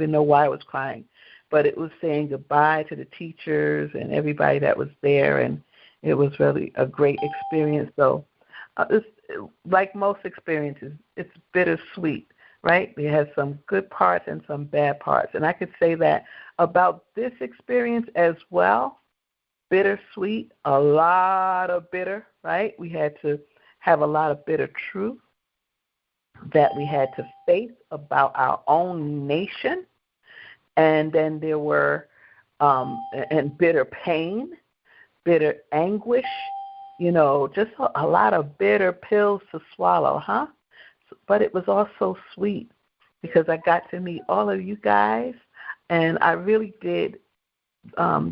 even know why I was crying. But it was saying goodbye to the teachers and everybody that was there, and it was really a great experience. So it's, like most experiences, it's bittersweet, right? It has some good parts and some bad parts. And I could say that about this experience as well, bittersweet, a lot of bitter, right? We had to have a lot of bitter truth that we had to face about our own nation. And then there were, and bitter pain, bitter anguish, just a lot of bitter pills to swallow, huh? But it was also sweet because I got to meet all of you guys, and I really did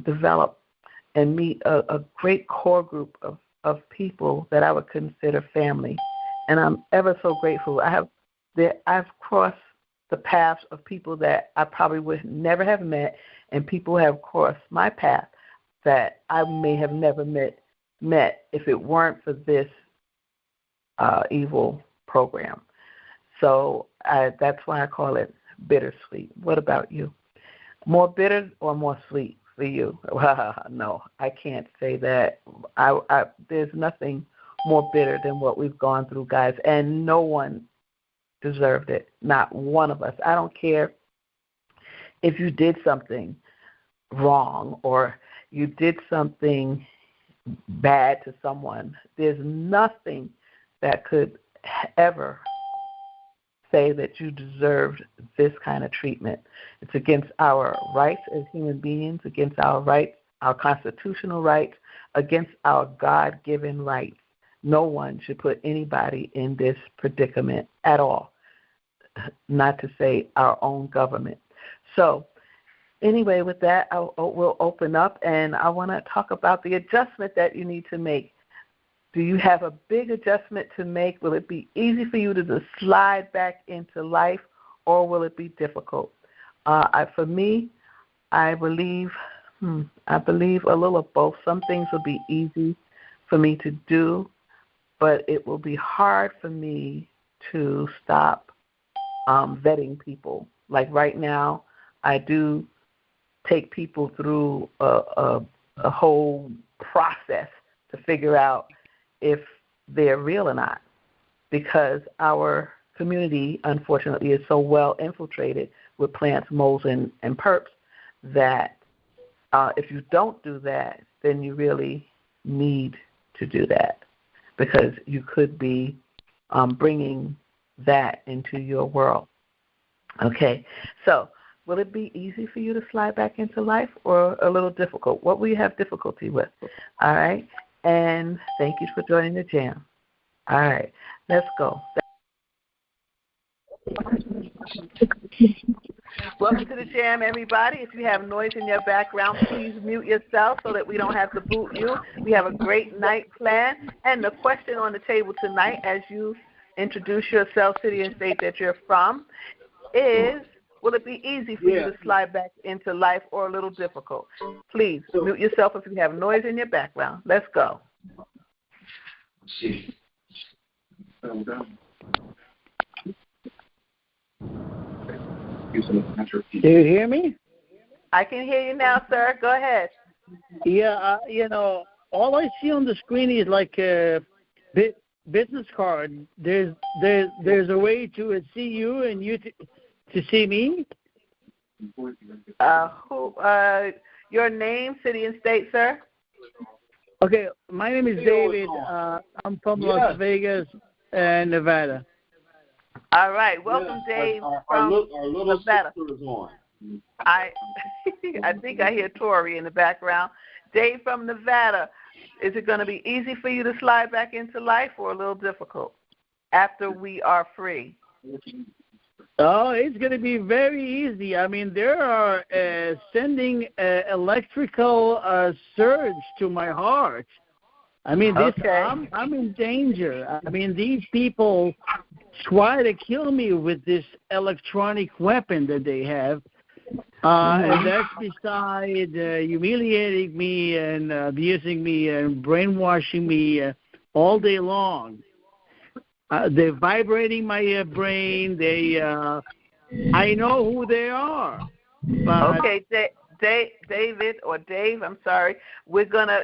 develop and meet a great core group of people that I would consider family. And I'm ever so grateful. I've crossed the paths of people that I probably would never have met, and people have crossed my path that I may have never met if it weren't for this evil program. So that's why I call it bittersweet. What about you? More bitter or more sweet for you? No, I can't say that. There's nothing more bitter than what we've gone through, guys, and no one deserved it, not one of us. I don't care if you did something wrong or you did something bad to someone. There's nothing that could ever say that you deserved this kind of treatment. It's against our rights as human beings, against our rights, our constitutional rights, against our God-given rights. No one should put anybody in this predicament at all, not to say our own government. So anyway, with that, we'll open up, and I want to talk about the adjustment that you need to make. Do you have a big adjustment to make? Will it be easy for you to just slide back into life, or will it be difficult? For me, I believe a little of both. Some things will be easy for me to do, but it will be hard for me to stop vetting people. Like right now, I do take people through a whole process to figure out if they're real or not, because our community, unfortunately, is so well infiltrated with plants, moles, and perps that if you don't do that, then you really need to do that, because you could be bringing that into your world. Okay, so will it be easy for you to slide back into life, or a little difficult? What will you have difficulty with? All right, and thank you for joining the J.A.M. All right, let's go. Welcome to the J.A.M, everybody. If you have noise in your background, please mute yourself so that we don't have to boot you. We have a great night planned, and the question on the table tonight, as you introduce yourself, city and state that you're from, is, will it be easy for you to slide back into life, or a little difficult? Please mute yourself if you have noise in your background. Let's go. Do you hear me? I can hear you now, sir. Go ahead. Yeah, all I see on the screen is like a business card. There's a way to see you and you to see me. Your name, city and state, sir? Okay, my name is David. I'm from Las Vegas, Nevada. All right, welcome, Dave, from our little Nevada. sister is on. I think I hear Tori in the background. Dave from Nevada, is it going to be easy for you to slide back into life, or a little difficult after we are free? Oh, it's going to be very easy. I mean, they are sending electrical surge to my heart. I mean, I'm in danger. I mean, these people try to kill me with this electronic weapon that they have. And that's beside humiliating me and abusing me and brainwashing me all day long. They're vibrating my brain. They I know who they are. But okay, David or Dave, I'm sorry. We're gonna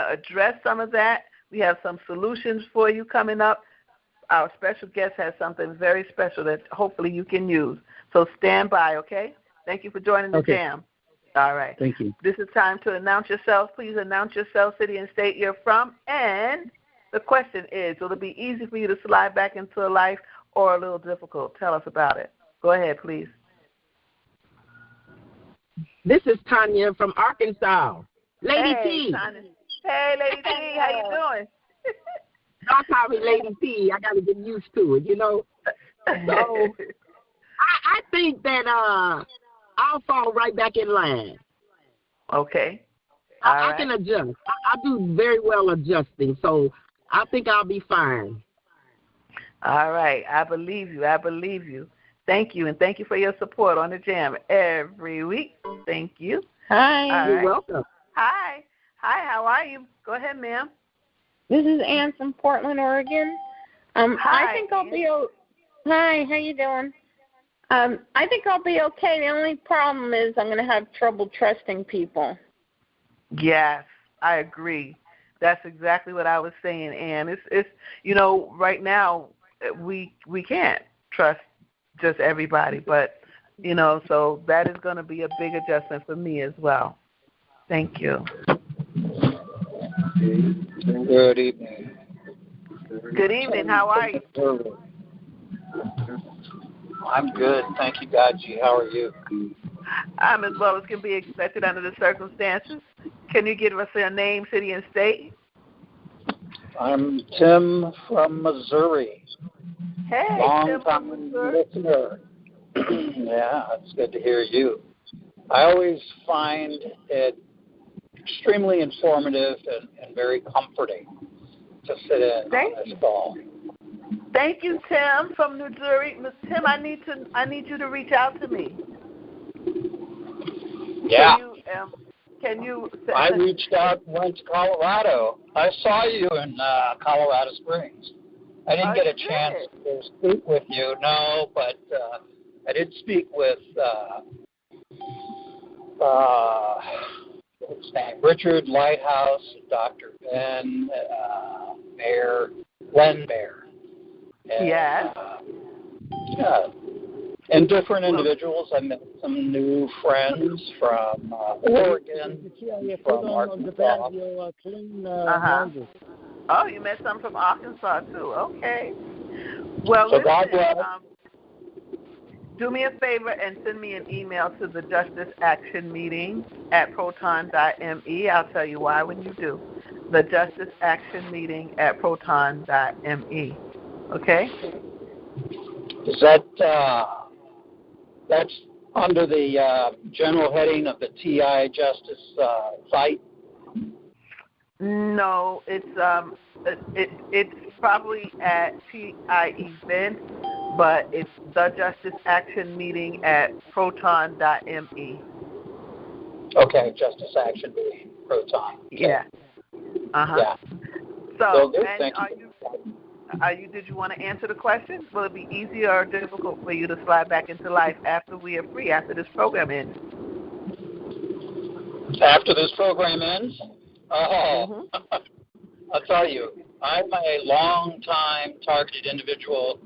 address some of that. We have some solutions for you coming up. Our special guest has something very special that hopefully you can use. So stand by, okay? Thank you for joining the J.A.M. All right. Thank you. This is time to announce yourself. Please announce yourself, city and state you're from. And the question is, will it be easy for you to slide back into a life or a little difficult? Tell us about it. Go ahead, please. This is Tanya from Arkansas. Lady T. Tanya. Hey, Lady T. How you doing? Don't call me Lady T. I got to get used to it, you know. So I think that I'll fall right back in line. Okay. I can adjust. I do very well adjusting, so I think I'll be fine. All right. I believe you. Thank you, and thank you for your support on the J.A.M. every week. Thank you. Hi. You're welcome. Hi, how are you? Go ahead, ma'am. This is Ann from Portland, Oregon. Hi. I think I'll be Hi, how you doing? I think I'll be okay. The only problem is I'm going to have trouble trusting people. Yes, I agree. That's exactly what I was saying, Ann. It's right now we can't trust just everybody, but so that is going to be a big adjustment for me as well. Thank you. Good evening. Good evening. How are you? I'm good. Thank you, Godji. How are you? I'm as well as can be expected under the circumstances. Can you give us your name, city, and state? I'm Tim from Missouri. Hey, Tim from Missouri. Listener. Yeah, it's good to hear you. I always find it extremely informative and very comforting to sit in on this call. Thank you, Tim from Missouri. Miss Tim, I need you to reach out to me. Yeah. Can you? I reached out and went to Colorado. I saw you in Colorado Springs. I didn't get a chance to speak with you, no, but I did speak with what's his name? Richard Lighthouse, Dr. Ben, Glenn Bear. And, yeah, and different individuals. I met some new friends from Oregon, from Arkansas. Oh, you met some from Arkansas too. Okay. Well, so listen, do me a favor and send me an email to the Justice Action Meeting at proton.me. I'll tell you why when you do. The Justice Action Meeting at proton.me. Okay? Is that that's under the general heading of the TI Justice site? No, it's probably at TI Event, but it's the Justice Action Meeting at proton.me. Okay, Justice Action Meeting, Proton. Okay. Yeah. Yeah. So, and did you want to answer the question? Will it be easier or difficult for you to slide back into life after we are free, after this program ends? After this program ends? Oh, I'll tell you, I'm a long-time targeted individual,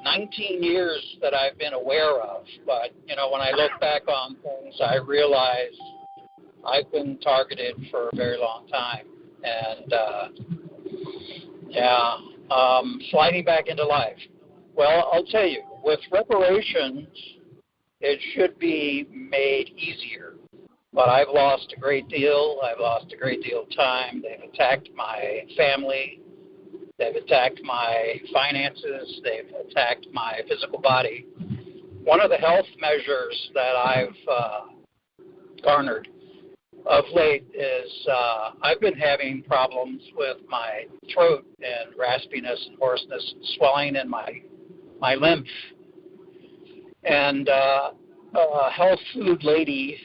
19 years that I've been aware of. But, when I look back on things, I realize I've been targeted for a very long time. And, sliding back into life. Well, I'll tell you, with reparations, it should be made easier. But I've lost a great deal. I've lost a great deal of time. They've attacked my family. They've attacked my finances. They've attacked my physical body. One of the health measures that I've garnered of late is I've been having problems with my throat and raspiness and hoarseness and swelling in my lymph. And a health food lady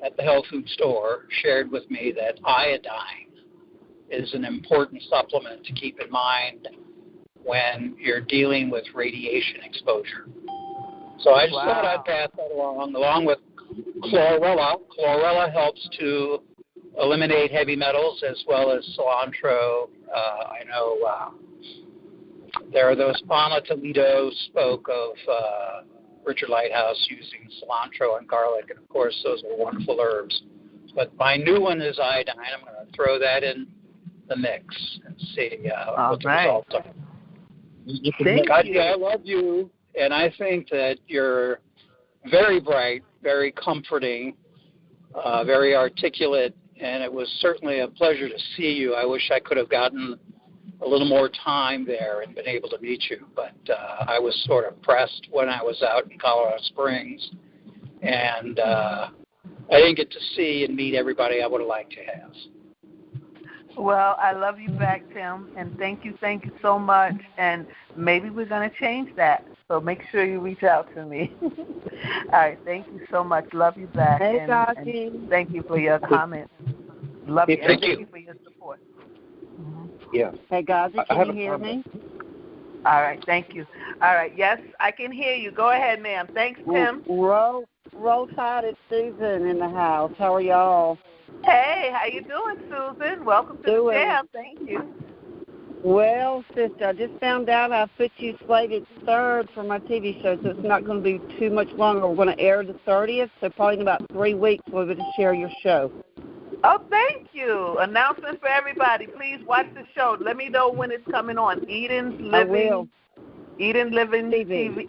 at the health food store shared with me that iodine is an important supplement to keep in mind when you're dealing with radiation exposure. So I just thought I'd pass that along with chlorella. Chlorella helps to eliminate heavy metals as well as cilantro. I know there are those Palma Toledo spoke of Richard Lighthouse using cilantro and garlic, and of course those are wonderful herbs. But my new one is iodine. I'm going to throw that in the mix and see what the results are. Thank you. I love you, and I think that you're very bright, very comforting, very articulate, and it was certainly a pleasure to see you. I wish I could have gotten a little more time there and been able to meet you, but I was sort of pressed when I was out in Colorado Springs, and I didn't get to see and meet everybody I would have liked to have. Well, I love you back, Tim, and thank you so much, and maybe we're going to change that, so make sure you reach out to me. All right, thank you so much. Love you back, and thank you for your comments. Love you, and thank you for your support. Yeah. Hey, Gazi, can you hear me? All right, thank you. All right, yes, I can hear you. Go ahead, ma'am. Thanks, Tim. Roll Tide, it's Susan in the house. How are y'all? Hey, how you doing, Susan? Welcome to the J.A.M. Thank you. Well, sister, I just found out I put you slated third for my TV show, so it's not going to be too much longer. We're going to air the 30th, so probably in about 3 weeks we'll be able to share your show. Oh, thank you. Announcement for everybody. Please watch the show. Let me know when it's coming on. Eden Living TV.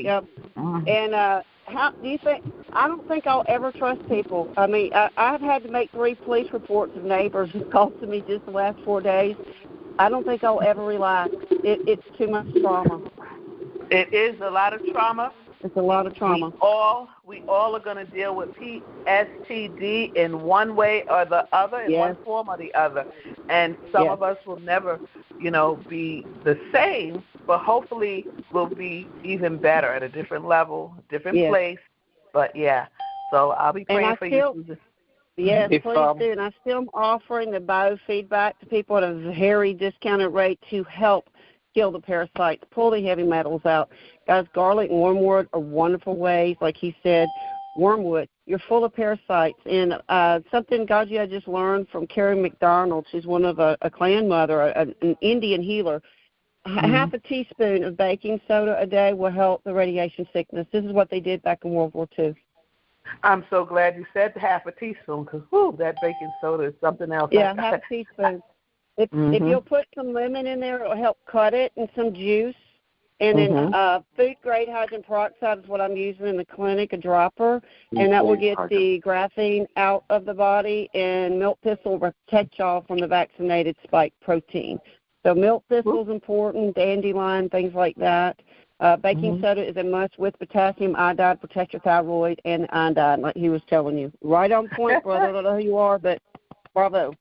Yep. And how do you think? I don't think I'll ever trust people. I mean, I've had to make 3 police reports of neighbors who called to me just the last 4 days. I don't think I'll ever relax. It's too much trauma. It is a lot of trauma. It's a lot of trauma. We all are going to deal with PTSD in one way or the other, in one form or the other. And some of us will never, be the same, but hopefully we'll be even better at a different level, different place. But, so I'll be praying for you, Susan. Yes, please do. And I still am offering the biofeedback to people at a very discounted rate to help kill the parasites, pull the heavy metals out. Guys, garlic and wormwood are wonderful ways. Like he said, wormwood, you're full of parasites. And something, Gaji, I just learned from Carrie McDonald. She's one of a clan mother, an Indian healer. Half a teaspoon of baking soda a day will help the radiation sickness. This is what they did back in World War II. I'm so glad you said half a teaspoon because, that baking soda is something else. Yeah, half a teaspoon. If you'll put some lemon in there, it'll help cut it, and some juice. And then food-grade hydrogen peroxide is what I'm using in the clinic, a dropper, and that will get the graphene out of the body, and milk thistle will protect y'all from the vaccinated spike protein. So milk thistle is important, dandelion, things like that. Baking soda is a must with potassium iodide, protect your thyroid, and iodine, like he was telling you. Right on point, brother. I don't know who you are, but bravo.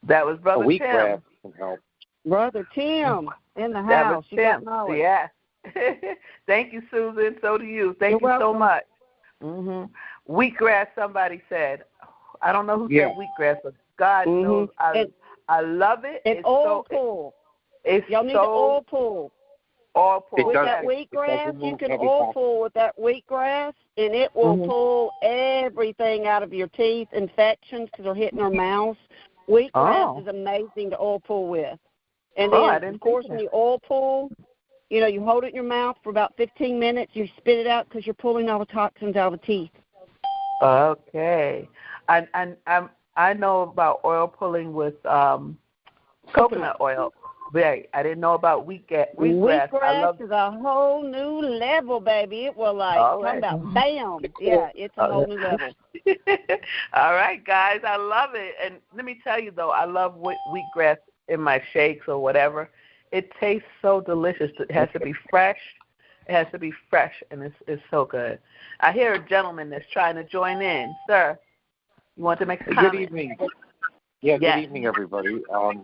That was Brother Tim. Can help. Brother Tim in the house. That was you Tim. got knowledge. Yeah. Thank you, Susan. So do you. Thank you so much. Wheatgrass, somebody said. I don't know who said wheatgrass, but God knows I love it. It's oil pull. Y'all need the oil pull. Oil pull. With that wheatgrass, you can oil pull with that wheatgrass, and it will pull everything out of your teeth, infections, because they're hitting our mouths. Wheatgrass is amazing to oil pull with. And then, of course, when you oil pull, you hold it in your mouth for about 15 minutes. You spit it out because you're pulling all the toxins out of the teeth. Okay. I know about oil pulling with coconut oil. Right. I didn't know about wheatgrass. Wheatgrass is a whole new level, baby. It will come about bam. Yeah, it's a whole new level. All right, guys. I love it. And let me tell you, though, I love wheatgrass in my shakes or whatever. It tastes so delicious. It has to be fresh. And it's so good. I hear a gentleman that's trying to join in. Sir, you want to make a comment? Good evening. Yeah, good evening, everybody. I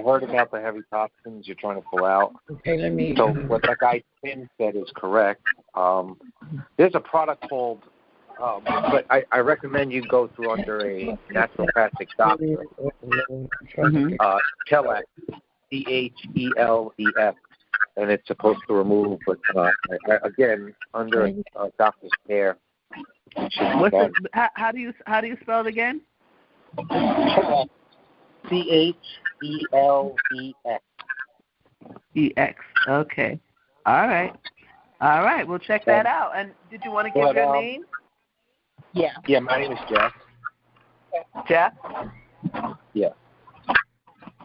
heard about the heavy toxins you're trying to pull out. Okay, So what that guy Tim said is correct. There's a product called, but I recommend you go through under a naturopathic doctor. Chelef, CHELEF. and it's supposed to remove, but again, under doctor's care. How do you spell it again? CHELEX. EX. Okay. All right. We'll check that out. And did you want to give your name? Yeah. Yeah, my name is Jeff. Jeff? Yeah.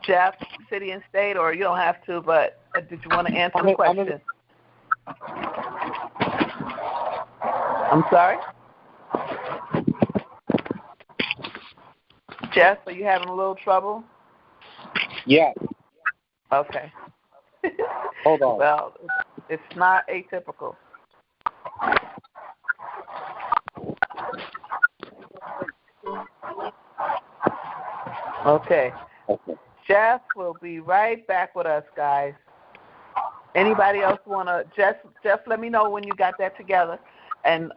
Jeff, city and state, or you don't have to, but did you want to answer the question? I'm sorry? Jeff, are you having a little trouble? Yeah. Okay. Hold on. Well, it's not atypical. Okay. Jeff will be right back with us, guys. Anybody else want to? Jeff, let me know when you got that together. And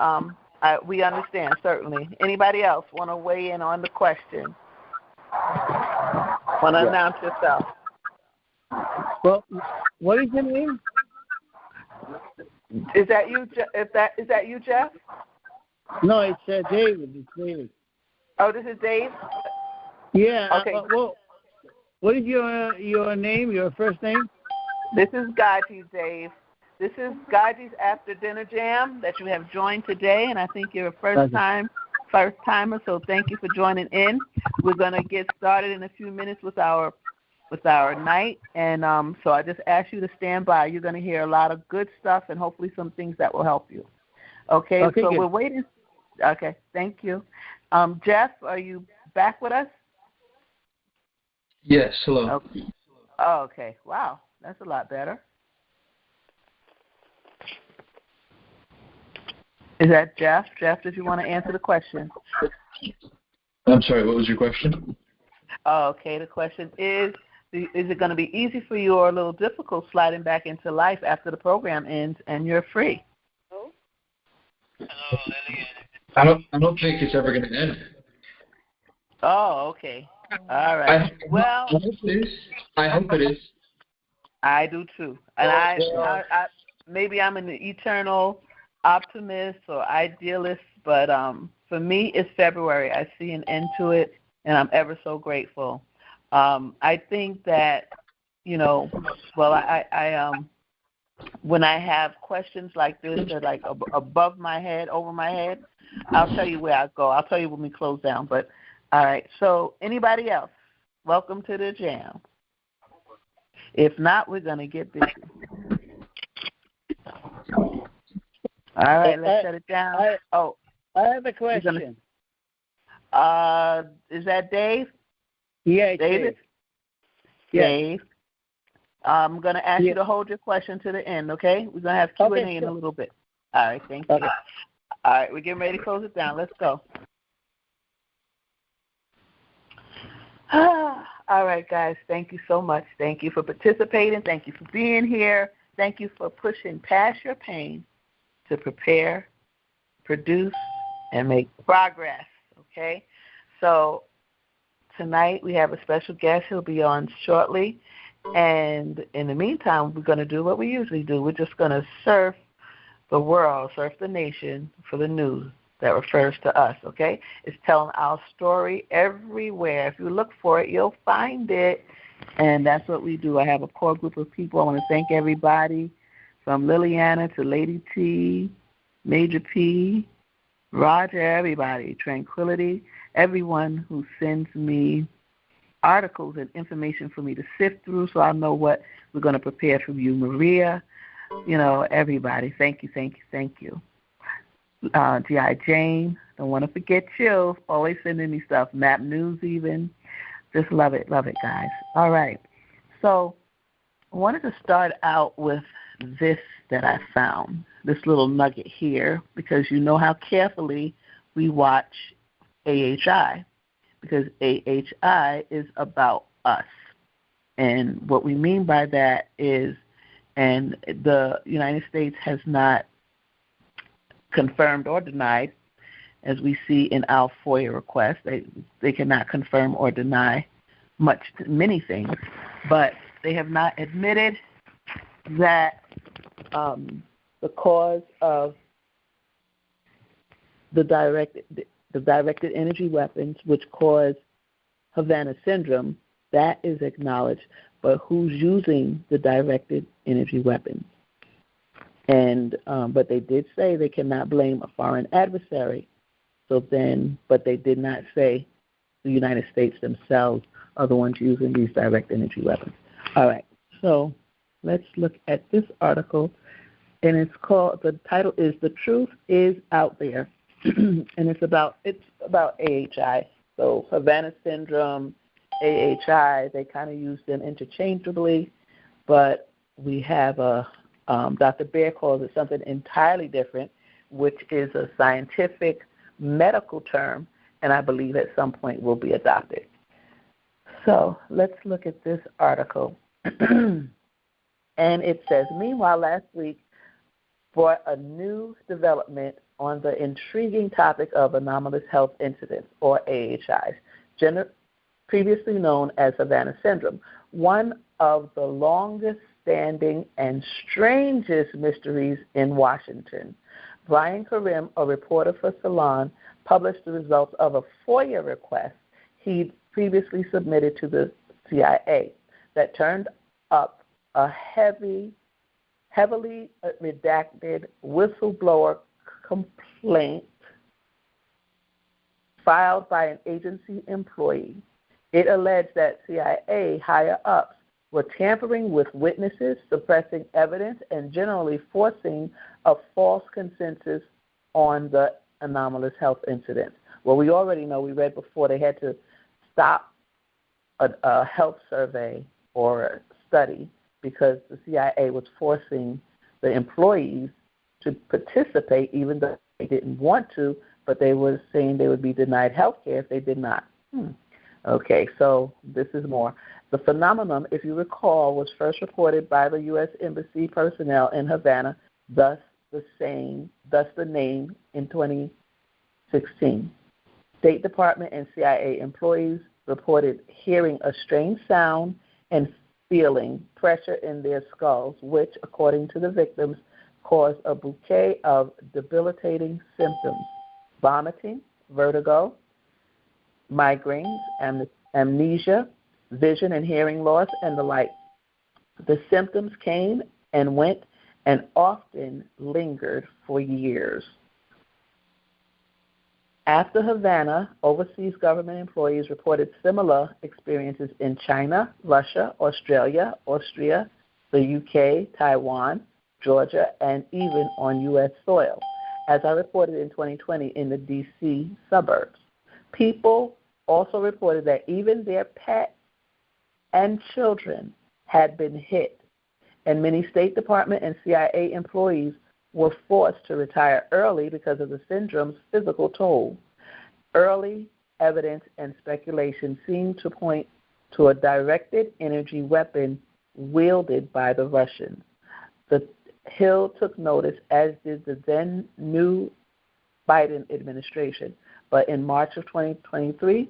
we understand, certainly. Anybody else want to weigh in on the question? Want to announce yourself? Well, what is your name? Is that you? Is that you, Jeff? No, it's David. It's David. Oh, this is Dave. Yeah. Okay. Well, what is your name? Your first name? This is GoGi's, Dave. This is GoGi's After Dinner Jam that you have joined today, and I think you're a first timer. So thank you for joining in. We're gonna get started in a few minutes with our night, and so I just ask you to stand by. You're gonna hear a lot of good stuff and hopefully some things that will help you. Okay, so good. we're waiting. Okay, thank you. Jeff, are you back with us? Yes, hello. Okay. Oh, okay. Wow, that's a lot better. Is that Jeff? Jeff, did you want to answer the question? I'm sorry, what was your question? Oh, okay, the question is it going to be easy for you or a little difficult sliding back into life after the program ends and you're free? I don't think it's ever going to end. Oh, okay. All right. I hope it is. I do too. And I maybe I'm an eternal optimist or idealist, but for me it's February. I see an end to it, and I'm ever so grateful. I think that, I when I have questions like this that are like above my head, over my head, I'll tell you where I go. I'll tell you when we close down. But all right, so anybody else? Welcome to the jam. If not, we're going to get busy. All right, let's shut it down. I have a question. Is that Dave? Yeah, David? Dave. I'm going to ask you to hold your question to the end, okay? We're going to have Q&A in a little bit. All right, thank you. All right, we're getting ready to close it down. Let's go. All right, guys, thank you so much. Thank you for participating. Thank you for being here. Thank you for pushing past your pain to prepare, produce, and make progress, okay? So tonight we have a special guest. He'll be on shortly. And in the meantime, we're going to do what we usually do. We're just going to surf the world, surf the nation for the news that refers to us, okay? It's telling our story everywhere. If you look for it, you'll find it. And that's what we do. I have a core group of people. I want to thank everybody from Liliana to Lady T, Major P, Roger, everybody, Tranquility, everyone who sends me articles and information for me to sift through so I know what we're going to prepare for you. Maria, everybody, thank you. J.A.M, don't want to forget you, always sending me stuff, Map News even. Just love it, guys. All right, so I wanted to start out with this that I found, this little nugget here, because you know how carefully we watch AHI, because AHI is about us. And what we mean by that is, and the United States has not confirmed or denied, as we see in our FOIA request. They cannot confirm or deny many things, but they have not admitted that the cause of the directed energy weapons, which cause Havana syndrome, that is acknowledged, but who's using the directed energy weapons? And but they did say they cannot blame a foreign adversary. So then, but they did not say the United States themselves are the ones using these direct energy weapons. All right, so let's look at this article, and the title is "The Truth Is Out There," and it's about AHI. So Havana syndrome, AHI, they kind of use them interchangeably, but we have Dr. Bear calls it something entirely different, which is a scientific medical term, and I believe at some point will be adopted. So let's look at this article. And it says, meanwhile, last week brought a new development on the intriguing topic of anomalous health incidents, or AHIs, previously known as Havana syndrome, one of the longest-standing and strangest mysteries in Washington. Brian Karim, a reporter for Salon, published the results of a FOIA request he'd previously submitted to the CIA that turned up a heavily redacted whistleblower complaint filed by an agency employee. It alleged that CIA higher-ups were tampering with witnesses, suppressing evidence, and generally forcing a false consensus on the anomalous health incidents. Well, we already know, we read before, they had to stop a health survey or a study because the CIA was forcing the employees to participate even though they didn't want to, but they were saying they would be denied health care if they did not. Okay, so this is more. The phenomenon, if you recall, was first reported by the U.S. Embassy personnel in Havana, thus the name in 2016. State Department and CIA employees reported hearing a strange sound and feeling pressure in their skulls, which, according to the victims, caused a bouquet of debilitating symptoms: vomiting, vertigo, migraines, amnesia, vision and hearing loss, and the like. The symptoms came and went and often lingered for years. After Havana, overseas government employees reported similar experiences in China, Russia, Australia, Austria, the UK, Taiwan, Georgia, and even on U.S. soil, as I reported in 2020 in the D.C. suburbs. People also reported that even their pets and children had been hit, and many State Department and CIA employees were forced to retire early because of the syndrome's physical toll. Early evidence and speculation seem to point to a directed energy weapon wielded by the Russians. The Hill took notice, as did the then new Biden administration. But in March of 2023,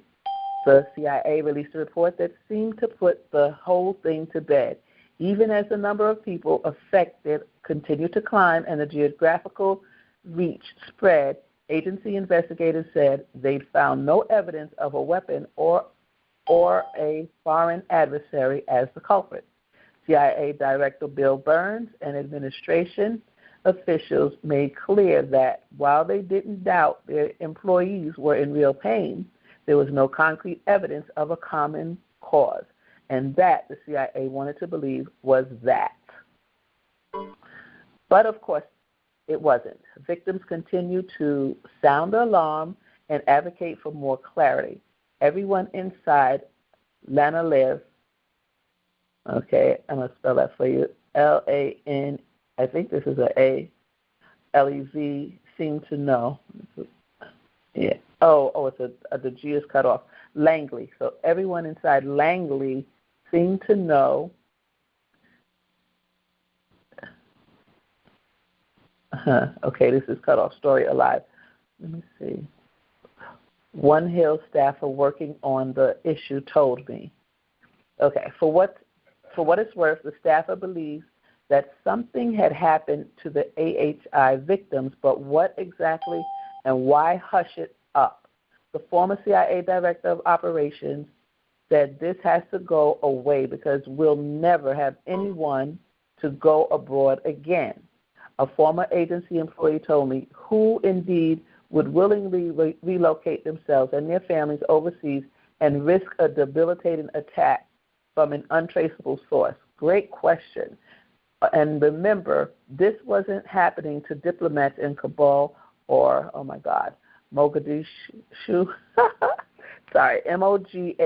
the CIA released a report that seemed to put the whole thing to bed. Even as the number of people affected continued to climb and the geographical reach spread, agency investigators said they'd found no evidence of a weapon or a foreign adversary as the culprit. CIA Director Bill Burns and administration officials made clear that while they didn't doubt their employees were in real pain, there was no concrete evidence of a common cause, and that the CIA wanted to believe was that. But, of course, it wasn't. Victims continued to sound the alarm and advocate for more clarity. Everyone inside Lana Lev, okay, I'm going to spell that for you, L-A-N, I think this is a A, L-E-V, seemed to know. Yeah. The G is cut off. Langley. So everyone inside Langley seemed to know. Okay, this is cut off. Story alive. Let me see. One Hill staffer working on the issue told me. Okay, for what it's worth, the staffer believes that something had happened to the AHI victims, but what exactly and why hush it up? The former CIA Director of Operations said this has to go away because we'll never have anyone to go abroad again. A former agency employee told me who indeed would willingly relocate themselves and their families overseas and risk a debilitating attack from an untraceable source. Great question. And remember, this wasn't happening to diplomats in Kabul or, oh my God, Mogadishu. Sorry, Mogadishu.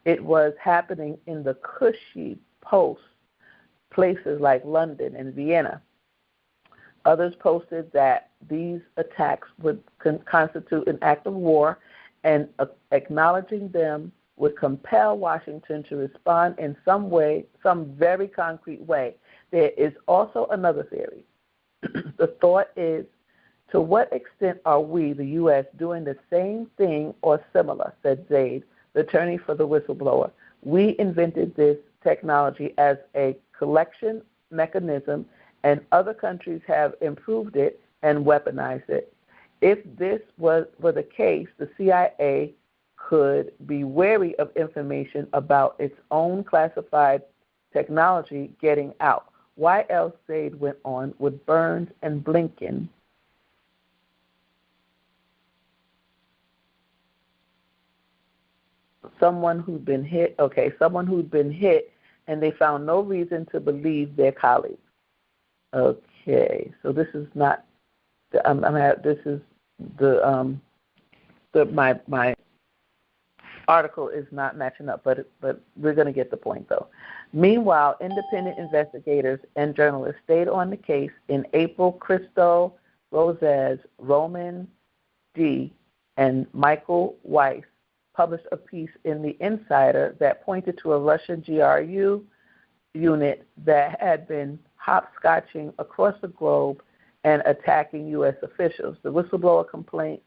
It was happening in the cushy post places like London and Vienna. Others posted that these attacks would constitute an act of war, and acknowledging them would compel Washington to respond in some way, some very concrete way. There is also another theory. The thought is, to what extent are we, the U.S., doing the same thing or similar, said Zaid, the attorney for the whistleblower. We invented this technology as a collection mechanism, and other countries have improved it and weaponized it. If this were the case, the CIA could be wary of information about its own classified technology getting out. Why else, Zaid went on, would Burns and Blinken someone who'd been hit, and they found no reason to believe their colleagues. Okay, so this is not. My article is not matching up, but we're going to get the point though. Meanwhile, independent investigators and journalists stayed on the case. In April, Christo Rosez, Roman D., and Michael Weiss published a piece in The Insider that pointed to a Russian GRU unit that had been hopscotching across the globe and attacking U.S. officials. The whistleblower complaint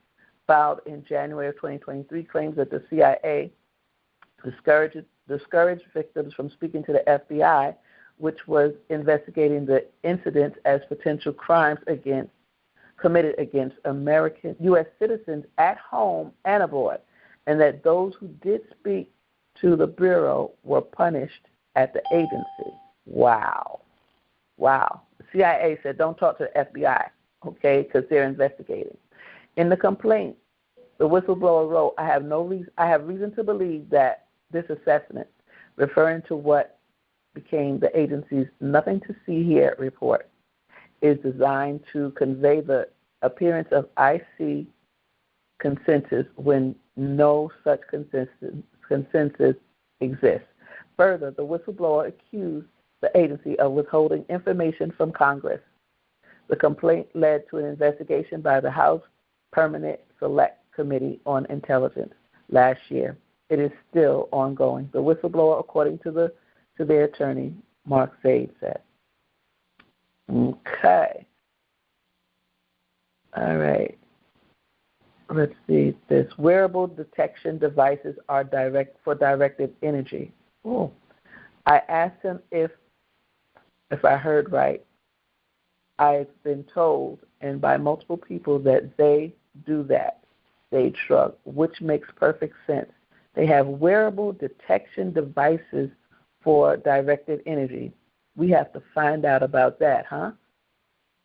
filed in January of 2023 claims that the CIA discouraged victims from speaking to the FBI, which was investigating the incidents as potential crimes committed against American U.S. citizens at home and abroad, and that those who did speak to the Bureau were punished at the agency. Wow. The CIA said, don't talk to the FBI, okay, because they're investigating. In the complaint, the whistleblower wrote, I have reason to believe that this assessment, referring to what became the agency's Nothing to See Here report, is designed to convey the appearance of IC consensus when no such consensus exists. Further, the whistleblower accused the agency of withholding information from Congress. The complaint led to an investigation by the House Permanent Select Committee on Intelligence last year. It is still ongoing. The whistleblower, according to their attorney, Mark Zaid, said. Okay. All right. Let's see. This wearable detection devices are for directed energy. Oh. I asked him if I heard right. I've been told, and by multiple people, that they do that. They shrug, which makes perfect sense. They have wearable detection devices for directed energy. We have to find out about that, huh?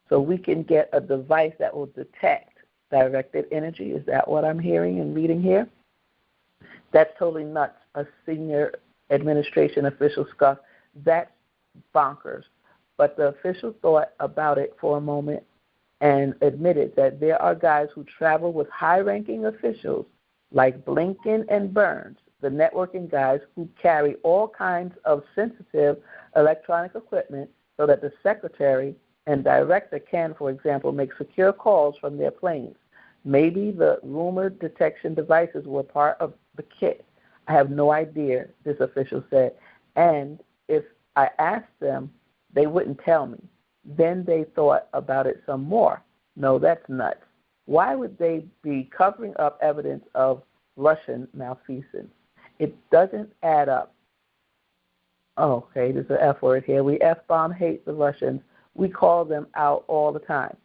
So we can get a device that will detect directed energy. Is that what I'm hearing and reading here? That's totally nuts. A senior administration official scoffed. That's bonkers. But the official thought about it for a moment and admitted that there are guys who travel with high-ranking officials like Blinken and Burns, the networking guys who carry all kinds of sensitive electronic equipment so that the secretary and director can, for example, make secure calls from their planes. Maybe the rumored detection devices were part of the kit. I have no idea, this official said. And if I asked them, they wouldn't tell me. Then they thought about it some more. No, that's nuts. Why would they be covering up evidence of Russian malfeasance? It doesn't add up. okay, there's an F word here. We F-bomb hate the Russians. We call them out all the time.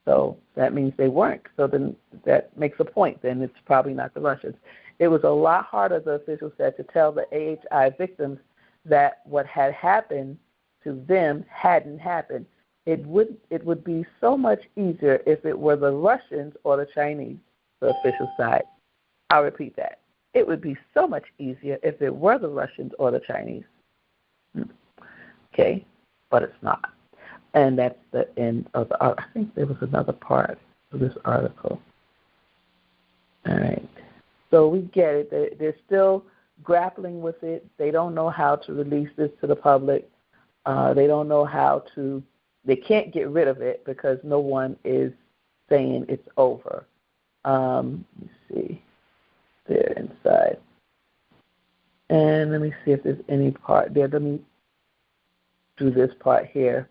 So that means they weren't. So then that makes a point. Then it's probably not the Russians. It was a lot harder, the official said, to tell the AHI victims that what had happened to them hadn't happened. It would be so much easier if it were the Russians or the Chinese, the official side. I'll repeat that. It would be so much easier if it were the Russians or the Chinese. Okay, but it's not. And that's the end of the article. I think there was another part of this article. All right. So we get it. They're still grappling with it. They don't know how to release this to the public. They don't know how to, they can't get rid of it because no one is saying it's over. Let me see. They're inside. And let me see if there's any part there. Let me do this part here.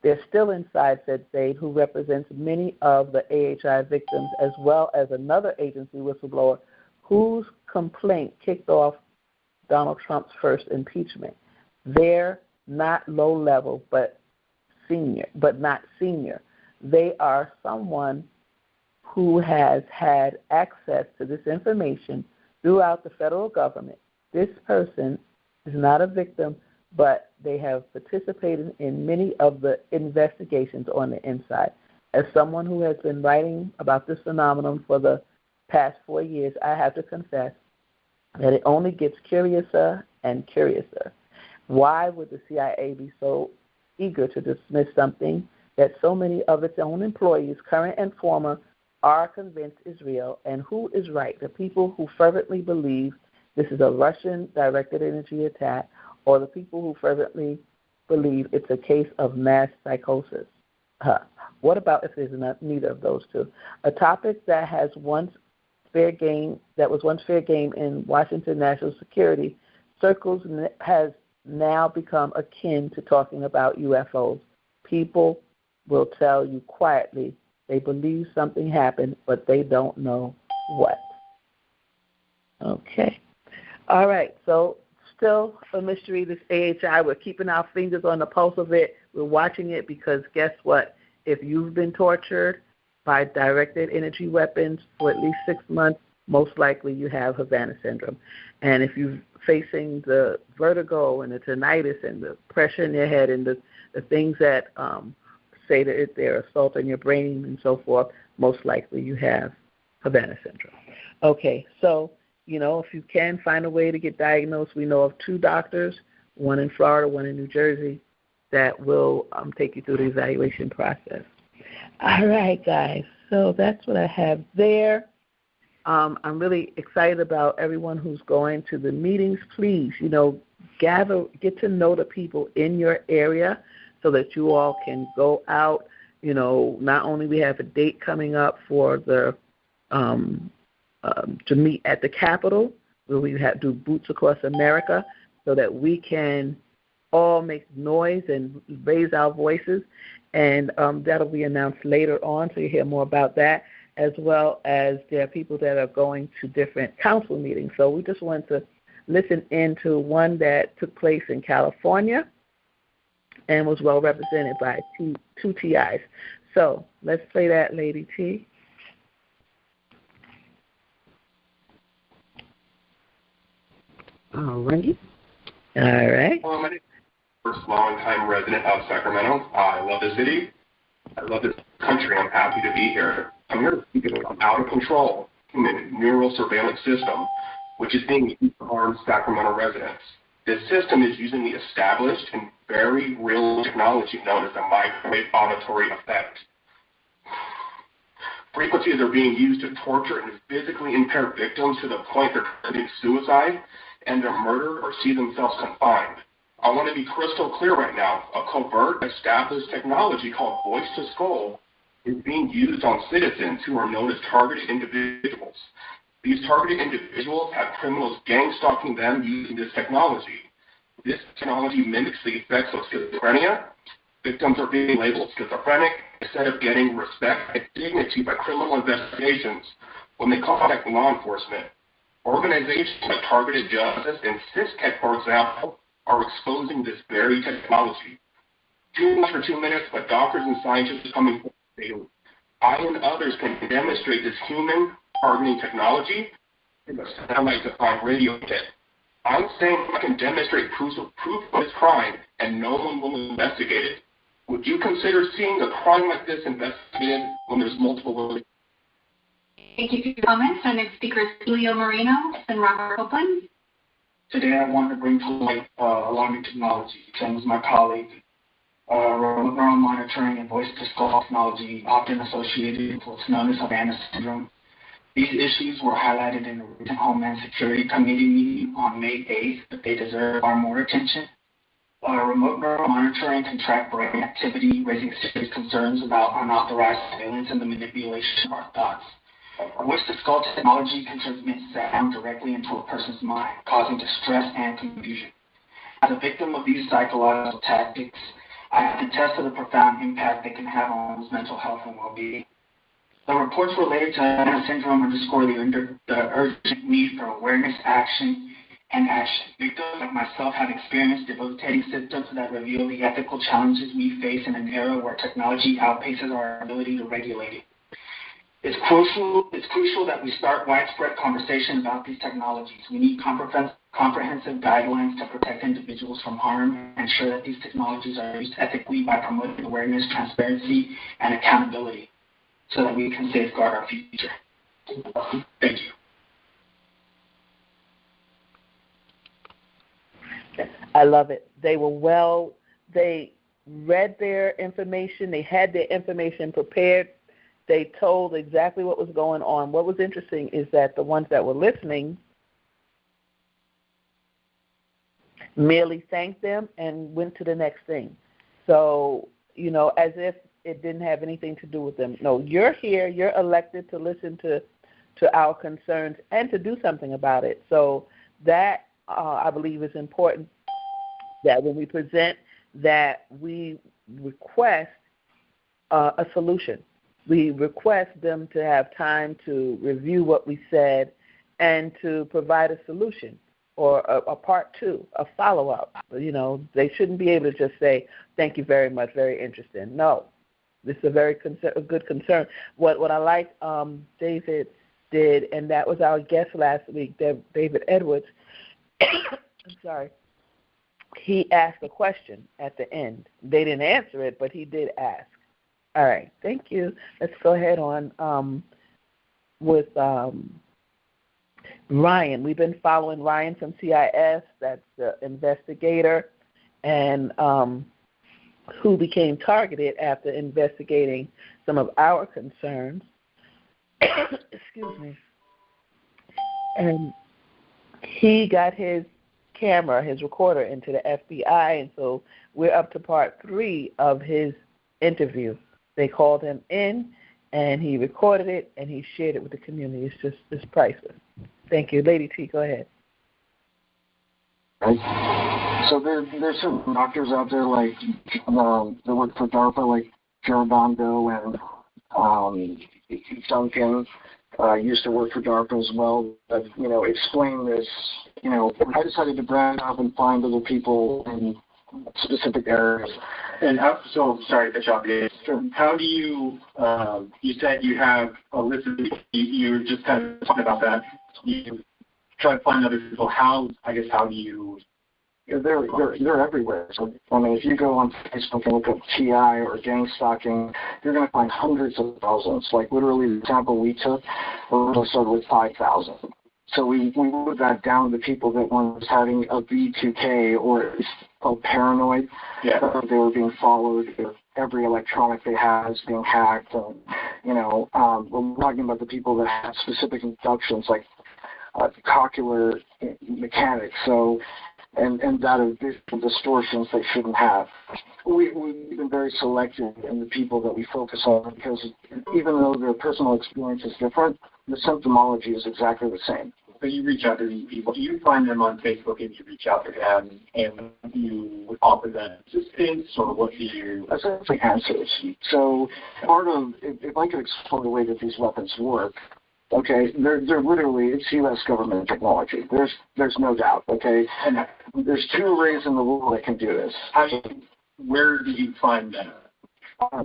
They're still inside, said Zaid, who represents many of the AHI victims, as well as another agency whistleblower whose complaint kicked off Donald Trump's first impeachment. They're not low level, but not senior. They are someone who has had access to this information throughout the federal government. This person is not a victim, but they have participated in many of the investigations on the inside. As someone who has been writing about this phenomenon for the past 4 years, I have to confess that it only gets curiouser and curiouser. Why would the CIA be so eager to dismiss something that so many of its own employees, current and former, are convinced is real? And who is right? The people who fervently believe this is a Russian-directed energy attack, or the people who fervently believe it's a case of mass psychosis? What about if there's neither of those two? A topic that was once fair game in Washington national security circles has now become akin to talking about UFOs. People will tell you quietly they believe something happened, but they don't know what. Okay. All right. So still a mystery, this AHI. We're keeping our fingers on the pulse of it. We're watching it because guess what? If you've been tortured by directed energy weapons for at least 6 months, most likely you have Havana syndrome. And if you're facing the vertigo and the tinnitus and the pressure in your head and the things that say that they're assaulting your brain and so forth, most likely you have Havana syndrome. Okay, so, if you can find a way to get diagnosed, we know of 2 doctors, one in Florida, one in New Jersey, that will take you through the evaluation process. All right, guys, so that's what I have there. I'm really excited about everyone who's going to the meetings. Please, get to know the people in your area so that you all can go out. Not only we have a date coming up for the to meet at the Capitol, where we do Boots Across America, so that we can all make noise and raise our voices. And that'll be announced later on, so you'll hear more about that, as well as there are people that are going to different council meetings. So we just want to listen into one that took place in California and was well represented by 2 TIs. So let's play that, Lady T. All right. All right. Well, my name is long-time resident of Sacramento. I love the city. I love this country. I'm happy to be here. I'm here to speak about an out-of-control human neural surveillance system, which is being used to harm Sacramento residents. This system is using the established and very real technology known as the microwave auditory effect. Frequencies are being used to torture and physically impair victims to the point they're committing suicide and their murder or see themselves confined. I want to be crystal clear right now. A covert, established technology called voice-to-skull is being used on citizens who are known as targeted individuals. These targeted individuals have criminals gang-stalking them using this technology. This technology mimics the effects of schizophrenia. Victims are being labeled schizophrenic instead of getting respect and dignity by criminal investigations when they contact law enforcement. Organizations like Targeted Justice and CISCET, for example, are exposing this very technology. Too much for 2 minutes, but doctors and scientists are coming forward daily. I and others can demonstrate this human targeting technology in the satellite defined radio kit. I'm saying I can demonstrate proof of this crime and no one will investigate it. Would you consider seeing a crime like this investigated when there's multiple ways? Thank you for your comments. Our next speaker is Julio Moreno and Robert Copeland. Today I want to bring to light alarming technology, same as my colleague. Remote neural monitoring and voice-to-skull technology often associated with what's known as Havana syndrome. These issues were highlighted in a recent Homeland Security Committee meeting on May 8th, but they deserve far more attention. Remote neural monitoring can track brain activity, raising serious concerns about unauthorized surveillance and the manipulation of our thoughts. Voice-to-skull technology can transmit sound directly into a person's mind, causing distress and confusion. As a victim of these psychological tactics, I can attest to the profound impact they can have on one's mental health and well-being. The reports related to Havana syndrome underscore the urgent need for awareness, action, and action. Victims like myself have experienced debilitating symptoms that reveal the ethical challenges we face in an era where technology outpaces our ability to regulate it. It's crucial that we start widespread conversation about these technologies. We need comprehensive guidelines to protect individuals from harm and ensure that these technologies are used ethically by promoting awareness, transparency, and accountability so that we can safeguard our future. Thank you. I love it. They read their information. They had their information prepared. They told exactly what was going on. What was interesting is that the ones that were listening merely thanked them and went to the next thing. So, as if it didn't have anything to do with them. No, you're here. You're elected to listen to our concerns and to do something about it. So that, I believe, is important, that when we present that we request a solution. We request them to have time to review what we said and to provide a solution or a part two, a follow-up. They shouldn't be able to just say, thank you very much, very interesting. No, this is a good concern. What I like David did, and that was our guest last week, David Edwards, I'm sorry, he asked a question at the end. They didn't answer it, but he did ask. All right, thank you. Let's go ahead on with Ryan. We've been following Ryan from CIS, that's the investigator, and who became targeted after investigating some of our concerns. Excuse me. And he got his camera, his recorder, into the FBI, and so we're up to part 3 of his interview. They called him in, and he recorded it, and he shared it with the community. It's priceless. Thank you. Lady T, go ahead. Right. So there's some doctors out there like that work for DARPA, like Giordano and Duncan used to work for DARPA as well. That explain this. I decided to branch off and find other people in specific areas. And so, sorry to cut you off, Dave. How do you, you said you have a list of people, you were just kind of talking about that. You try to find other people. How do you? They're everywhere. So, if you go on Facebook and look up TI or gang stalking, you're going to find hundreds of thousands. Like, literally, the example we took, we started with 5,000. So we moved that down to people that one was having a V2K or called paranoid. Yeah. They were being followed. Every electronic they had is being hacked. And, we're talking about the people that have specific inductions like cochlear mechanics. So, and that of visual distortions they shouldn't have. We've been very selective in the people that we focus on because even though their personal experience is different, the symptomology is exactly the same. So you reach out to these people. Do you find them on Facebook and you reach out to them and you offer them assistance, or what do you? Essentially answers. So part of, if I could explain the way that these weapons work, Okay, they're literally, it's U.S. government technology. There's no doubt. Okay, and there's 2 arrays in the world that can do this. Where do you find that?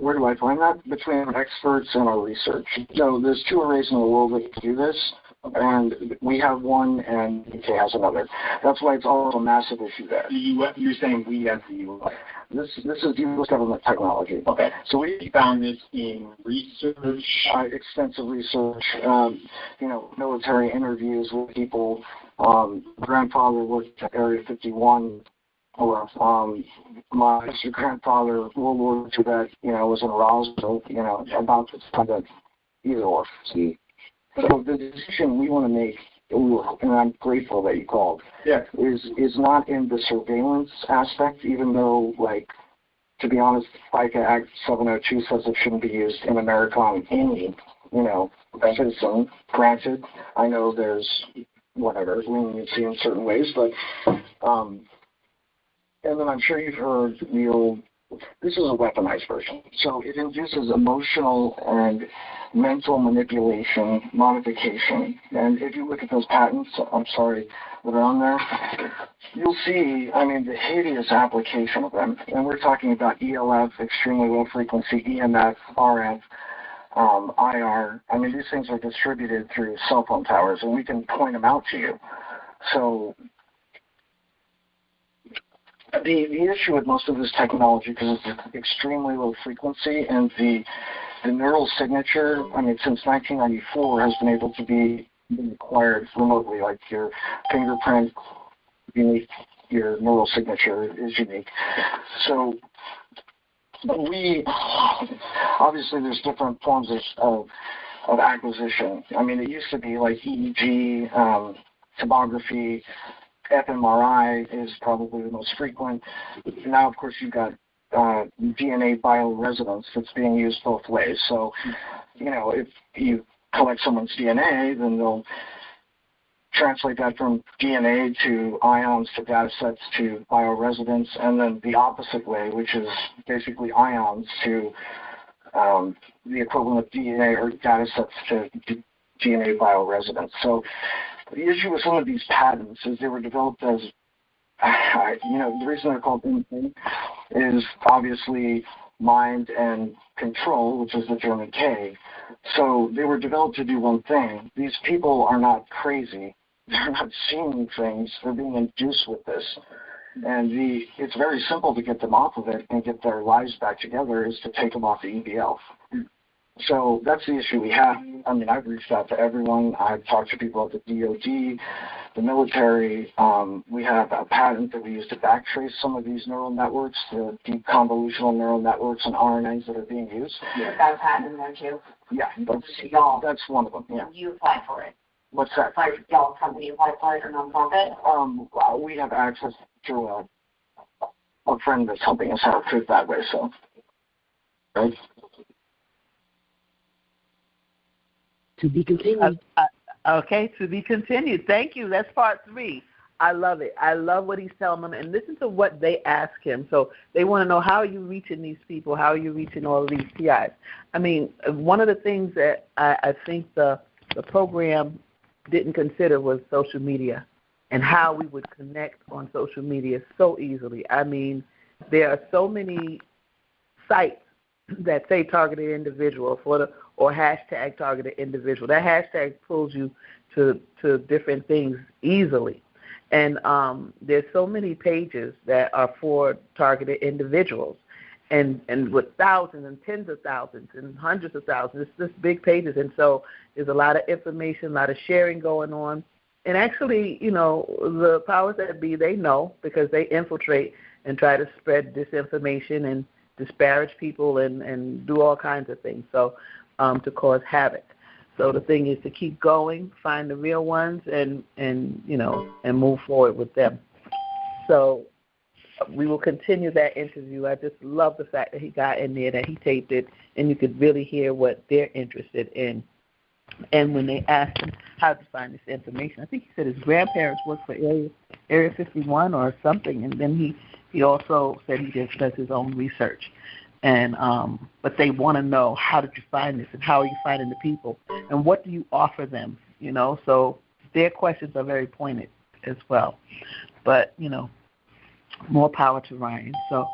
Where do I find that? Between our experts and our research. So there's 2 arrays in the world that can do this, and we have one, and UK has another. That's why it's also a massive issue there. You're saying we as the U.S. This is U.S. government technology. Okay. So we found this in research, extensive research. Military interviews with people. Grandfather worked at Area 51. My grandfather, World War II vet, was in Roswell, about this kind of either or. See, so the decision we want to make, and I'm grateful that you called, is not in the surveillance aspect, even though, to be honest, FICA Act 702 says it shouldn't be used in America on any, citizen. Granted, I know there's leniency in certain ways, but and then I'm sure you've heard this is a weaponized version. So it induces emotional and mental manipulation, modification. And if you look at those patents, I'm sorry, that are on there, you'll see, the hideous application of them. And we're talking about ELF, extremely low frequency, EMF, RF, IR. These things are distributed through cell phone towers, and we can point them out to you. So the issue with most of this technology, because it's extremely low frequency, and the neural signature, since 1994, has been able to be acquired remotely, like your fingerprint beneath your neural signature is unique. So obviously there's different forms of acquisition. It used to be like EEG, tomography, fMRI is probably the most frequent. Now, of course, you've got DNA bioresonance that's being used both ways. So, if you collect someone's DNA, then they'll translate that from DNA to ions to data sets to bioresonance, and then the opposite way, which is basically ions to the equivalent of DNA or data sets to DNA bioresonance. So the issue with some of these patents is they were developed as, the reason they're called Inventions is obviously mind and control, which is the German K. So they were developed to do one thing. These people are not crazy. They're not seeing things. They're being induced with this. And it's very simple to get them off of it and get their lives back together is to take them off the EBL. So that's the issue we have. I've reached out to everyone. I've talked to people at the DOD, the military. We have a patent that we use to backtrace some of these neural networks, the deep convolutional neural networks and RNAs that are being used. You've got a patent in there too? Yeah, that's one of them. Yeah. You apply for it? What's that? Y'all company apply for it or nonprofit? We have access to a friend that's helping us out through it that way. So, right. To be continued. Okay, to be continued. Thank you. That's part 3. I love it. I love what he's telling them. And listen to what they ask him. So they want to know, how are you reaching these people? How are you reaching all of these PIs? One of the things that I think the program didn't consider was social media and how we would connect on social media so easily. There are so many sites that say targeted individual or hashtag targeted individual. That hashtag pulls you to different things easily. And there's so many pages that are for targeted individuals, and with thousands and tens of thousands and hundreds of thousands. It's just big pages. And so there's a lot of information, a lot of sharing going on. And actually, the powers that be, they know, because they infiltrate and try to spread disinformation and disparage people and do all kinds of things, so to cause havoc. So the thing is to keep going, find the real ones, and move forward with them. So we will continue that interview. I just love the fact that he got in there, that he taped it, and you could really hear what they're interested in. And when they asked him how to find this information, I think he said his grandparents worked for Area 51 or something, and then he also said he just does his own research. And but they want to know, how did you find this, and how are you finding the people, and what do you offer them? You know, so their questions are very pointed as well. But more power to Ryan. So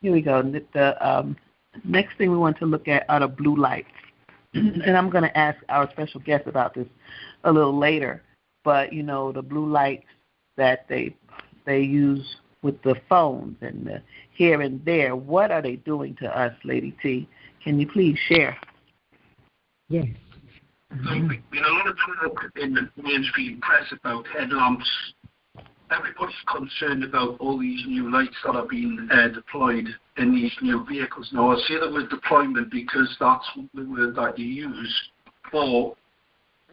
here we go. The next thing we want to look at are the blue lights, and I'm going to ask our special guest about this a little later. But the blue lights that they use with the phones and the here and there, what are they doing to us, Lady T? Can you please share? Yes. There's been a lot of talk in the mainstream press about headlamps. Everybody's concerned about all these new lights that are being deployed in these new vehicles. Now, I say the word deployment because that's the word that you use for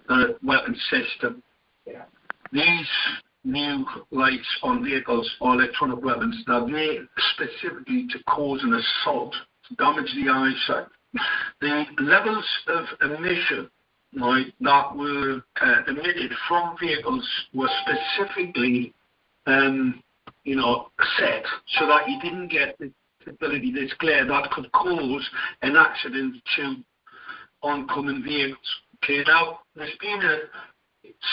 the weapon system. These new lights on vehicles or electronic weapons, they're made specifically to cause an assault, to damage the eyesight. The levels of emission that were emitted from vehicles were specifically set so that you didn't get the ability, this glare that could cause an accident to oncoming vehicles. Okay, now there's been a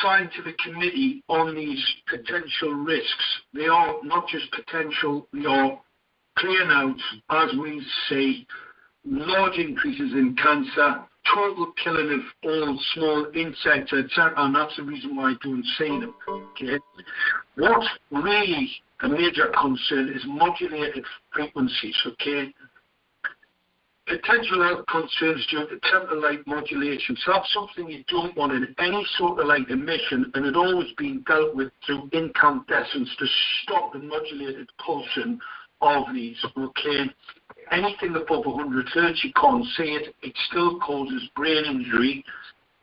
scientific committee on these potential risks. They are not just potential, they are clear now, as we say, large increases in cancer, total killing of all small insects, etc., and that's the reason why I don't say them. Okay? What really a major concern is modulated frequencies. Okay? Potential health concerns due to temporal light modulation. So that's something you don't want in any sort of light emission, and it's always been dealt with through incandescence to stop the modulated pulsing of these. Okay? Anything above 100 Hz, you can't see it. It still causes brain injury,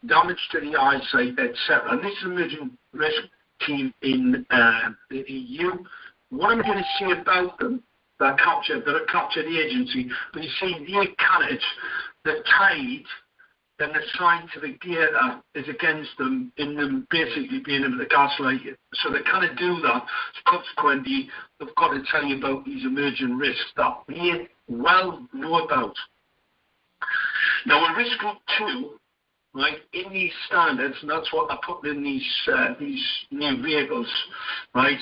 damage to the eyesight, etc. And this is an emerging risk team in the EU. What I'm going to say about them, that have captured the agency, but you see, they cannot, the tide and the scientific data is against them in them basically being able to gaslight you. So they cannot do that. So consequently, they've got to tell you about these emerging risks that we well know about. Now, in risk group 2, right, in these standards, and that's what I put in these new vehicles, right,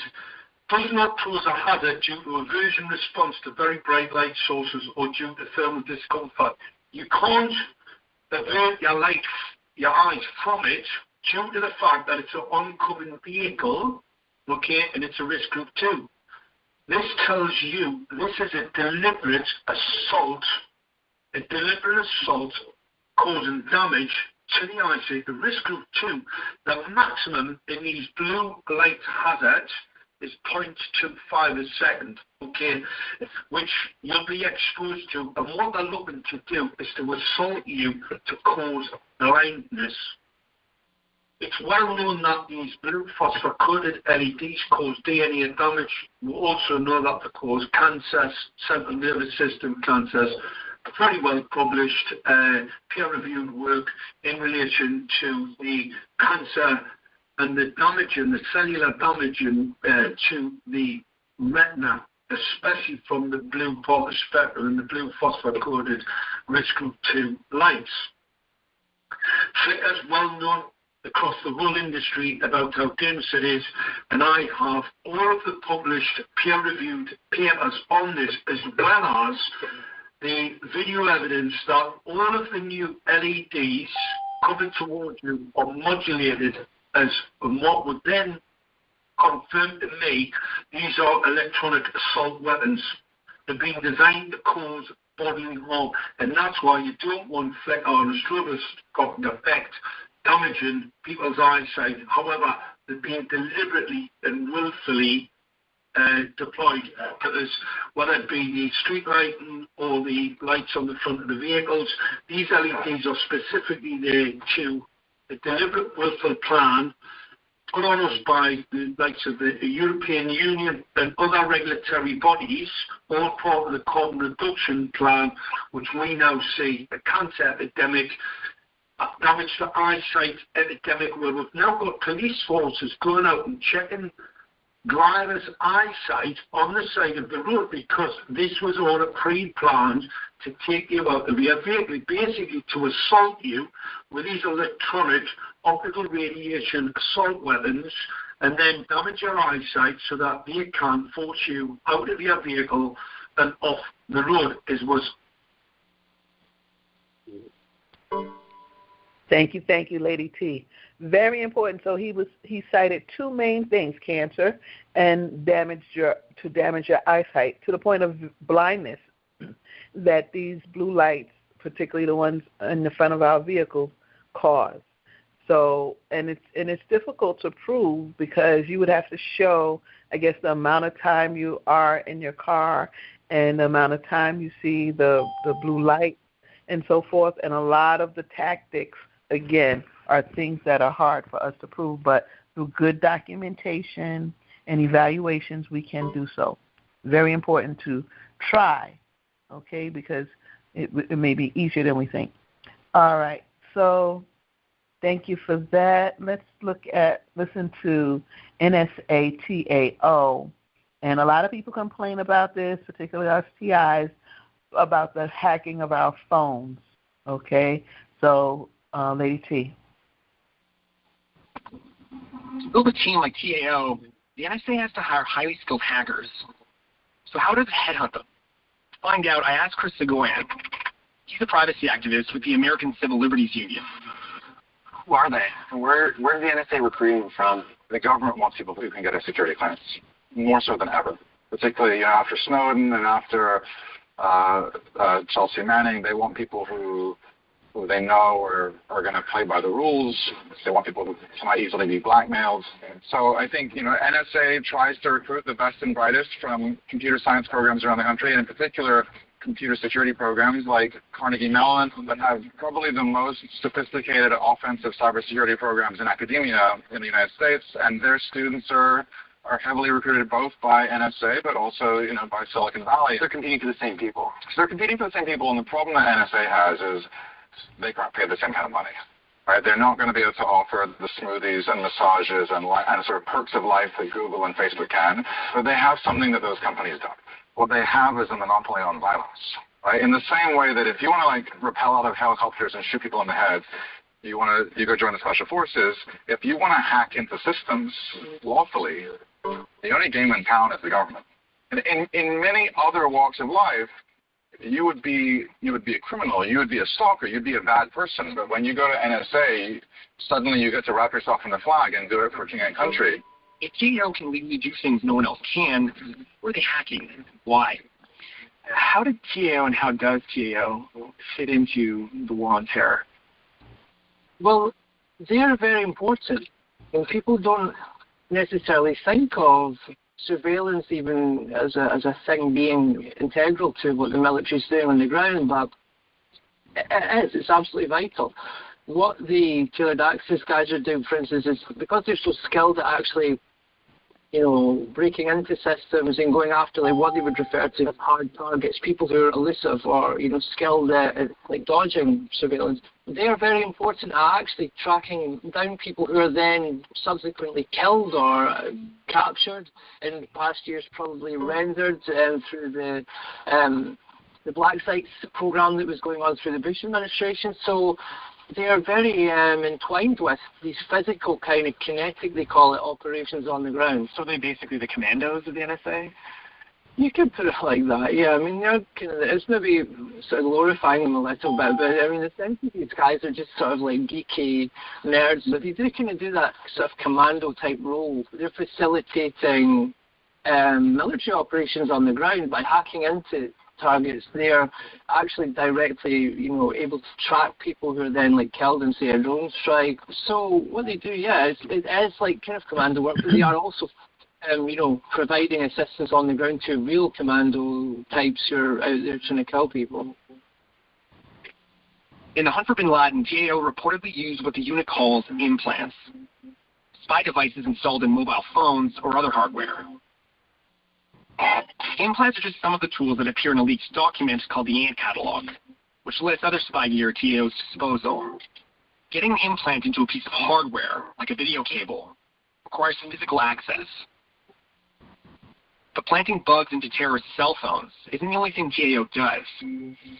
does not pose a hazard due to aversion response to very bright light sources or due to thermal discomfort. You can't avert your eyes from it due to the fact that it's an oncoming vehicle, okay, and it's a risk group 2. This tells you this is a deliberate assault causing damage to the eyesight. The risk group 2, the maximum in these blue light hazards is 0.25 a second, okay, which you'll be exposed to. And what they're looking to do is to assault you to cause blindness. It's well known that these blue phosphor-coated LEDs cause DNA damage. We also know that they cause cancers, central nervous system cancers. Very well published, peer-reviewed work in relation to the cancer and the damage and the cellular damage to the retina, especially from the blue part of the spectrum and the blue phosphor-coated risk group 2 lights. Flicker's well known across the whole industry about how dangerous it is, and I have all of the published peer-reviewed papers on this, as well as the video evidence that all of the new LEDs coming towards you are modulated as what would then confirm to me these are electronic assault weapons. They're being designed to cause bodily harm, and that's why you don't want flicker or a stroboscopic effect damaging people's eyesight. However, they're being deliberately and willfully deployed, because whether it be the street lighting or the lights on the front of the vehicles, these LEDs are specifically there to a deliberate willful plan put on us by the likes of the European Union and other regulatory bodies, all part of the carbon reduction plan, which we now see a cancer epidemic, damage to eyesight epidemic, where we've now got police forces going out and checking driver's eyesight on the side of the road because this was all pre-planned to take you out of your vehicle, basically to assault you with these electronic optical radiation assault weapons and then damage your eyesight so that they can force you out of your vehicle and off the road. Thank you, Lady T. Very important. So he cited two main things: cancer and damage your eyesight to the point of blindness. That these blue lights, particularly the ones in the front of our vehicles, cause. So, and it's difficult to prove because you would have to show, I guess, the amount of time you are in your car and the amount of time you see the blue light and so forth. And a lot of the tactics, again, are things that are hard for us to prove, but through good documentation and evaluations, we can do so. Very important to try, okay, because it may be easier than we think. All right, so thank you for that. Let's listen to NSATAO. And a lot of people complain about this, particularly us TIs, about the hacking of our phones, okay? So, Lady T. To build a team like TAO, the NSA has to hire highly skilled hackers. So how does it headhunt them? To find out, I asked Chris Sagoyan. He's a privacy activist with the American Civil Liberties Union. Who are they? Where's the NSA recruiting from? The government wants people who can get a security clearance, more so than ever. Particularly after Snowden and after Chelsea Manning, they want people who they know are going to play by the rules. They want people who cannot easily be blackmailed. So I think, NSA tries to recruit the best and brightest from computer science programs around the country, and in particular, computer security programs like Carnegie Mellon that have probably the most sophisticated offensive cybersecurity programs in academia in the United States, and their students are heavily recruited both by NSA but also, by Silicon Valley. They're competing for the same people. So they're competing for the same people, and the problem that NSA has is they can't pay the same kind of money. Right? They're not going to be able to offer the smoothies and massages and sort of perks of life that Google and Facebook can, but they have something that those companies don't. What they have is a monopoly on violence. Right? In the same way that if you want to rappel out of helicopters and shoot people in the head, you go join the special forces. If you want to hack into systems lawfully, the only game in town is the government. And in many other walks of life, you would be a criminal, you would be a stalker, you'd be a bad person. But when you go to NSA, suddenly you get to wrap yourself in the flag and do it for king and country. If TAO can legally do things no one else can, where are they hacking? Why? How did TAO and how does TAO fit into the war on terror? Well, they are very important. And people don't necessarily think of surveillance even as a thing being integral to what the military is doing on the ground, but it's absolutely vital. What the tailored access guys are doing, for instance, is because they're so skilled at actually, breaking into systems and going after what they would refer to as hard targets, people who are elusive or, skilled at dodging surveillance. They are very important at actually tracking down people who are then subsequently killed or captured. In past years, probably rendered through the black sites program that was going on through the Bush administration. So they are very entwined with these physical kind of kinetic, they call it, operations on the ground. So they're basically the commandos of the NSA? You could put it like that, yeah. I mean, they're it's maybe sort of glorifying them a little bit, but I mean, essentially these guys are just sort of like geeky nerds, but they do kind of do that sort of commando type role. They're facilitating military operations on the ground by hacking into targets. They are actually directly, able to track people who are then killed in, say, a drone strike. So what they do, it is like kind of commando work, but they are also providing assistance on the ground to real commando types who are out there trying to kill people. In the hunt for bin Laden, GAO reportedly used what the unit calls implants, spy devices installed in mobile phones or other hardware. Implants are just some of the tools that appear in a leaked document called the Ant Catalog, which lists other spy gear at TAO's disposal. Getting an implant into a piece of hardware, like a video cable, requires physical access. But planting bugs into terrorist cell phones isn't the only thing TAO does.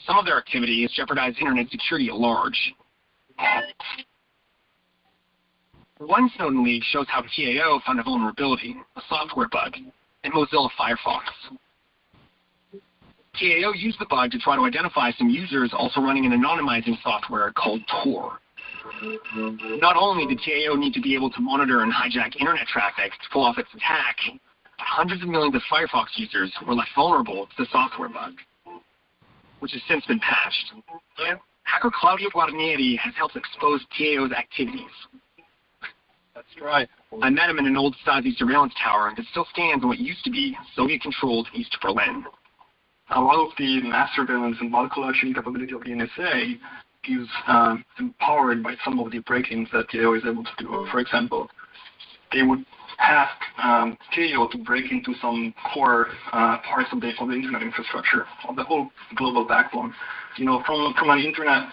Some of their activities jeopardize internet security at large. One Snowden leak shows how TAO found a vulnerability, a software bug, in Mozilla Firefox. TAO used the bug to try to identify some users also running an anonymizing software called Tor. Not only did TAO need to be able to monitor and hijack internet traffic to pull off its attack, but hundreds of millions of Firefox users were left vulnerable to the software bug, which has since been patched. Hacker Claudio Guarnieri has helped expose TAO's activities. That's right. I met him in an old Stasi surveillance tower that still stands in what used to be Soviet-controlled East Berlin. A lot of the mass surveillance and bulk collection capability of the NSA is empowered by some of the break-ins that TAO is able to do. For example, they would ask TAO to break into some core parts of the internet infrastructure, of the whole global backbone. You know, from an internet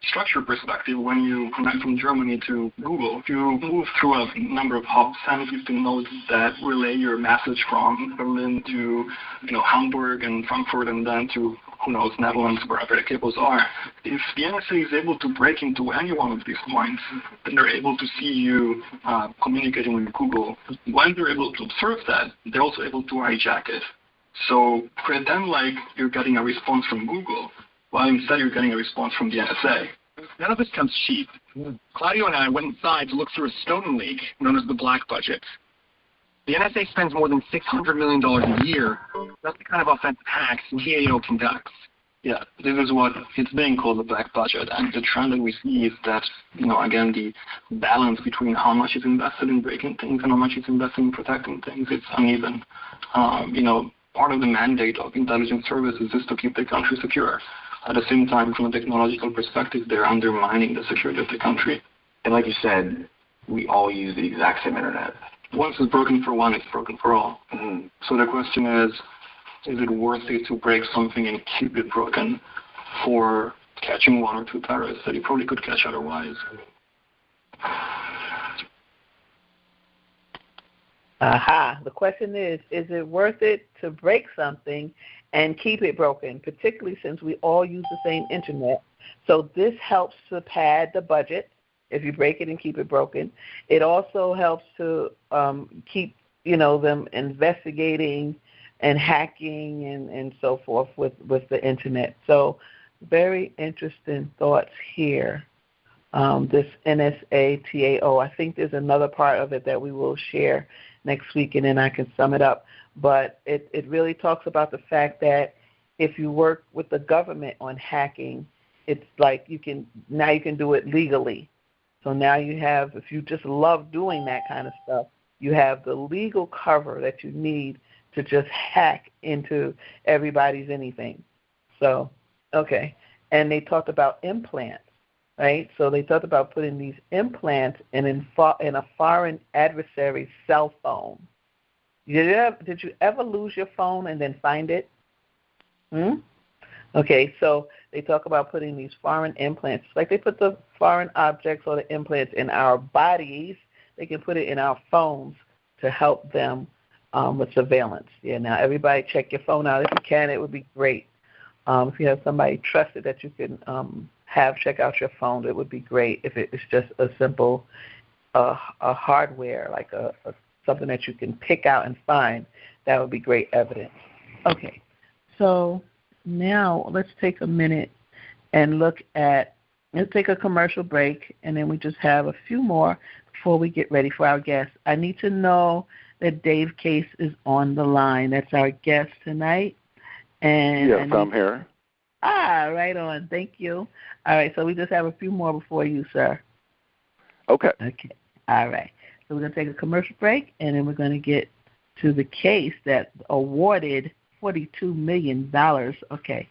structure perspective, when you connect from Germany to Google, you move through a number of hubs, and you can nodes that relay your message from Berlin to, Hamburg and Frankfurt, and then to, Netherlands, wherever the cables are. If the NSA is able to break into any one of these points, then they're able to see you communicating with Google. When they're able to observe that, they're also able to hijack it. So pretend like you're getting a response from Google, while instead you're getting a response from the NSA. None of this comes cheap. Claudio and I went inside to look through a Snowden leak known as the Black Budget. The NSA spends more than $600 million a year. That's the kind of offensive hacks TAO conducts. Yeah, this is what it's being called the Black Budget. And the trend that we see is that, again, the balance between how much is invested in breaking things and how much is invested in protecting things, it's uneven. Part of the mandate of intelligence services is to keep the country secure. At the same time, from a technological perspective, they're undermining the security of the country. And like you said, we all use the exact same internet. Once it's broken for one, it's broken for all. Mm-hmm. So the question is it worth it to break something and keep it broken for catching one or two terrorists that you probably could catch otherwise? The question is it worth it to break something and keep it broken, particularly since we all use the same internet? So this helps to pad the budget if you break it and keep it broken. It also helps to keep, them investigating and hacking and so forth with the internet. So very interesting thoughts here. This NSA TAO, I think there's another part of it that we will share next week, and then I can sum it up. But it really talks about the fact that if you work with the government on hacking, it's like you can do it legally. So now you have, if you just love doing that kind of stuff, you have the legal cover that you need to just hack into everybody's anything. So, okay. And they talked about implants, right? So they talked about putting these implants in a foreign adversary's cell phone. Did you ever lose your phone and then find it? Okay, so they talk about putting these foreign implants. Like they put the foreign objects or the implants in our bodies, they can put it in our phones to help them with surveillance. Yeah, now everybody check your phone out. If you can, it would be great. If you have somebody trusted that you can have check out your phone, it would be great. If it's just a simple a hardware, like something that you can pick out and find, that would be great evidence. Okay, so now let's take a minute and let's take a commercial break, and then we just have a few more before we get ready for our guests. I need to know that Dave Case is on the line. That's our guest tonight. And yes, I'm here. Right on. Thank you. All right, so we just have a few more before you, sir. Okay. All right. So we're going to take a commercial break, and then we're going to get to the case that awarded $42 million. Okay.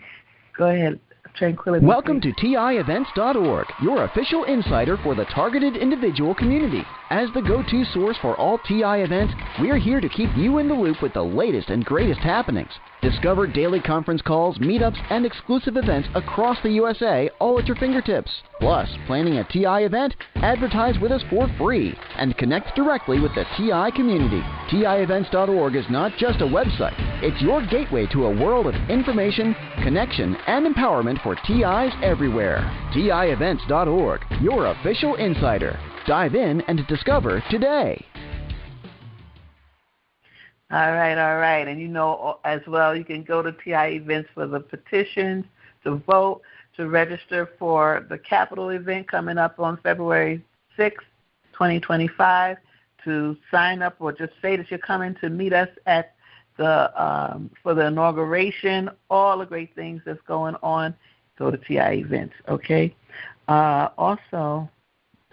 Go ahead. Tranquility. Welcome to TIEvents.org, your official insider for the targeted individual community. As the go-to source for all TI events, we're here to keep you in the loop with the latest and greatest happenings. Discover daily conference calls, meetups, and exclusive events across the USA, all at your fingertips. Plus, planning a TI event? Advertise with us for free and connect directly with the TI community. TIEvents.org is not just a website. It's your gateway to a world of information, connection, and empowerment for TIs everywhere. TIEvents.org, your official insider. Dive in and discover today. All right. And you know as well, you can go to TI Events for the petitions, to vote, to register for the Capitol event coming up on February 6th, 2025, to sign up or just say that you're coming to meet us at the for the inauguration, all the great things that's going on. Go to TI Events, okay? Also,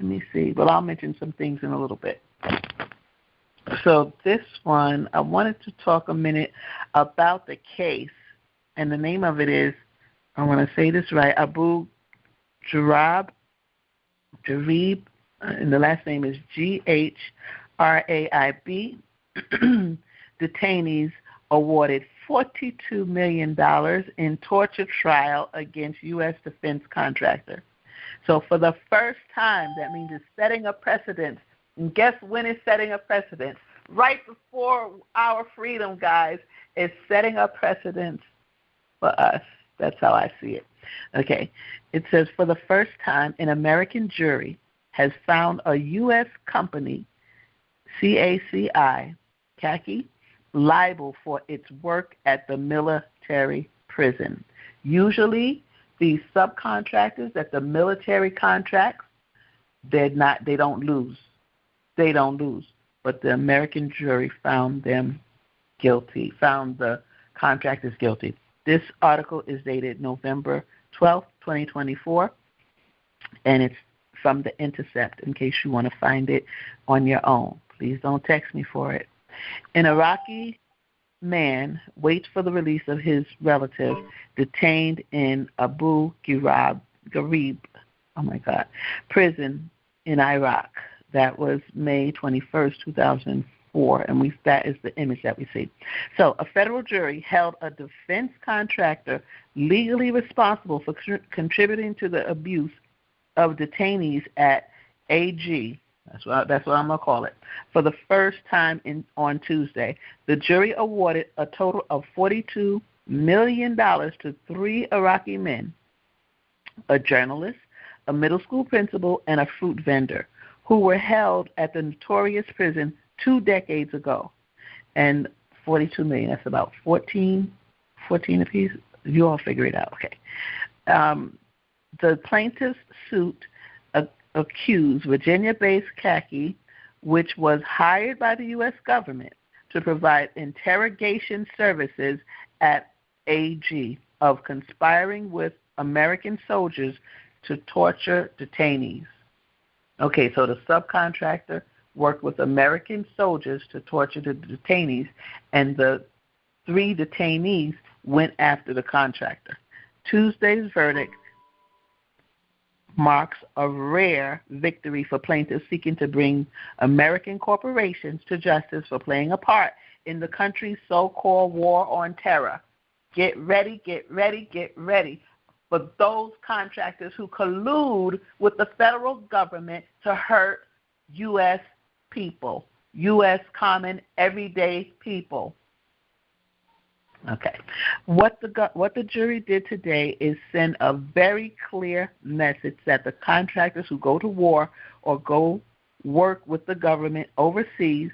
let me see. Well, I'll mention some things in a little bit. So this one, I wanted to talk a minute about the case, and the name of it is, I want to say this right, Abu Ghraib, and the last name is Ghraib. Detainees awarded $42 million in torture trial against U.S. defense contractor. So for the first time, that means it's setting a precedent. And guess when it's setting a precedent? Right before our freedom, guys. It's setting a precedent for us. That's how I see it. Okay. It says, for the first time, an American jury has found a U.S. company, CACI, liable for its work at the military prison. Usually, these subcontractors at the military contracts, they don't lose. They don't lose. But the American jury found them guilty, found the contractors guilty. This article is dated November 12th, 2024, and it's from The Intercept in case you want to find it on your own. Please don't text me for it. An Iraqi man waits for the release of his relative detained in Abu Ghraib, prison in Iraq. That was May 21st, 2004, and that is the image that we see. So a federal jury held a defense contractor legally responsible for contributing to the abuse of detainees at AG. That's what I'm going to call it. For the first time on Tuesday, the jury awarded a total of $42 million to 3 Iraqi men, a journalist, a middle school principal, and a fruit vendor, who were held at the notorious prison 2 decades ago. And $42 million, that's about 14 apiece. You all figure it out, okay. The plaintiff's suit accused Virginia-based CACI, which was hired by the U.S. government to provide interrogation services at AG, of conspiring with American soldiers to torture detainees. Okay, so the subcontractor worked with American soldiers to torture the detainees, and the 3 detainees went after the contractor. Tuesday's verdict marks a rare victory for plaintiffs seeking to bring American corporations to justice for playing a part in the country's so-called war on terror. Get ready for those contractors who collude with the federal government to hurt U.S. people, U.S. common everyday people. Okay. What the jury did today is send a very clear message that the contractors who go to war or go work with the government overseas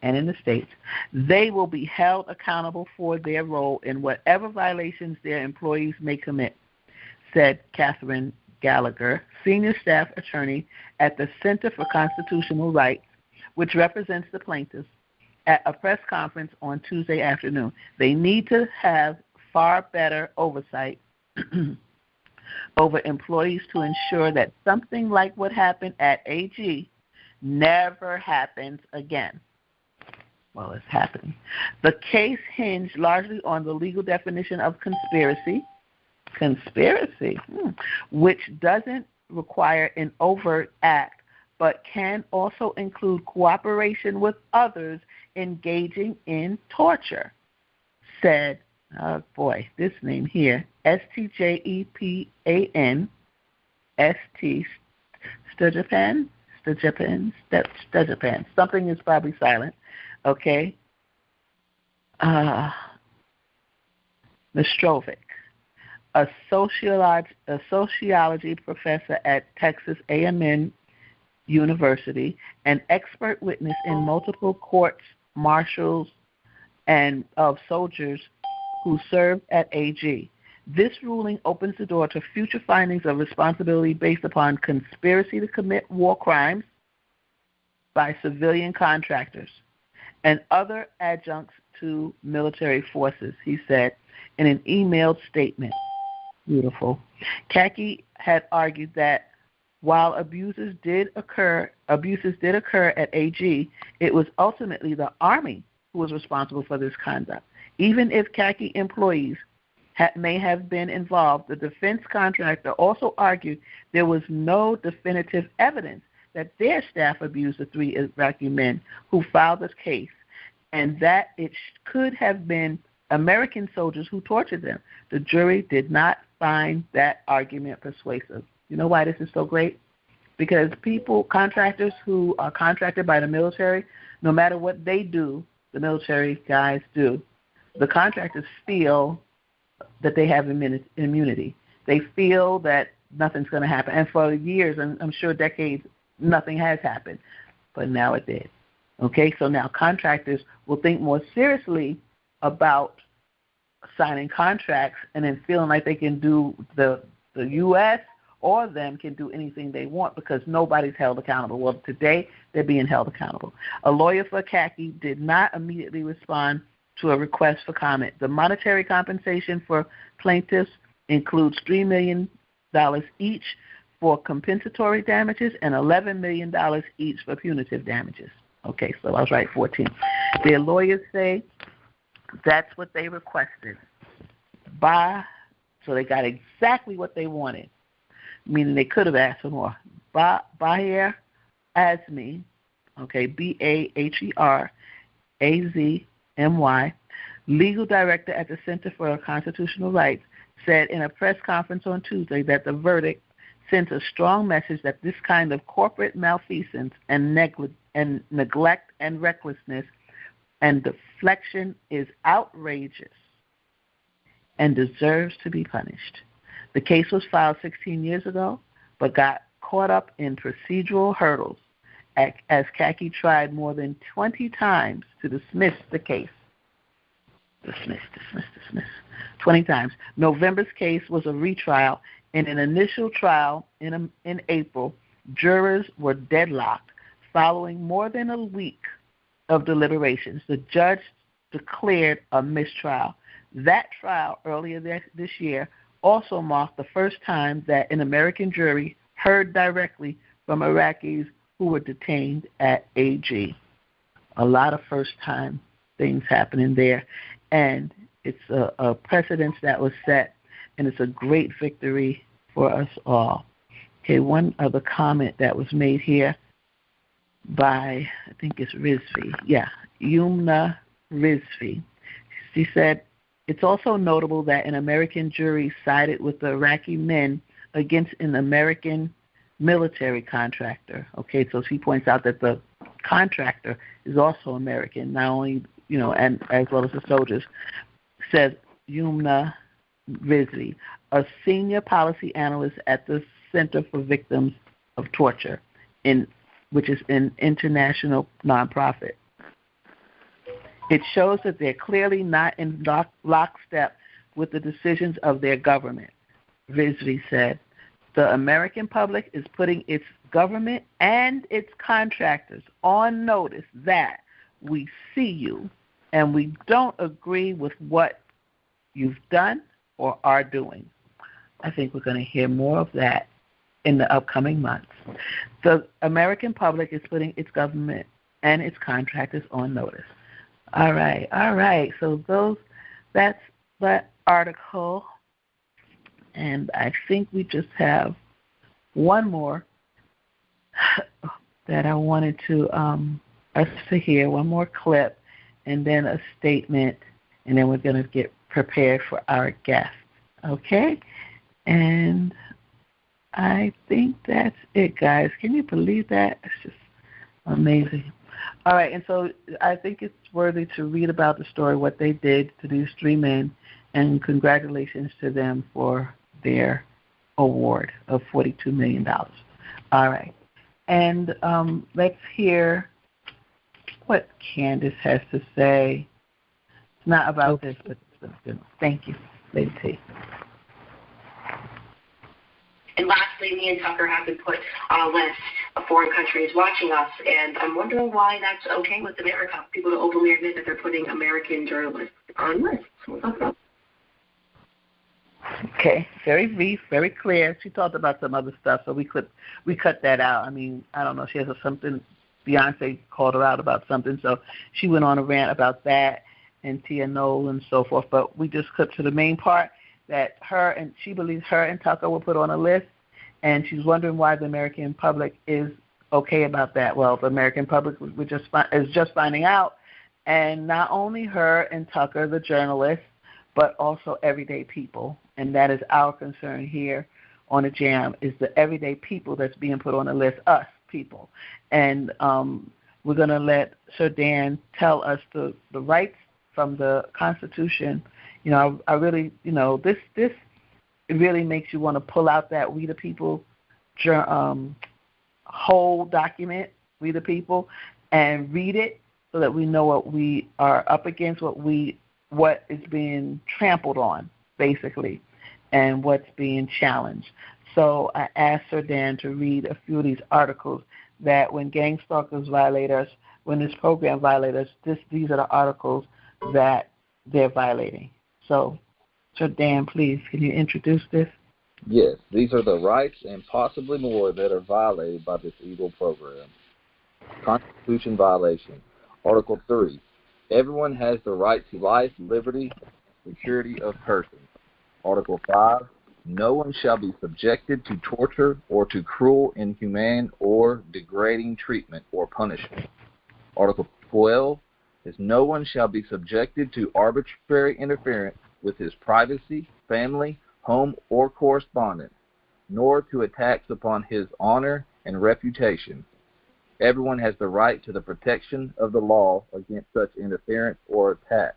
and in the States, they will be held accountable for their role in whatever violations their employees may commit, said Catherine Gallagher, senior staff attorney at the Center for Constitutional Rights, which represents the plaintiffs, at a press conference on Tuesday afternoon. They need to have far better oversight over employees to ensure that something like what happened at AG never happens again. Well, it's happening. The case hinged largely on the legal definition of conspiracy, which doesn't require an overt act, but can also include cooperation with others engaging in torture, said, this name here, Stjepan, Stjepan, something is probably silent, Okay? Nostrovic, a sociology professor at Texas A&M University, an expert witness in multiple courts, marshals, and of soldiers who served at AG. This ruling opens the door to future findings of responsibility based upon conspiracy to commit war crimes by civilian contractors and other adjuncts to military forces, he said in an emailed statement. Beautiful. Kaki had argued that while abuses did occur at AG, it was ultimately the Army who was responsible for this conduct. Even if Kaki employees may have been involved, the defense contractor also argued there was no definitive evidence that their staff abused the 3 Iraqi men who filed this case, and that it could have been American soldiers who tortured them. The jury did not find that argument persuasive. You know why this is so great? Because contractors who are contracted by the military, no matter what they do, the military guys do, the contractors feel that they have immunity. They feel that nothing's going to happen. And for years, and I'm sure decades, nothing has happened. But now it did. Okay, so now contractors will think more seriously about signing contracts and then feeling like they can do the U.S. or them can do anything they want because nobody's held accountable. Well, today they're being held accountable. A lawyer for Kaki did not immediately respond to a request for comment. The monetary compensation for plaintiffs includes $3 million each for compensatory damages and $11 million each for punitive damages. Okay, so I was right, 14. Their lawyers say that's what they requested. So they got exactly what they wanted, meaning they could have asked for more. Baher Azmi, okay, BAHER AZMY, legal director at the Center for Constitutional Rights, said in a press conference on Tuesday that the verdict sends a strong message that this kind of corporate malfeasance and neglect and recklessness and deflection is outrageous and deserves to be punished. The case was filed 16 years ago, but got caught up in procedural hurdles as Kaki tried more than 20 times to dismiss the case. Dismiss. 20 times. November's case was a retrial. In an initial trial in April, jurors were deadlocked following more than a week of deliberations. The judge declared a mistrial. That trial earlier this year also marked the first time that an American jury heard directly from Iraqis who were detained at AG. A lot of first-time things happening there. And it's a precedence that was set, and it's a great victory for us all. Okay, one other comment that was made here by, I think it's Rizvi. Yeah, Yumna Rizvi. She said, it's also notable that an American jury sided with the Iraqi men against an American military contractor. Okay, so she points out that the contractor is also American, not only, and as well as the soldiers. Said Yumna Rizvi, a senior policy analyst at the Center for Victims of Torture, which is an international nonprofit. It shows that they're clearly not in lockstep with the decisions of their government, Rizvi said. The American public is putting its government and its contractors on notice that we see you and we don't agree with what you've done or are doing. I think we're going to hear more of that in the upcoming months. The American public is putting its government and its contractors on notice. All right. So that's that article. And I think we just have one more that I wanted to us to hear, one more clip, and then a statement, and then we're going to get prepared for our guests. Okay? And I think that's it, guys. Can you believe that? It's just amazing. All right, and so I think it's worthy to read about the story, what they did to these three men, and congratulations to them for their award of $42 million. All right, and let's hear what Candace has to say. It's not about this, but thank you, Lady T. And lastly, me and Tucker have been put on a list of foreign countries watching us, and I'm wondering why that's okay with America. People to openly admit that they're putting American journalists on lists. Okay, very brief, very clear. She talked about some other stuff, so we cut that out. I mean, I don't know. She has something. Beyonce called her out about something, so she went on a rant about that and Tia Knoll and so forth. But we just cut to the main part that she believes her and Tucker were put on a list, and she's wondering why the American public is okay about that. Well, the American public is just finding out, and not only her and Tucker, the journalists, but also everyday people, and that is our concern here on the J.A.M. is the everyday people that's being put on the list, us people. And we're going to let Sir Dan tell us the rights from the Constitution. You know, I really, you know, this it really makes you want to pull out that We the People whole document, We the People, and read it so that we know what we are up against, what is being trampled on, basically, and what's being challenged. So I asked Sir Dan to read a few of these articles that when gang stalkers violate us, when this program violates us, these are the articles that they're violating. So, Sir Dan, please, can you introduce this? Yes, these are the rights and possibly more that are violated by this evil program. Constitution violation. Article 3. Everyone has the right to life, liberty, and security of person. Article 5. No one shall be subjected to torture or to cruel, inhumane, or degrading treatment or punishment. Article 12 is no one shall be subjected to arbitrary interference with his privacy, family, home, or correspondence, nor to attacks upon his honor and reputation. Everyone has the right to the protection of the law against such interference or attack.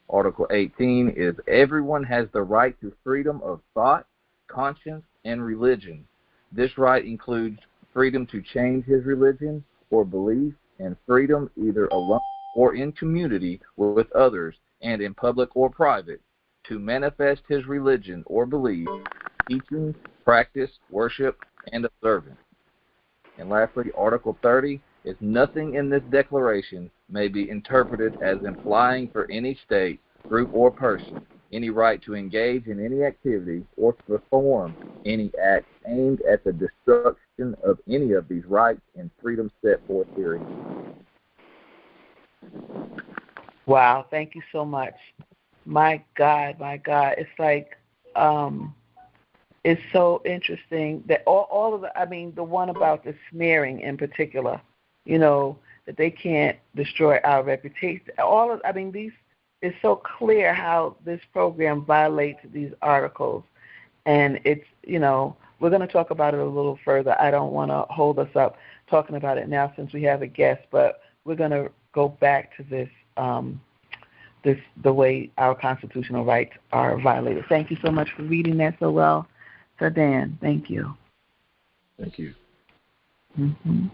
Article 18 is everyone has the right to freedom of thought, conscience, and religion. This right includes freedom to change his religion or belief, and freedom either alone or in community with others and in public or private to manifest his religion or belief, teaching, practice, worship, and observance. And lastly, Article 30 is nothing in this declaration may be interpreted as implying for any state, group, or person any right to engage in any activity or to perform any act aimed at the destruction of any of these rights and freedoms set forth herein. Wow, thank you so much. My God, it's like it's so interesting that all of the one about the smearing in particular, you know, that they can't destroy our reputation. It's so clear how this program violates these articles, and it's, you know, we're going to talk about it a little further. I don't want to hold us up talking about it now since we have a guest, but we're going to go back to this, the way our constitutional rights are violated. Thank you so much for reading that so well, Sir Dan. Thank you. Thank you. Mm-hmm.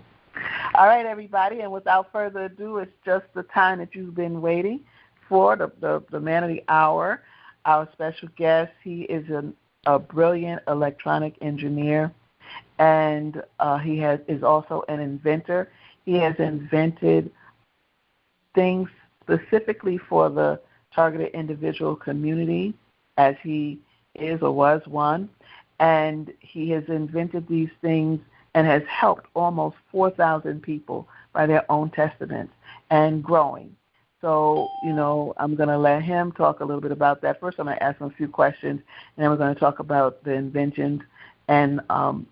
All right, everybody, and without further ado, it's just the time that you've been waiting for, the man of the hour, our special guest. He is a brilliant electronic engineer, and he is also an inventor. He has invented things specifically for the targeted individual community, as he is or was one, and he has invented these things and has helped almost 4,000 people by their own testaments and growing. So, you know, I'm going to let him talk a little bit about that. First, I'm going to ask him a few questions, and then we're going to talk about the inventions, and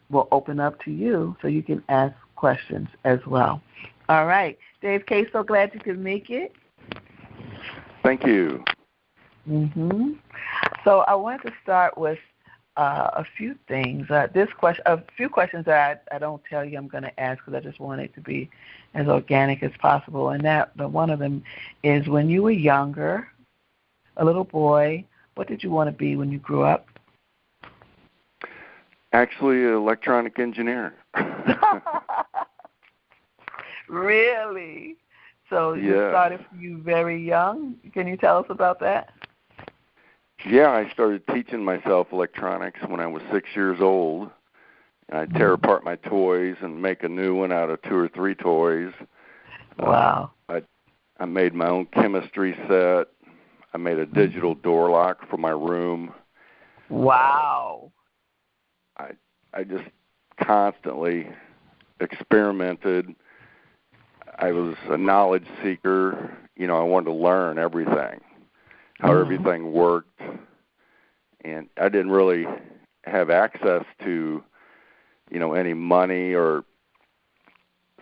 we'll open up to you so you can ask questions as well. All right. Dave Case, so glad you could make it. Thank you. Mm-hmm. So I wanted to start with a few things. A few questions that I don't tell you I'm going to ask because I just want it to be as organic as possible. And one of them is, when you were younger, a little boy, what did you want to be when you grew up? Actually, an electronic engineer. Really? So you started from you very young? Can you tell us about that? Yeah, I started teaching myself electronics when I was 6 years old. And I'd tear apart my toys and make a new one out of 2 or 3 toys. Wow. I made my own chemistry set. I made a digital door lock for my room. Wow. I just constantly experimented. I was a knowledge seeker. I wanted to learn everything, how everything worked. And I didn't really have access to, any money or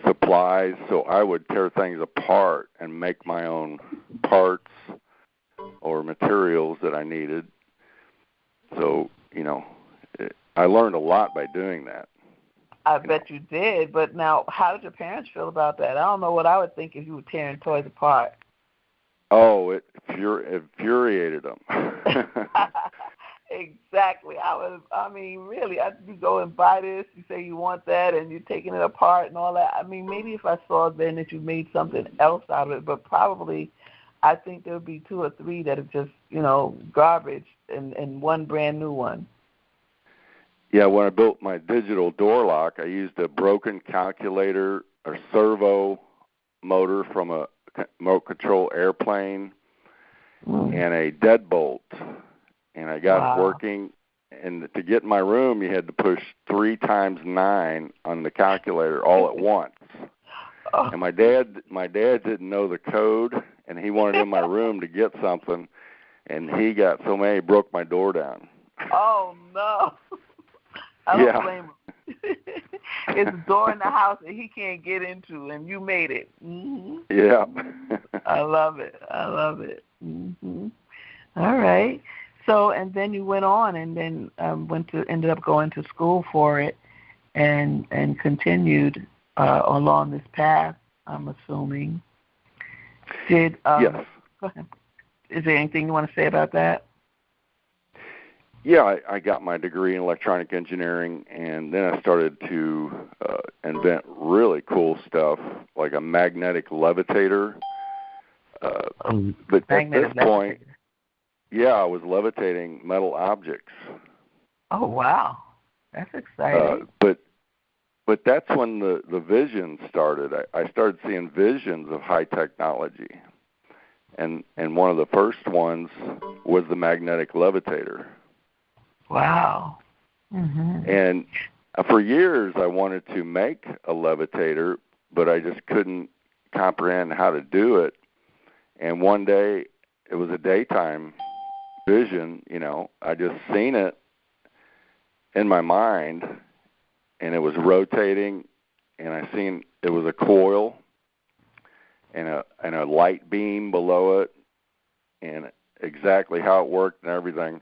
supplies, so I would tear things apart and make my own parts or materials that I needed. So, I learned a lot by doing that. I bet you did, but now, how did your parents feel about that? I don't know what I would think if you were tearing toys apart. Oh, it infuriated them. Exactly. Really, you go and buy this, you say you want that, and you're taking it apart and all that. Maybe if I saw then that you made something else out of it, but probably I think there would be 2 or 3 that are just, garbage and one brand new one. Yeah, when I built my digital door lock, I used a broken calculator, a servo motor from a remote control airplane, and a deadbolt. And I got it working. And to get in my room, you had to push 3 times 9 on the calculator all at once. And my dad didn't know the code, and he wanted in my room to get something, and he got so mad he broke my door down. Oh, no. I don't blame him. It's a door in the house that he can't get into, and you made it. Mm-hmm. Yeah. I love it. Mm-hmm. All right. So, and then you went on, and then ended up going to school for it, and continued along this path, I'm assuming. Yes. Go ahead. Is there anything you want to say about that? Yeah, I got my degree in electronic engineering, and then I started to invent really cool stuff, like a magnetic levitator. But at this point, I was levitating metal objects. Oh, wow. That's exciting. But that's when the vision started. I started seeing visions of high technology. And one of the first ones was the magnetic levitator. Wow. Mm-hmm. And for years I wanted to make a levitator, but I just couldn't comprehend how to do it. And one day, it was a daytime vision, I just seen it in my mind, and it was rotating, and I seen it was a coil and a light beam below it, and exactly how it worked and everything.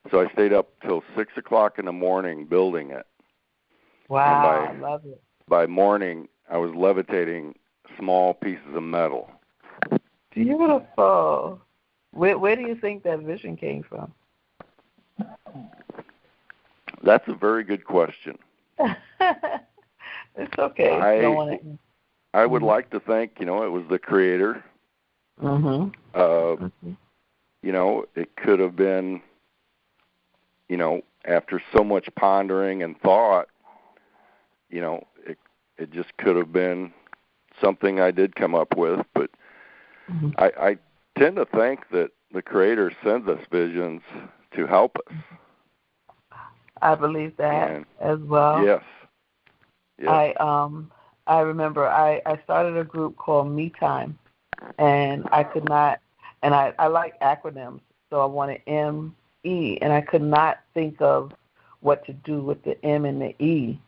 So I stayed up till 6 o'clock in the morning building it. Wow, I love it. By morning, I was levitating small pieces of metal. Beautiful. Where do you think that vision came from? That's a very good question. It's okay. I would like to think, it was the Creator. Mm-hmm. It could have been, after so much pondering and thought, it just could have been something I did come up with. But I tend to think that the Creator sends us visions to help us. I believe that as well. Yes. I remember I started a group called Me Time, and I could not, and I like acronyms, so I wanted M-E, and I could not think of what to do with the M and the E.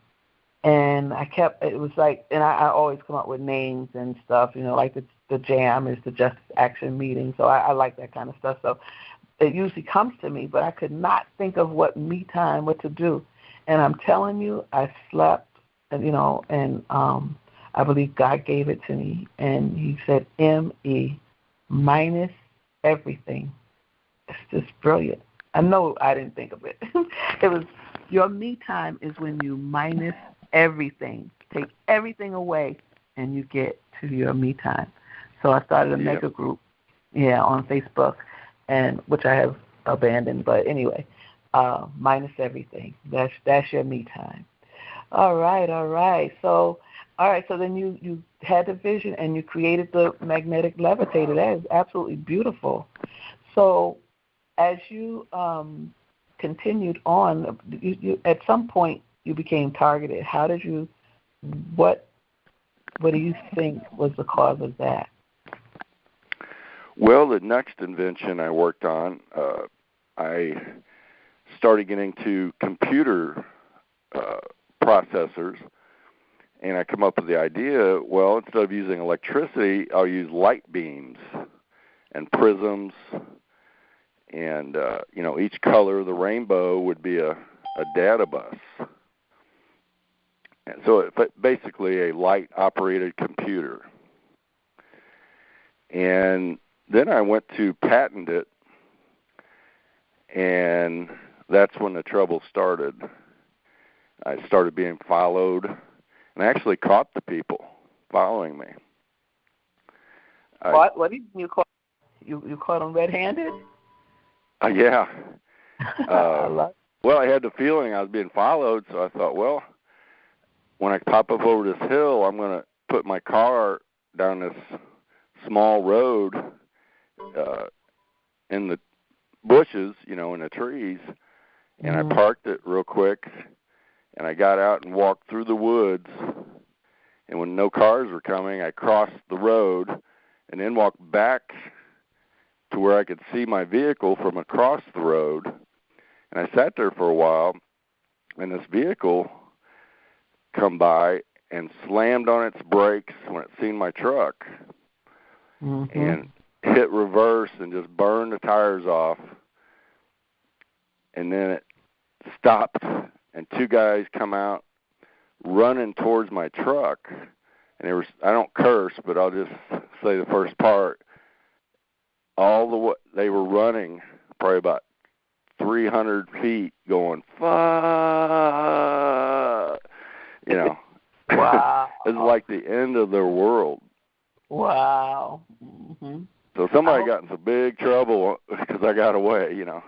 And it was like, and I always come up with names and stuff, like the J.A.M is the Justice Action Meeting, so I like that kind of stuff. So it usually comes to me, but I could not think of what me time, what to do. And I'm telling you, I slept, and I believe God gave it to me, and He said, M-E, minus everything. It's just brilliant. I know I didn't think of it. It was, your me time is when you minus everything, take everything away, and you get to your me time. So I started a mega group, on Facebook, and which I have abandoned. But anyway, minus everything. That's your me time. All right. So then you had the vision and you created the magnetic levitator. That is absolutely beautiful. So as you continued on, you at some point you became targeted. How did you? What do you think was the cause of that? Well, the next invention I worked on, I started getting into computer processors, and I come up with the idea, well, instead of using electricity, I'll use light beams and prisms, and each color of the rainbow would be a data bus. And so it's basically a light-operated computer. And then I went to patent it, and that's when the trouble started. I started being followed, and I actually caught the people following me. What did you call? You caught them red-handed? Yeah. Well, I had the feeling I was being followed, so I thought, well, when I pop up over this hill, I'm going to put my car down this small road in the bushes, in the trees, and I parked it real quick, and I got out and walked through the woods, and when no cars were coming, I crossed the road and then walked back to where I could see my vehicle from across the road, and I sat there for a while, and this vehicle come by and slammed on its brakes when it seen my truck, and hit reverse and just burned the tires off, and then it stopped, and two guys come out running towards my truck, and they were, I don't curse, but I'll just say the first part, all the way they were running probably about 300 feet going, fuck, Wow. It's like the end of their world. Wow. So somebody got in some big trouble because I got away, Yeah.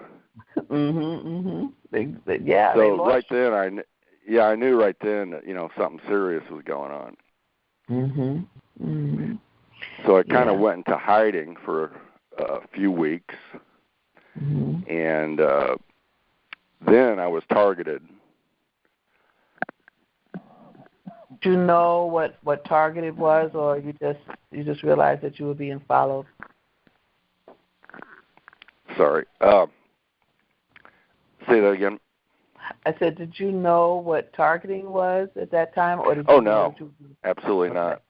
So right then, I knew right then that something serious was going on. So I kind of went into hiding for a few weeks, and then I was targeted. Did you know what targeted was, or you just realized that you were being followed? Sorry. Say that again. I said, did you know what targeting was at that time, or did you? Oh no, absolutely not.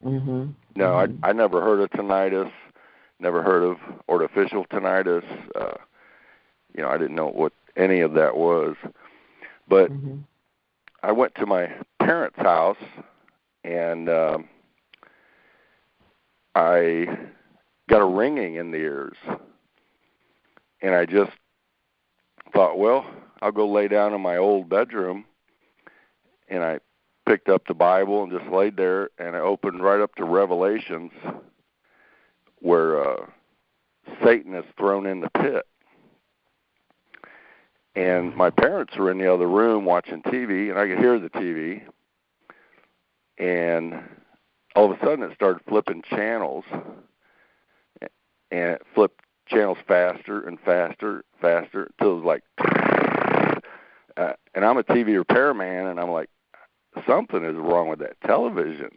No, I never heard of tinnitus. Never heard of artificial tinnitus. I didn't know what any of that was. But I went to my parents' house, and I got a ringing in the ears. And I just thought, well, I'll go lay down in my old bedroom. And I picked up the Bible and just laid there, and I opened right up to Revelations, where Satan is thrown in the pit. And my parents were in the other room watching TV, and I could hear the TV. And all of a sudden it started flipping channels, and it flipped channels faster and faster, until it was like, and I'm a TV repairman, and I'm like, something is wrong with that television.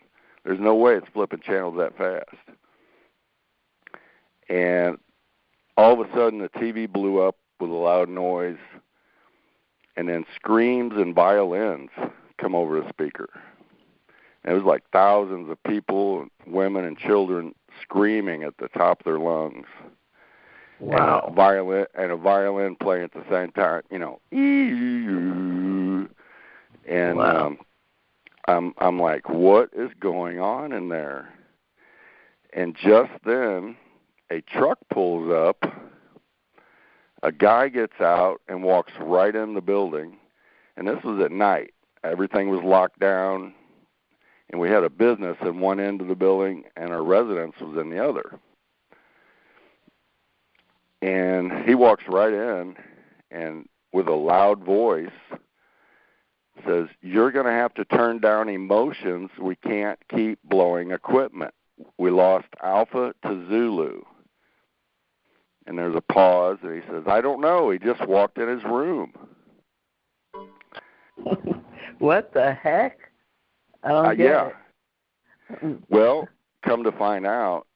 There's no way it's flipping channels that fast. And all of a sudden the TV blew up with a loud noise, and then screams and violins come over the speaker. And it was like thousands of people, women and children, screaming at the top of their lungs. Wow. And a violin playing at the same time, and wow. I'm like, what is going on in there? And just then, a truck pulls up. A guy gets out and walks right in the building, and this was at night. Everything was locked down, and we had a business in one end of the building, and our residence was in the other. And he walks right in, and with a loud voice says, "You're going to have to turn down emotions. We can't keep blowing equipment. We lost Alpha to Zulu." And there's a pause, and he says, "I don't know. He just walked in his room." What the heck? I don't get it. Well, come to find out,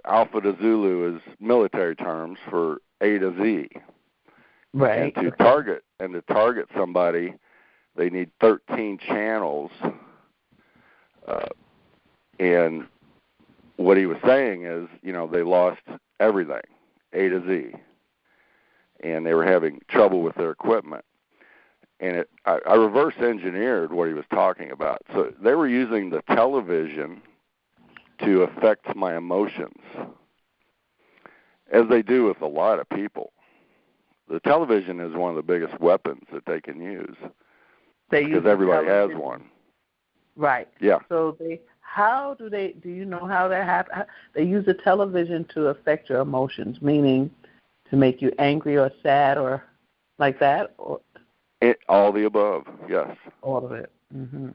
Alpha to Zulu is military terms for A to Z. Right. And to target somebody, they need 13 channels. And what he was saying is, they lost everything, A to Z, and they were having trouble with their equipment. And I reverse engineered what he was talking about. So they were using the television to affect my emotions, as they do with a lot of people. The television is one of the biggest weapons that they can use, because everybody has one. Right. Yeah. So do you know how that happens? They use the television to affect your emotions, meaning to make you angry or sad or like that? Or all the above, yes. All of it. Mm-hmm.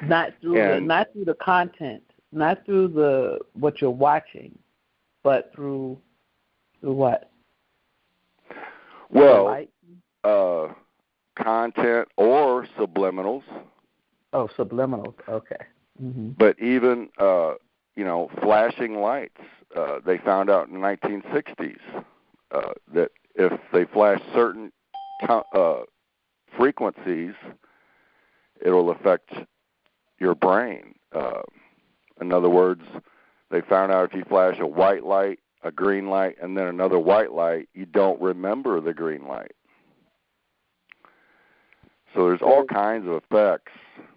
Not through the content, not through what you're watching, but through what? Well, content or subliminals. Oh, subliminals. Okay. Mm-hmm. But even flashing lights. They found out in the 1960s that if they flash certain frequencies, it'll affect your brain. In other words, they found out if you flash a white light, a green light, and then another white light, you don't remember the green light. So there's all kinds of effects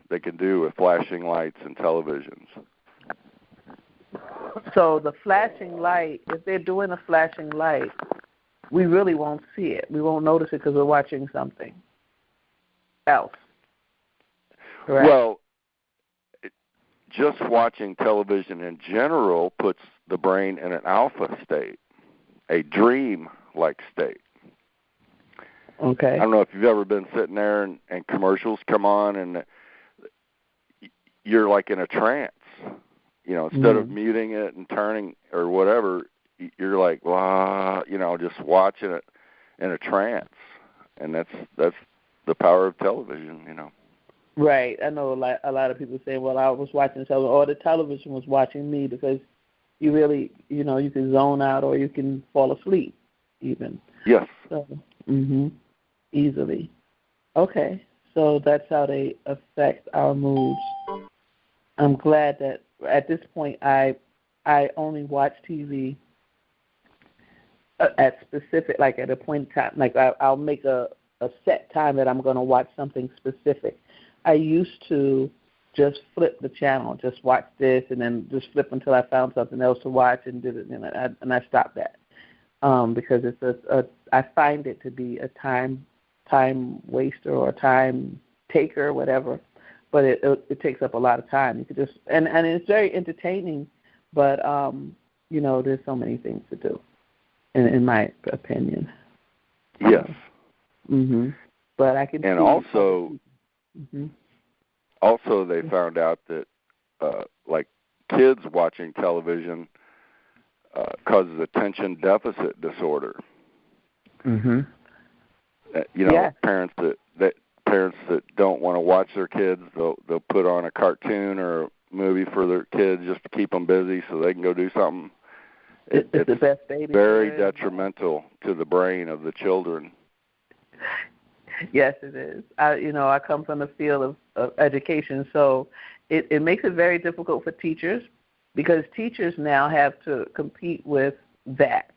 they can do with flashing lights and televisions. So the flashing light, if they're doing a flashing light, we really won't see it. We won't notice it because we're watching something else. Correct? Well, just watching television in general puts the brain in an alpha state, a dream-like state. Okay. I don't know if you've ever been sitting there and commercials come on and you're like in a trance. Instead of muting it and turning or whatever, you're like, just watching it in a trance. And that's the power of television, Right. I know a lot of people say, well, I was watching television, or the television was watching me, because you really, you can zone out or you can fall asleep even. Yes. So, easily. Okay. So that's how they affect our moods. I'm glad that at this point I only watch TV at specific, like at a point in time. Like I'll make a set time that I'm going to watch something specific. I used to just flip the channel, just watch this, and then just flip until I found something else to watch, and did it, and I stopped that because it's I find it to be a time waster or time taker or whatever. But it takes up a lot of time. You could just and it's very entertaining, but there's so many things to do, in my opinion. Yes. But I can. And also they found out that like kids watching television causes attention deficit disorder. Parents that don't want to watch their kids, they'll put on a cartoon or a movie for their kids just to keep them busy so they can go do something. It's the best baby. Very detrimental to the brain of the children. Yes, it is. I come from the field of education, so it makes it very difficult for teachers, because teachers now have to compete with that.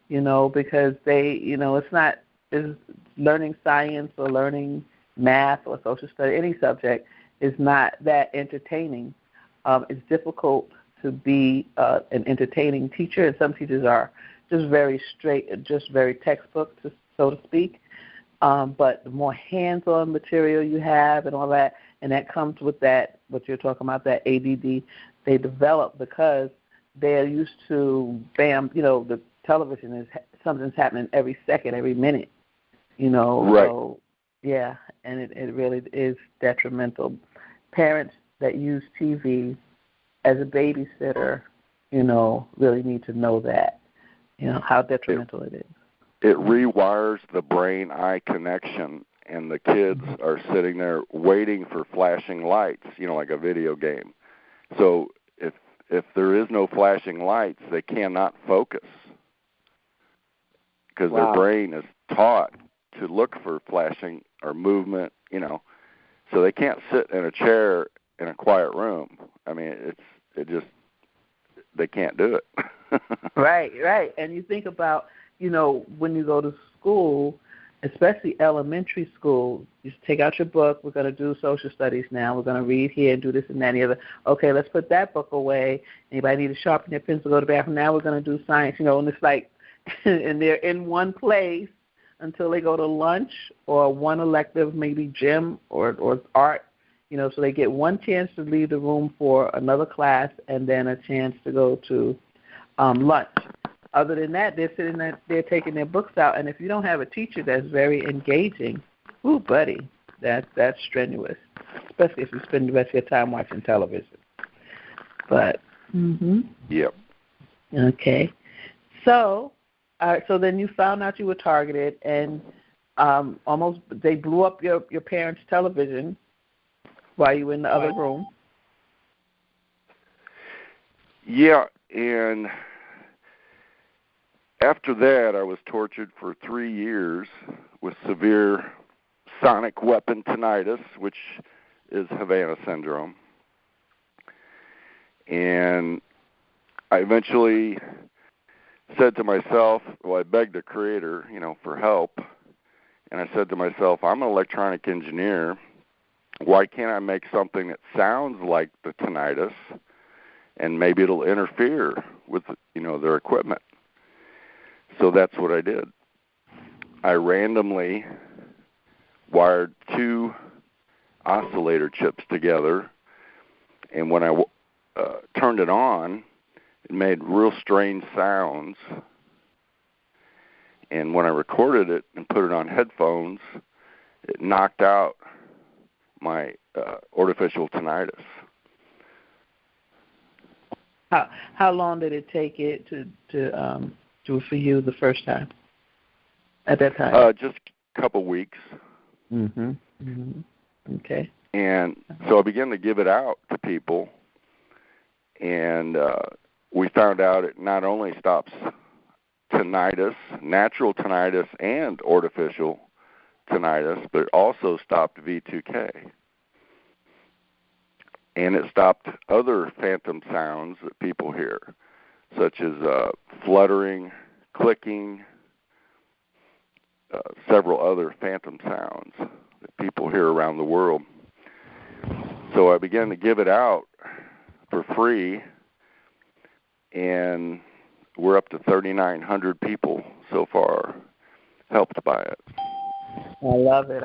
because they, it's not is learning science or learning math or social study, any subject is not that entertaining. It's difficult to be an entertaining teacher, and some teachers are just very straight, just very textbook, so to speak. But the more hands-on material you have and all that, and that comes with that, what you're talking about, that ADD, they develop because they're used to, the television is something's happening every second, every minute, Right. So, yeah, and it really is detrimental. Parents that use TV as a babysitter, really need to know that, how detrimental it is. It rewires the brain-eye connection, and the kids are sitting there waiting for flashing lights, like a video game. So if there is no flashing lights, they cannot focus because their brain is taught to look for flashing or movement, so they can't sit in a chair in a quiet room. I mean, they can't do it. Right. And you think about, when you go to school, especially elementary school, you take out your book. We're going to do social studies now. We're going to read here and do this and that and the other. Okay, let's put that book away. Anybody need to sharpen their pencil, go to the bathroom. Now we're going to do science, and it's like, and they're in one place until they go to lunch or one elective, maybe gym or art, so they get one chance to leave the room for another class and then a chance to go to lunch. Other than that, they're sitting there, they're taking their books out, and if you don't have a teacher that's very engaging, ooh, buddy, that's strenuous, especially if you spend the rest of your time watching television. But, Yep. Okay. So then you found out you were targeted, and almost they blew up your parents' television while you were in the other room. Yeah, and after that, I was tortured for 3 years with severe sonic weapon tinnitus, which is Havana syndrome. And I eventually said to myself, I begged the Creator, for help. And I said to myself, I'm an electronic engineer. Why can't I make something that sounds like the tinnitus, and maybe it'll interfere with, their equipment? So that's what I did. I randomly wired 2 oscillator chips together, and when I turned it on, it made real strange sounds. And when I recorded it and put it on headphones, it knocked out my artificial tinnitus. How long did it take it to do it for you the first time? At that time, just a couple weeks. Okay. And so I began to give it out to people, and we found out it not only stops tinnitus, natural tinnitus, and artificial tinnitus, but it also stopped V2K. And it stopped other phantom sounds that people hear, such as fluttering, clicking, several other phantom sounds that people hear around the world. So I began to give it out for free, and we're up to 3,900 people so far helped by it. I love it.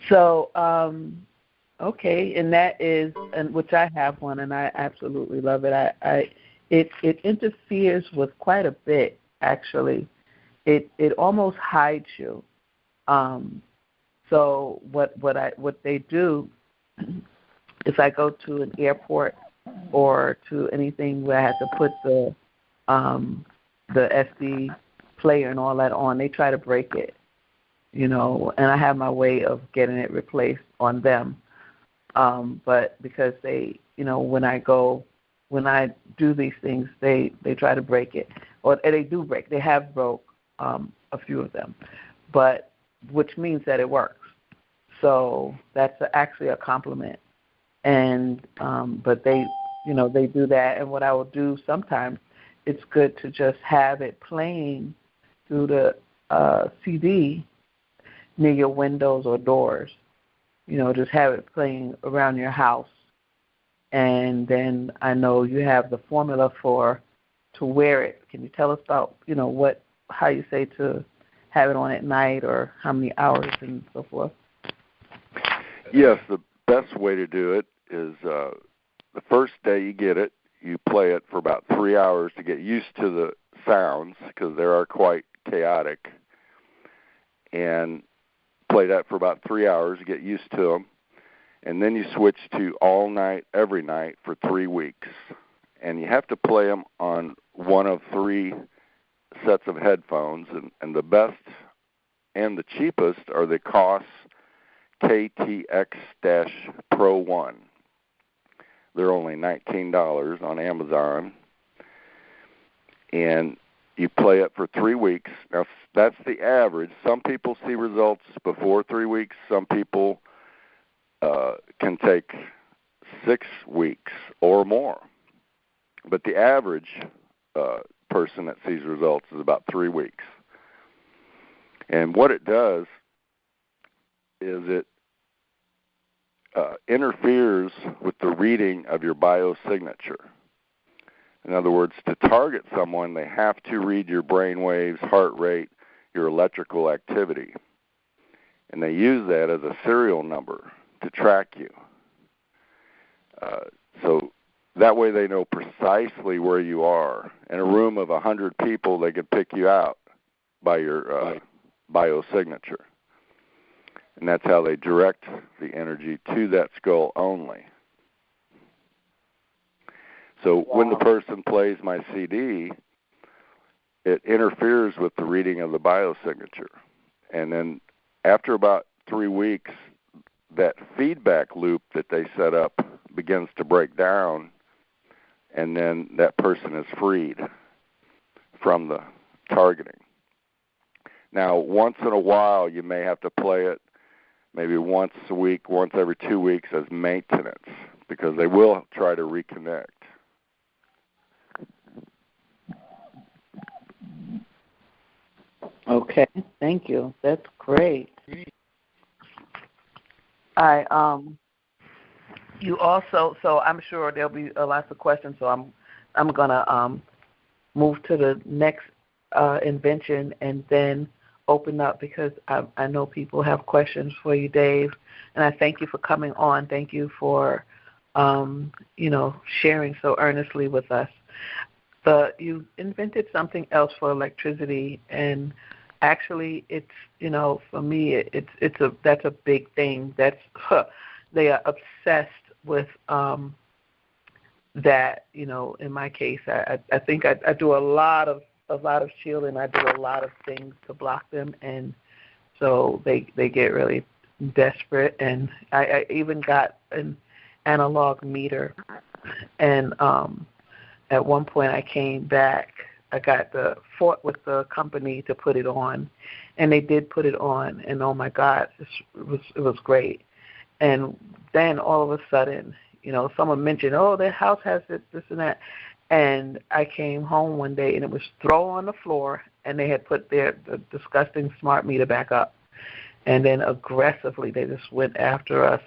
So, okay, and that is, and which I have one, and I absolutely love it. It interferes with quite a bit, actually. It almost hides you. So what they do, if I go to an airport or to anything where I have to put the SD player and all that on, they try to break it. And I have my way of getting it replaced on them. But because they, when I do these things, they try to break it. Or they do break. They have broke a few of them. But which means that it works. So that's actually a compliment. And but they they do that. And what I will do sometimes, it's good to just have it playing through the CD near your windows or doors. Just have it playing around your house. And then I know you have the formula to wear it. Can you tell us about, how you say to have it on at night or how many hours and so forth? Yes, the best way to do it is the first day you get it, you play it for about 3 hours to get used to the sounds because they are quite chaotic. And play that for about 3 hours to get used to them. And then you switch to all night, every night for 3 weeks. And you have to play them on one of 3 sets of headphones. And the best and the cheapest are the KOS KTX-Pro 1. They're only $19 on Amazon. And you play it for 3 weeks. Now, that's the average. Some people see results before 3 weeks. Some people can take 6 weeks or more. But the average person that sees results is about 3 weeks. And what it does is it interferes with the reading of your biosignature. In other words, to target someone, they have to read your brain waves, heart rate, your electrical activity. And they use that as a serial number to track you. So that way they know precisely where you are. In a room of 100 people, they could pick you out by your biosignature. And that's how they direct the energy to that skull only. So when the person plays my CD, it interferes with the reading of the biosignature. And then after about 3 weeks, that feedback loop that they set up begins to break down, and then that person is freed from the targeting. Now, once in a while, you may have to play it maybe once a week, once every 2 weeks as maintenance, because they will try to reconnect. Okay, thank you. That's great. You also, so I'm sure there'll be lots of questions, so I'm gonna move to the next invention and then open up because I know people have questions for you, Dave, and I thank you for coming on. Thank you for sharing so earnestly with us. You invented something else for electricity, and actually, it's for me, that's a big thing. They are obsessed with that. In my case, I think I do a lot of shielding. I do a lot of things to block them, and so they get really desperate. And I even got an analog meter, and at one point I came back. I fought with the company to put it on, and they did put it on, and oh my God, it was great. And then all of a sudden, someone mentioned, oh, their house has this and that, and I came home one day and it was thrown on the floor, and they had put the disgusting smart meter back up, and then aggressively they just went after us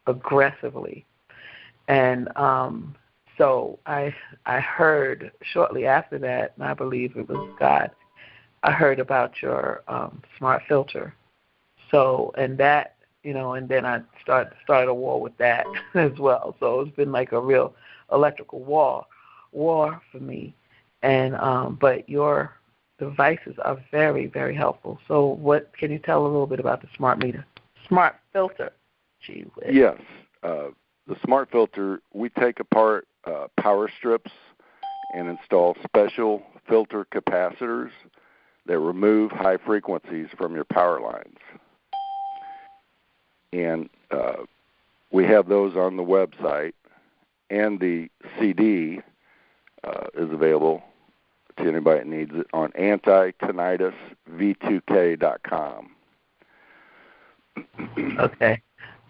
aggressively, and so I heard shortly after that, and I believe it was God, I heard about your smart filter. So, and that, and then I started a war with that as well. So it's been like a real electrical war for me. And but your devices are very, very helpful. So what can you tell a little bit about the smart filter? Gee whiz. Yes. The smart filter, we take apart power strips and install special filter capacitors that remove high frequencies from your power lines. And we have those on the website, and the CD is available to anybody that needs it on antitinnitusv2k.com. Okay.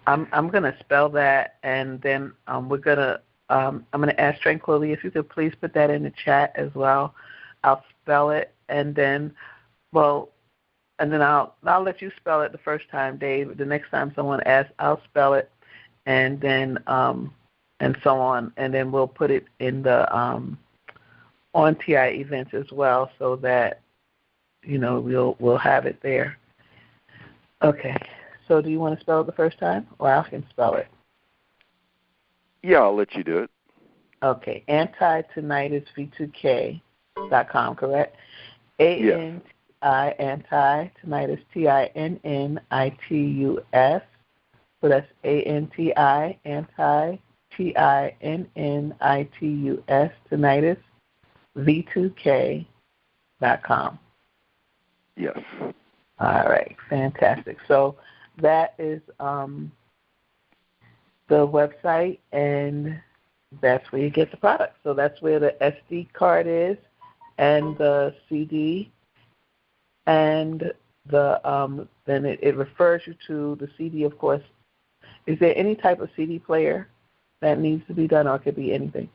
I'm going to spell that, and then we're going to I'm going to ask Tranquility if you could please put that in the chat as well. I'll spell it, and then I'll let you spell it the first time, Dave. The next time someone asks, I'll spell it, and then and so on, and then we'll put it in the on TI events as well, so that we'll have it there. Okay. So do you want to spell it the first time, or I can spell it? Yeah, I'll let you do it. Okay. Anti-tinnitus V2K.com, correct? Yes. Anti-tinnitus TINNITUS. So that's ANTI anti-TINNITUS tinnitus V2K.com. Yes. All right. Fantastic. So that is the website, and that's where you get the product. So that's where the SD card is, and the CD, and the then it refers you to the CD, of course. Is there any type of CD player that needs to be done, or it could be anything?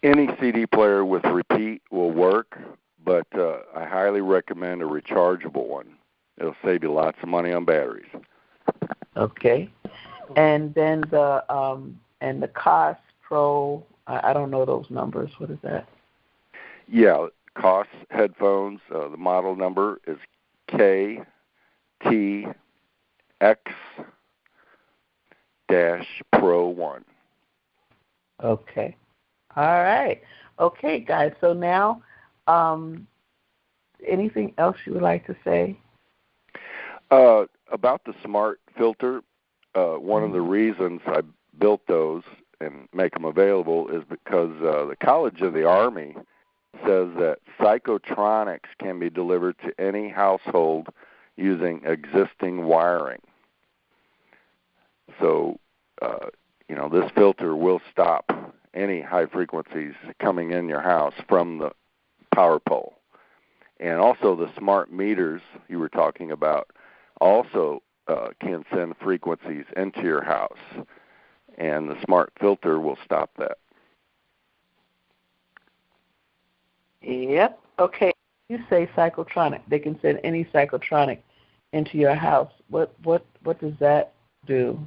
Any CD player with repeat will work, but I highly recommend a rechargeable one. It'll save you lots of money on batteries. Okay. And then the COS Pro, I don't know those numbers. What is that? Yeah, COS headphones. The model number is KTX-Pro1. Okay. All right. Okay, guys. So now, anything else you would like to say? About the smart filter, one of the reasons I built those and make them available is because the College of the Army says that psychotronics can be delivered to any household using existing wiring. So, this filter will stop any high frequencies coming in your house from the power pole. And also the smart meters you were talking about also can send frequencies into your house, and the smart filter will stop that. Yep. Okay. You say psychotronic. They can send any psychotronic into your house. What does that do?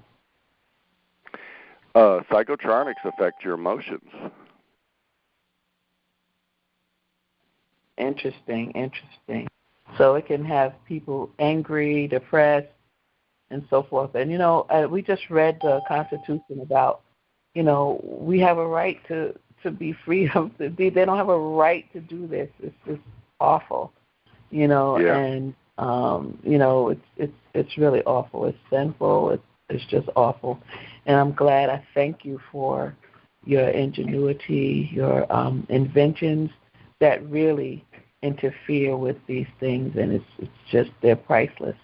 Psychotronics affect your emotions. Interesting. So it can have people angry, depressed, and so forth. And, we just read the Constitution about, we have a right to be free they don't have a right to do this. It's just awful, Yeah. And, it's really awful. It's sinful. It's just awful. And I'm glad. I thank you for your ingenuity, your inventions that really interfere with these things, and it's just, they're priceless.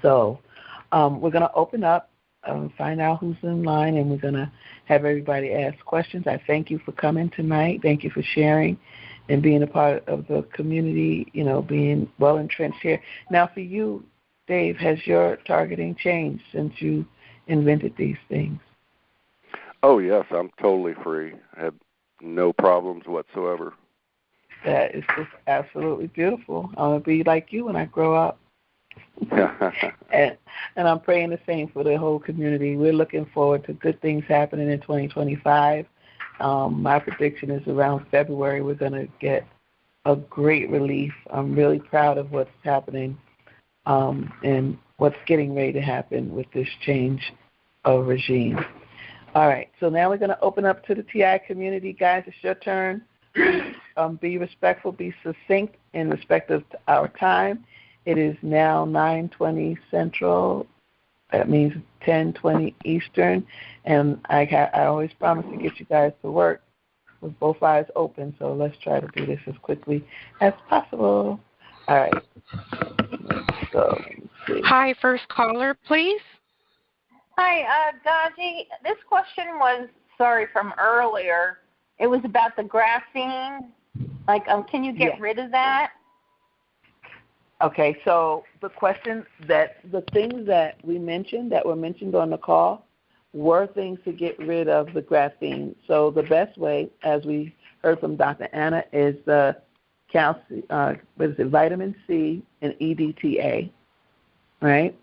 So we're going to open up and find out who's in line, and we're going to have everybody ask questions. I thank you for coming tonight. Thank you for sharing and being a part of the community, being well entrenched here. Now for you, Dave, has your targeting changed since you invented these things? Oh, yes, I'm totally free. I have no problems whatsoever. That is just absolutely beautiful. I want to be like you when I grow up. and I'm praying the same for the whole community. We're looking forward to good things happening in 2025. My prediction is around February we're going to get a great relief. I'm really proud of what's happening and what's getting ready to happen with this change of regime. All right, so now we're going to open up to the TI community. Guys, it's your turn. Be respectful, be succinct in respect of our time. It is now 9:20 Central. That means 10:20 Eastern. And I always promise to get you guys to work with both eyes open, so let's try to do this as quickly as possible. All right. So, hi, first caller, please. Hi, Gaji. This question was, from earlier. It was about the graphene. Can you get rid of that? Okay, so the question the things that we mentioned, that were mentioned on the call, were things to get rid of the graphene. So the best way, as we heard from Dr. Anna, is the vitamin C and EDTA, right?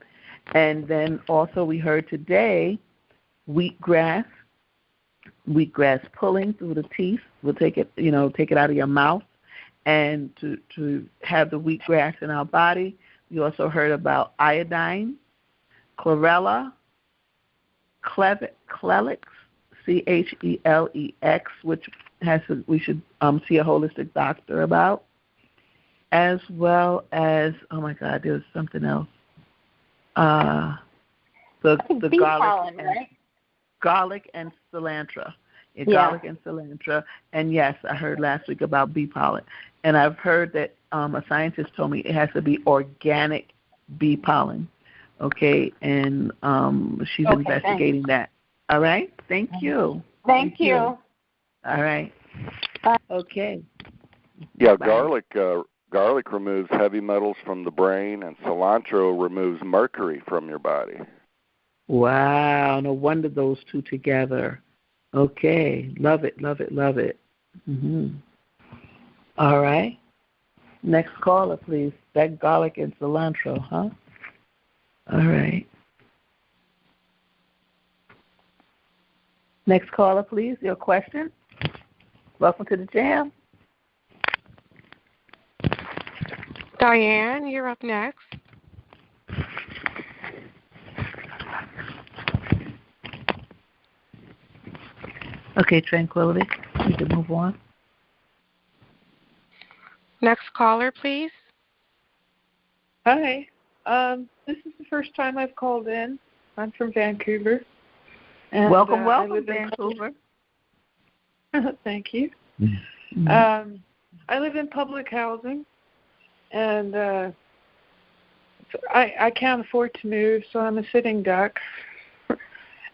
And then also we heard today wheatgrass pulling through the teeth. We'll take it out of your mouth, and to have the wheatgrass in our body. You also heard about iodine, chlorella, Clelex, CHELEX, which we should see a holistic doctor about, as well as, oh my God, there was something else. The garlic, garlic and cilantro. Garlic and cilantro. And yes, I heard last week about bee pollen. And I've heard that a scientist told me it has to be organic bee pollen. Okay, and she's investigating that. All right? Thank you. Thank you. All right. Okay. Yeah, garlic removes heavy metals from the brain, and cilantro removes mercury from your body. Wow, no wonder those two together. Okay, love it, love it, love it. All right. Next caller, please. That garlic and cilantro, huh? All right. Next caller, please. Your question. Welcome to the J.A.M. Diane, you're up next. Okay, Tranquility. We can move on. Next caller, please. Hi. This is the first time I've called in. I'm from Vancouver. And, welcome, Vancouver. Thank you. I live in public housing, and I can't afford to move, so I'm a sitting duck.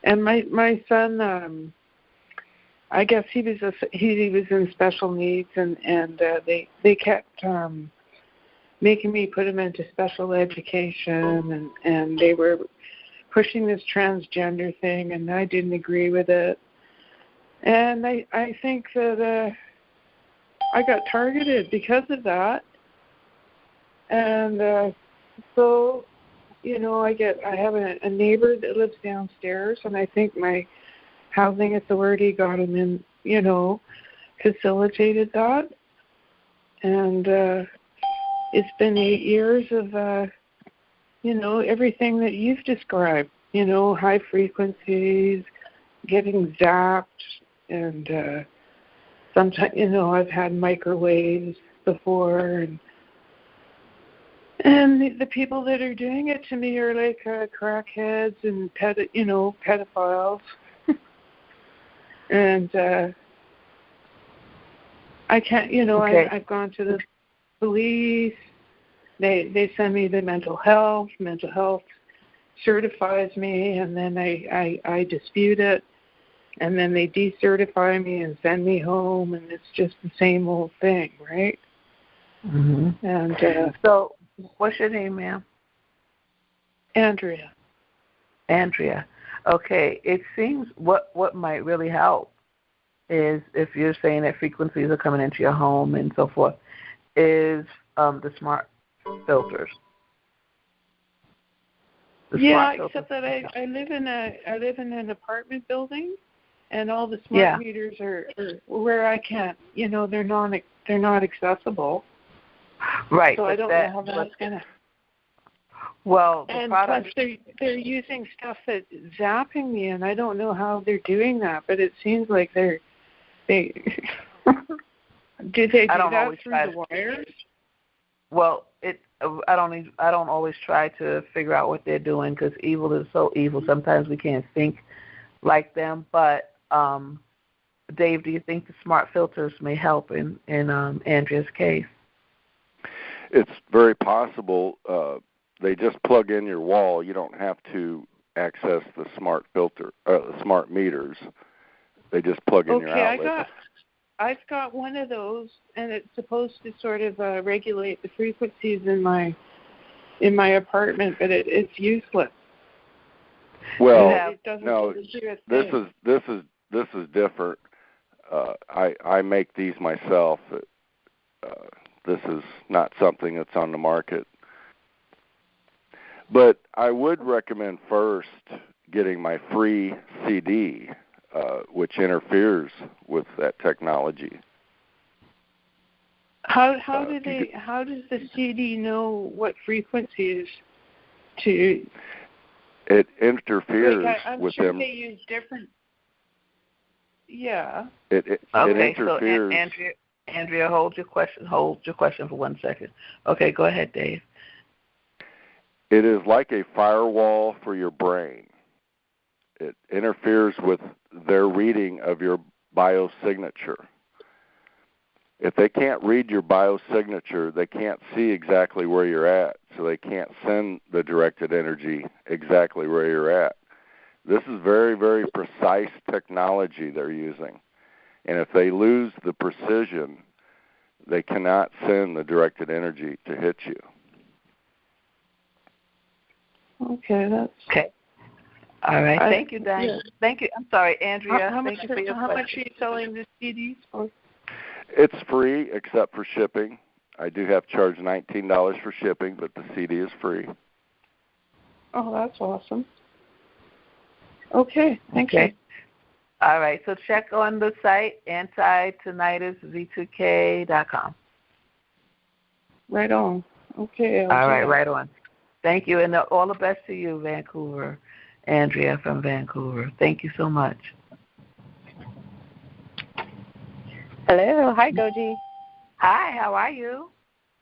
And my son, I guess he was in special needs, and they kept making me put him into special education, and they were pushing this transgender thing, and I didn't agree with it. And I think that I got targeted because of that. And so, I have a neighbor that lives downstairs, and I think my housing authority got him in, facilitated that. And it's been 8 years of, everything that you've described, high frequencies, getting zapped, and sometimes, I've had microwaves before, and the people that are doing it to me are like crackheads and pedophiles. And I can't, I've gone to the police. They send me the mental health. Mental health certifies me, and then I dispute it, and then they decertify me and send me home, and it's just the same old thing, right? Mm-hmm. And so, what's your name, ma'am? Andrea. Okay, it seems what might really help is, if you're saying that frequencies are coming into your home and so forth, is the smart filters. Except that I live in an apartment building, and all the smart meters are where I can't. They're not accessible. Right. So I don't know how that's gonna. Well, and plus they're using stuff that's zapping me, and I don't know how they're doing that, but it seems like they do that through the wires? Well, I don't always try to figure out what they're doing, because evil is so evil. Sometimes we can't think like them. But Dave, do you think the smart filters may help in Andrea's case? It's very possible. They just plug in your wall. You don't have to access the smart filter, smart meters. They just plug in your outlet. I've got one of those, and it's supposed to sort of regulate the frequencies in my apartment, but it's useless. Well, no, this is different. I make these myself. This is not something that's on the market. But I would recommend first getting my free CD, which interferes with that technology. How does the CD know what frequency is to? It interferes I'm with sure them. They use different. Yeah. It interferes. So Andrea, hold your question for 1 second. Okay, go ahead, Dave. It is like a firewall for your brain. It interferes with their reading of your biosignature. If they can't read your biosignature, they can't see exactly where you're at, so they can't send the directed energy exactly where you're at. This is very, very precise technology they're using. And if they lose the precision, they cannot send the directed energy to hit you. Okay, that's... Okay. All right. Thank you, Diane. Yeah. Thank you. I'm sorry, Andrea. How thank you for your question. much are you selling the CDs for? It's free except for shipping. I do have to charge $19 for shipping, but the CD is free. Oh, that's awesome. Okay, thank you. All right, so check on the site, antitinnitusv2k.com. Right on. Okay. All right, right on. Thank you, and all the best to you, Vancouver. Andrea from Vancouver. Thank you so much. Hello. Hi, GoGi. Hi, how are you?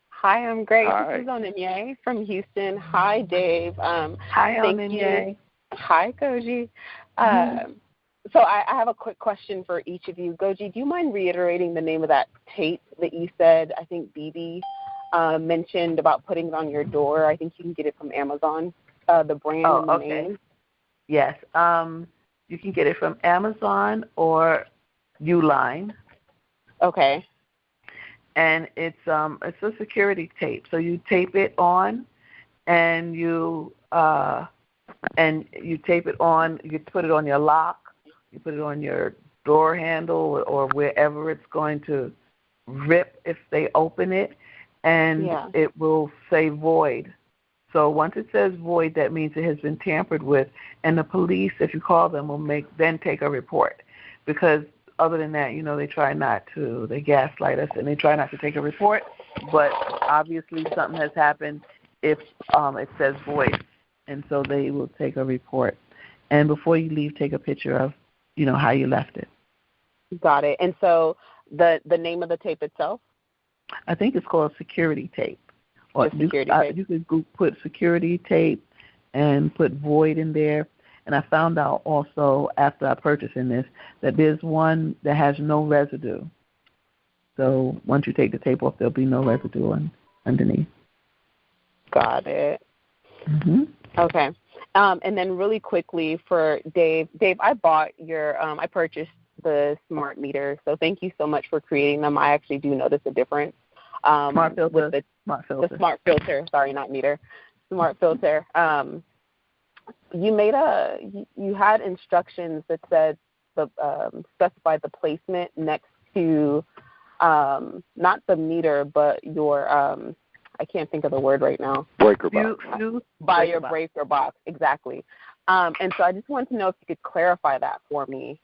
Hi, I'm great. Hi. This is Onenye from Houston. Hi, Dave. Hi, Onenye. Hi, GoGi. So I have a quick question for each of you. GoGi, do you mind reiterating the name of that tape that you said, I think BB mentioned about putting it on your door? I think you can get it from Amazon, the brand and the name. Yes. You can get it from Amazon or Uline. Okay. And it's a security tape. So you tape it on, and you tape it on. You put it on your lock. You put it on your door handle or wherever it's going to rip if they open it, and it will say void. So once it says void, that means it has been tampered with, and the police, if you call them, will then take a report. Because other than that, they try not to. They gaslight us, and they try not to take a report. But obviously something has happened if it says void, and so they will take a report. And before you leave, take a picture of, how you left it. Got it. And so the name of the tape itself? I think it's called security tape. Or security tape. You could put security tape and put void in there. And I found out also after I purchasing this that there's one that has no residue. So once you take the tape off, there'll be no residue underneath. Got it. Mm-hmm. Okay. And then really quickly for Dave. Dave, I purchased the smart meter, so thank you so much for creating them. I actually do notice a difference. Smart filter. With the smart filter. Sorry, not meter. Smart filter. You had instructions that said specified the placement next to not the meter, but your I can't think of the word right now. Breaker box. By your breaker box, exactly. And so I just wanted to know if you could clarify that for me,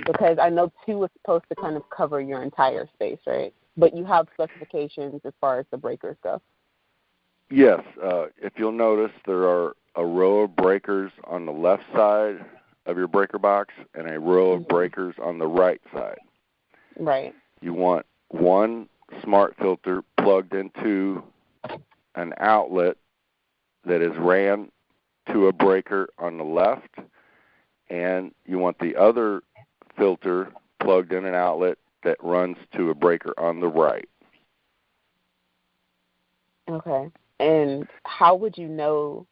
because I know 2 was supposed to kind of cover your entire space, right? But you have specifications as far as the breakers go. Yes. If you'll notice, there are a row of breakers on the left side of your breaker box and a row of breakers on the right side. Right. You want one smart filter plugged into an outlet that is ran to a breaker on the left, and you want the other filter plugged in an outlet that runs to a breaker on the right. Okay. And how would you know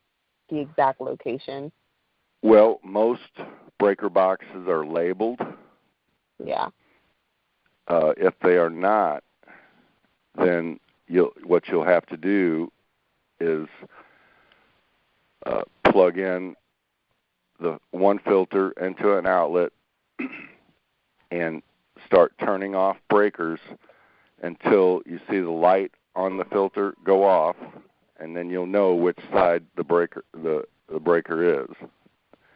the exact location? Well, most breaker boxes are labeled. Yeah. If they are not, then what you'll have to do is plug in the one filter into an outlet and start turning off breakers until you see the light on the filter go off, and then you'll know which side the breaker is.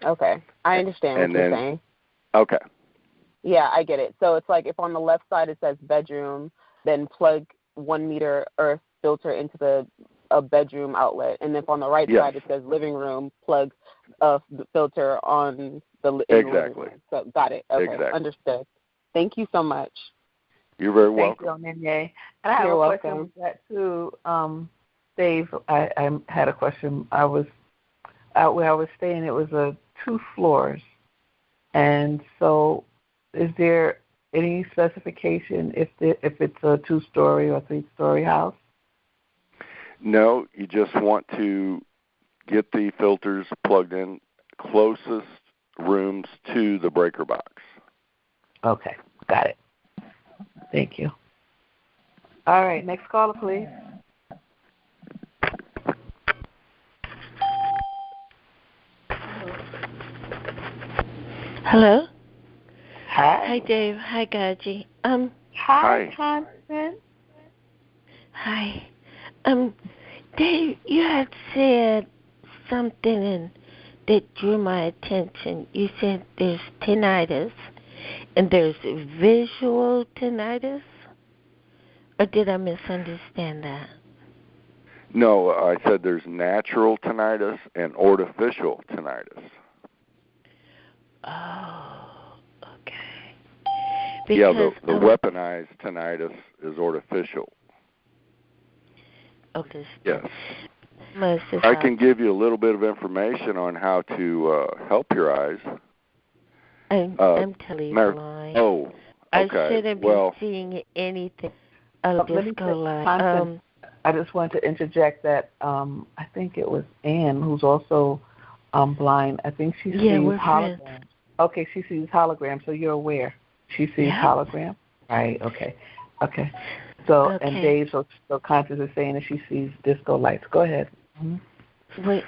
Okay, I understand what you're saying. Okay. Yeah, I get it. So it's like if on the left side it says bedroom, then plug 1 meter earth filter into a bedroom outlet, and if on the right side it says living room, plug a filter on the living room. So got it. Okay, understood. Thank you so much. You're very welcome. Thank you, Onenye. And I have a question with that too, Dave. I had a question. I was out where I was staying. It was 2 floors, and so is there any specification if it's a 2-story or 3-story house? No, you just want to get the filters plugged in closest rooms to the breaker box. Okay, got it. Thank you. All right, next caller, please. Hello? Hi. Hi, Dave. Hi, Gaji. Hi, Constance. Hi. Dave, you had said something that drew my attention. You said there's tinnitus and there's visual tinnitus? Or did I misunderstand that? No, I said there's natural tinnitus and artificial tinnitus. Oh, okay. Because, the weaponized tinnitus is artificial. Okay. Yes. I can give you a little bit of information on how to help your eyes. I'm totally blind. Oh, okay. I shouldn't be seeing anything. Disco light. I just wanted to interject that I think it was Ann who's also blind. I think she sees hologram. Friends. Okay, she sees hologram, so you're aware. She sees hologram? Right, okay. So, and Dave, so Constance is saying that she sees disco lights. Go ahead. Mm-hmm. Wait.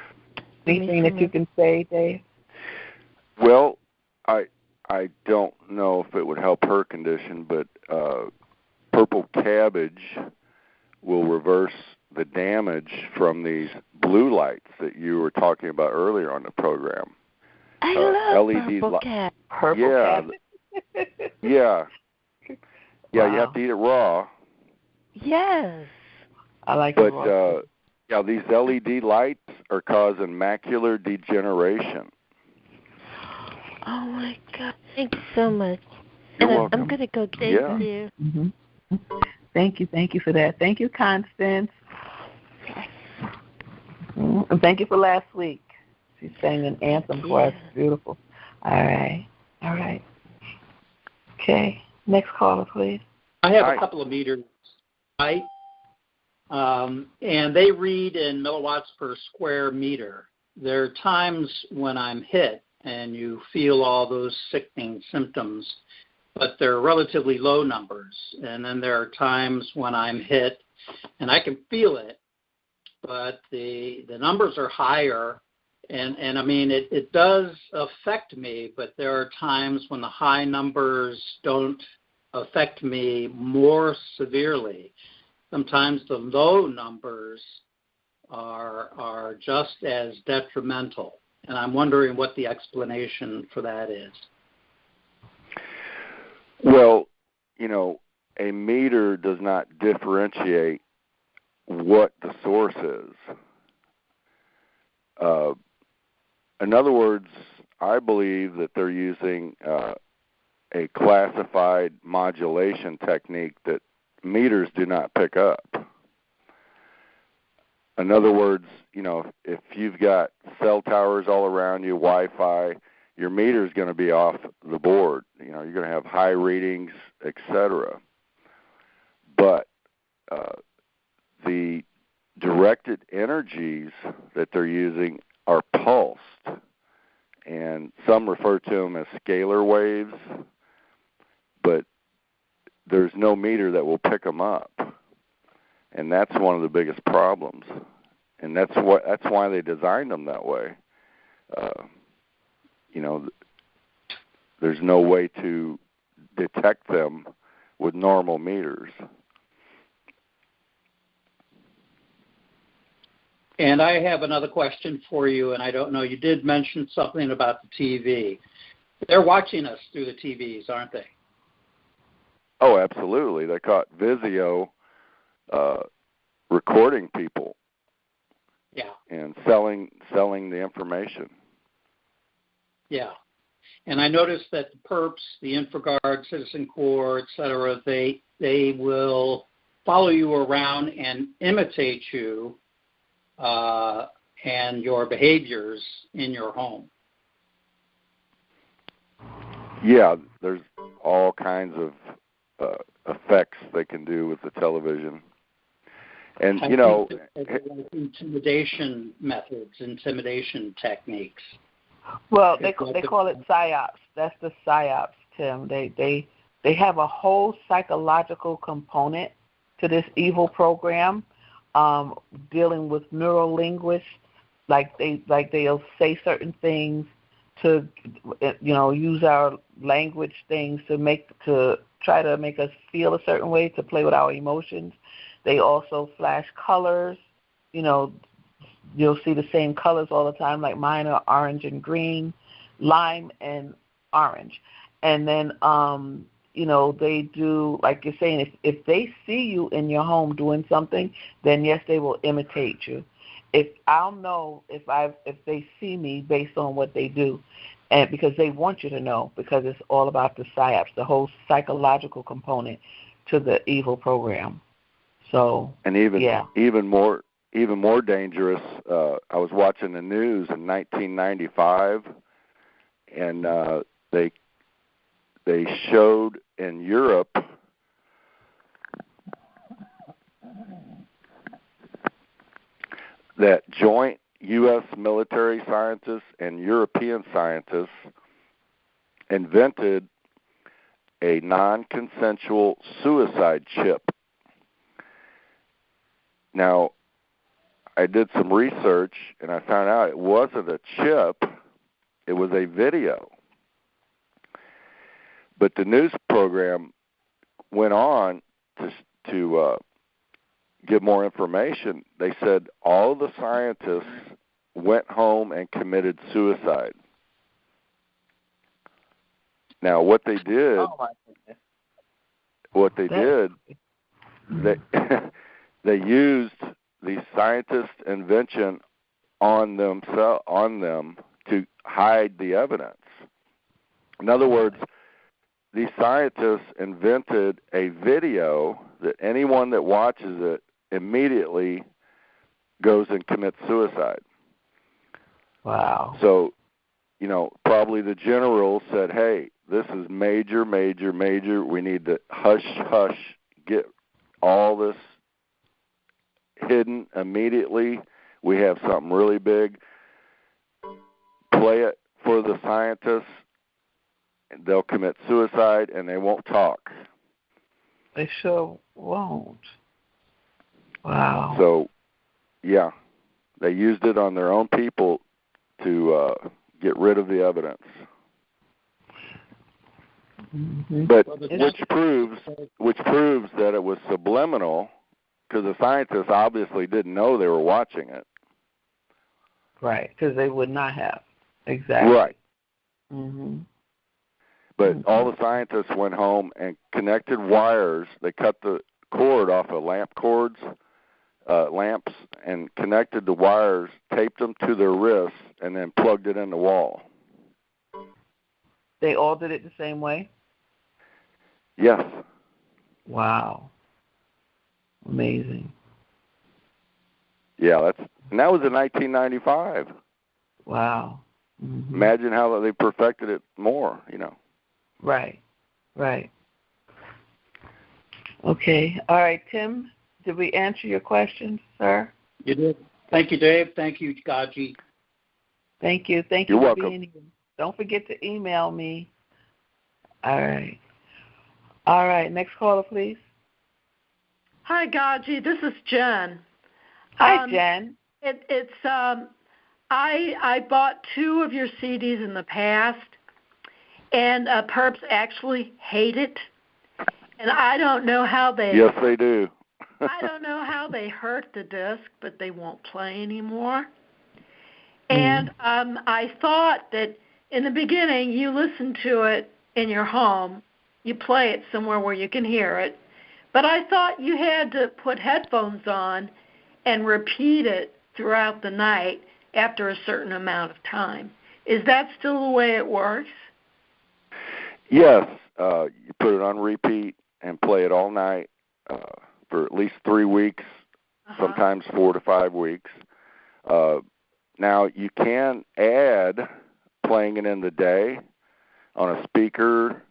Anything that you can say, Dave? Well, I don't know if it would help her condition, but purple cabbage will reverse the damage from these blue lights that you were talking about earlier on the program. I love LED purple cabbage. Purple cabbage. Yeah. Yeah, you have to eat it raw. Yes. I like it raw. But these LED lights are causing macular degeneration. Oh my God! Thank you so much. You're welcome. I'm gonna go. Thank you. Mm-hmm. Thank you for that. Thank you, Constance. And thank you for last week. She sang an anthem for us. Beautiful. All right. Okay. Next caller, please. I have a couple of meters, right? And they read in milliwatts per square meter. There are times when I'm hit and you feel all those sickening symptoms, but they're relatively low numbers. And then there are times when I'm hit and I can feel it, but the numbers are higher. And I mean, it does affect me, but there are times when the high numbers don't affect me more severely. Sometimes the low numbers are just as detrimental. And I'm wondering what the explanation for that is. Well, a meter does not differentiate what the source is. In other words, I believe that they're using a classified modulation technique that meters do not pick up. In other words, if you've got cell towers all around you, Wi-Fi, your meter is going to be off the board. You're going to have high readings, etc. But the directed energies that they're using are pulsed, and some refer to them as scalar waves, but there's no meter that will pick them up, and that's one of the biggest problems, and that's why they designed them that way. there's no way to detect them with normal meters. And I have another question for you, and I don't know, you did mention something about the TV. They're watching us through the TVs, aren't they? Oh, absolutely. They caught Vizio recording people. Yeah. And selling the information. Yeah. And I noticed that the perps, the InfoGuard, Citizen Corps, et cetera, they will follow you around and imitate you and your behaviors in your home. Yeah, there's all kinds of effects they can do with the television. And, intimidation methods, intimidation techniques. Well, they call it psyops. That's the psyops, Tim. They have a whole psychological component to this evil program, dealing with neurolinguists. They'll say certain things to, use our language things to try to make us feel a certain way, to play with our emotions. They also flash colors. You'll see the same colors all the time, like mine are orange and green, lime and orange. And then, they do, like you're saying, if they see you in your home doing something, then yes, they will imitate you. I'll know if they see me based on what they do, and because they want you to know, because it's all about the psyops, the whole psychological component to the evil program. So, and even more dangerous. I was watching the news in 1995, and they showed in Europe that joint U.S. military scientists and European scientists invented a non-consensual suicide chip. Now, I did some research, and I found out it wasn't a chip, it was a video. But the news program went on to get more information. They said all the scientists went home and committed suicide. Now, what they did, they used the scientist invention on them to hide the evidence. In other words, these scientists invented a video that anyone that watches it immediately goes and commits suicide. Wow. So, probably the general said, hey, this is major, major, major. We need to hush, get all this hidden immediately. We have something really big. Play it for the scientists. They'll commit suicide, and they won't talk. They sure won't. Wow. So, yeah, they used it on their own people to get rid of the evidence. Mm-hmm. But which proves that it was subliminal, because the scientists obviously didn't know they were watching it. Right, because they would not have. Exactly. Right. Mm-hmm. But all the scientists went home and connected wires. They cut the cord off of lamps, and connected the wires, taped them to their wrists, and then plugged it in the wall. They all did it the same way? Yes. Wow. Amazing. Yeah, that was in 1995. Wow. Mm-hmm. Imagine how they perfected it more, Right. Okay. All right, Tim, did we answer your questions, sir? You did. Thank you, Dave. Thank you, GoGi. Thank you. Thank you for being here. Don't forget to email me. All right. Next caller, please. Hi, GoGi. This is Jen. Hi, Jen. I bought 2 of your CDs in the past, and perps actually hate it. And I don't know how they... Yes, they do. I don't know how they hurt the disc, but they won't play anymore. And I thought that in the beginning you listen to it in your home, you play it somewhere where you can hear it, but I thought you had to put headphones on and repeat it throughout the night after a certain amount of time. Is that still the way it works? Yes. You put it on repeat and play it all night for at least 3 weeks, sometimes 4 to 5 weeks. Now, you can add playing it in the day on a speaker.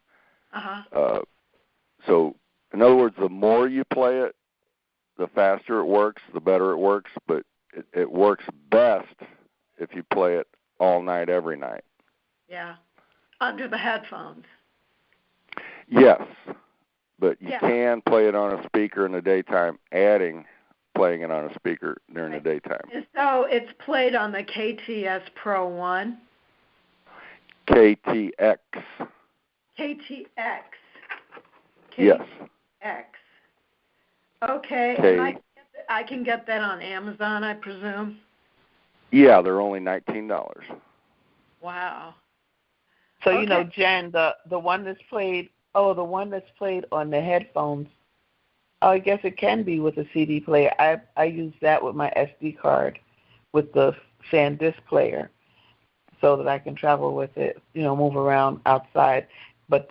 So, in other words, the more you play it, the faster it works, the better it works, but it works best if you play it all night, every night. Yeah, under the headphones. Yes, but you can play it on a speaker in the daytime, playing it on a speaker during the daytime. And so it's played on the KTS Pro 1? KTX. KTX. Yes. X. Okay, and I can get that on Amazon, I presume? Yeah, they're only $19. Wow. So, you know, Jen, the one that's played, the one that's played on the headphones, I guess it can be with a CD player. I use that with my SD card with the SanDisk player so that I can travel with it, you know, move around outside. But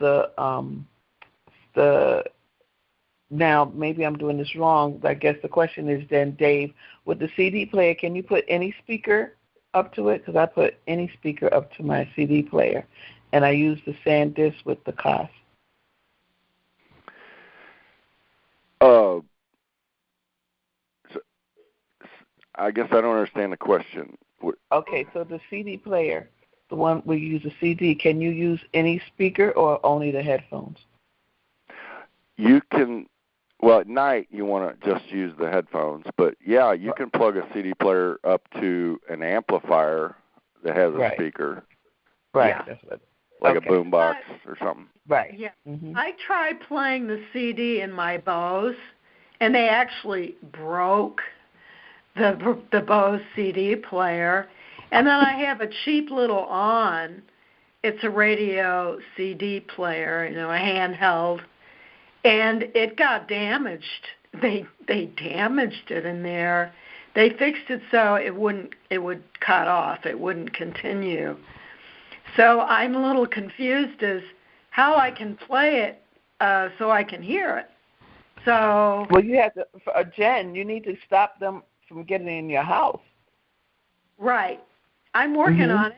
now maybe I'm doing this wrong, but I guess the question is then, Dave, with the CD player, can you put any speaker up to it? Because I put any speaker up to my CD player, and I use the SanDisk with the COS. So I guess I don't understand the question. Okay, so the CD player, the one where you use a CD, can you use any speaker or only the headphones? You can, well, at night you want to just use the headphones, but yeah, you can plug a CD player up to an amplifier that has a speaker. Right. Yeah. That's what, like a boom box or something. Right. Yeah. I tried playing the CD in my Bose, and they actually broke the Bose CD player. And then I have a cheap little ON. It's a radio CD player, you know, a handheld, and it got damaged. They damaged it in there. They fixed it so it would cut off. It wouldn't continue. So I'm a little confused as how I can play it so I can hear it. So well, you have to, Jen, you need to stop them from getting in your house. Right. I'm working on it.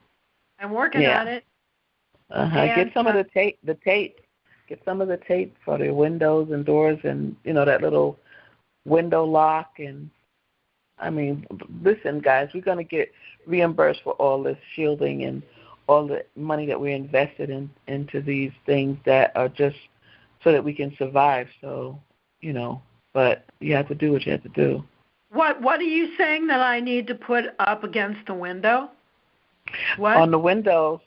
I'm working on it. Get some of the tape. Get some of the tape for the windows and doors, and you know that little window lock. And I mean, listen, guys, we're going to get reimbursed for all this shielding and all the money that we invested into these things that are just so that we can survive. So, you know, but you have to do what you have to do. What are you saying that I need to put up against the window? What? On the windows,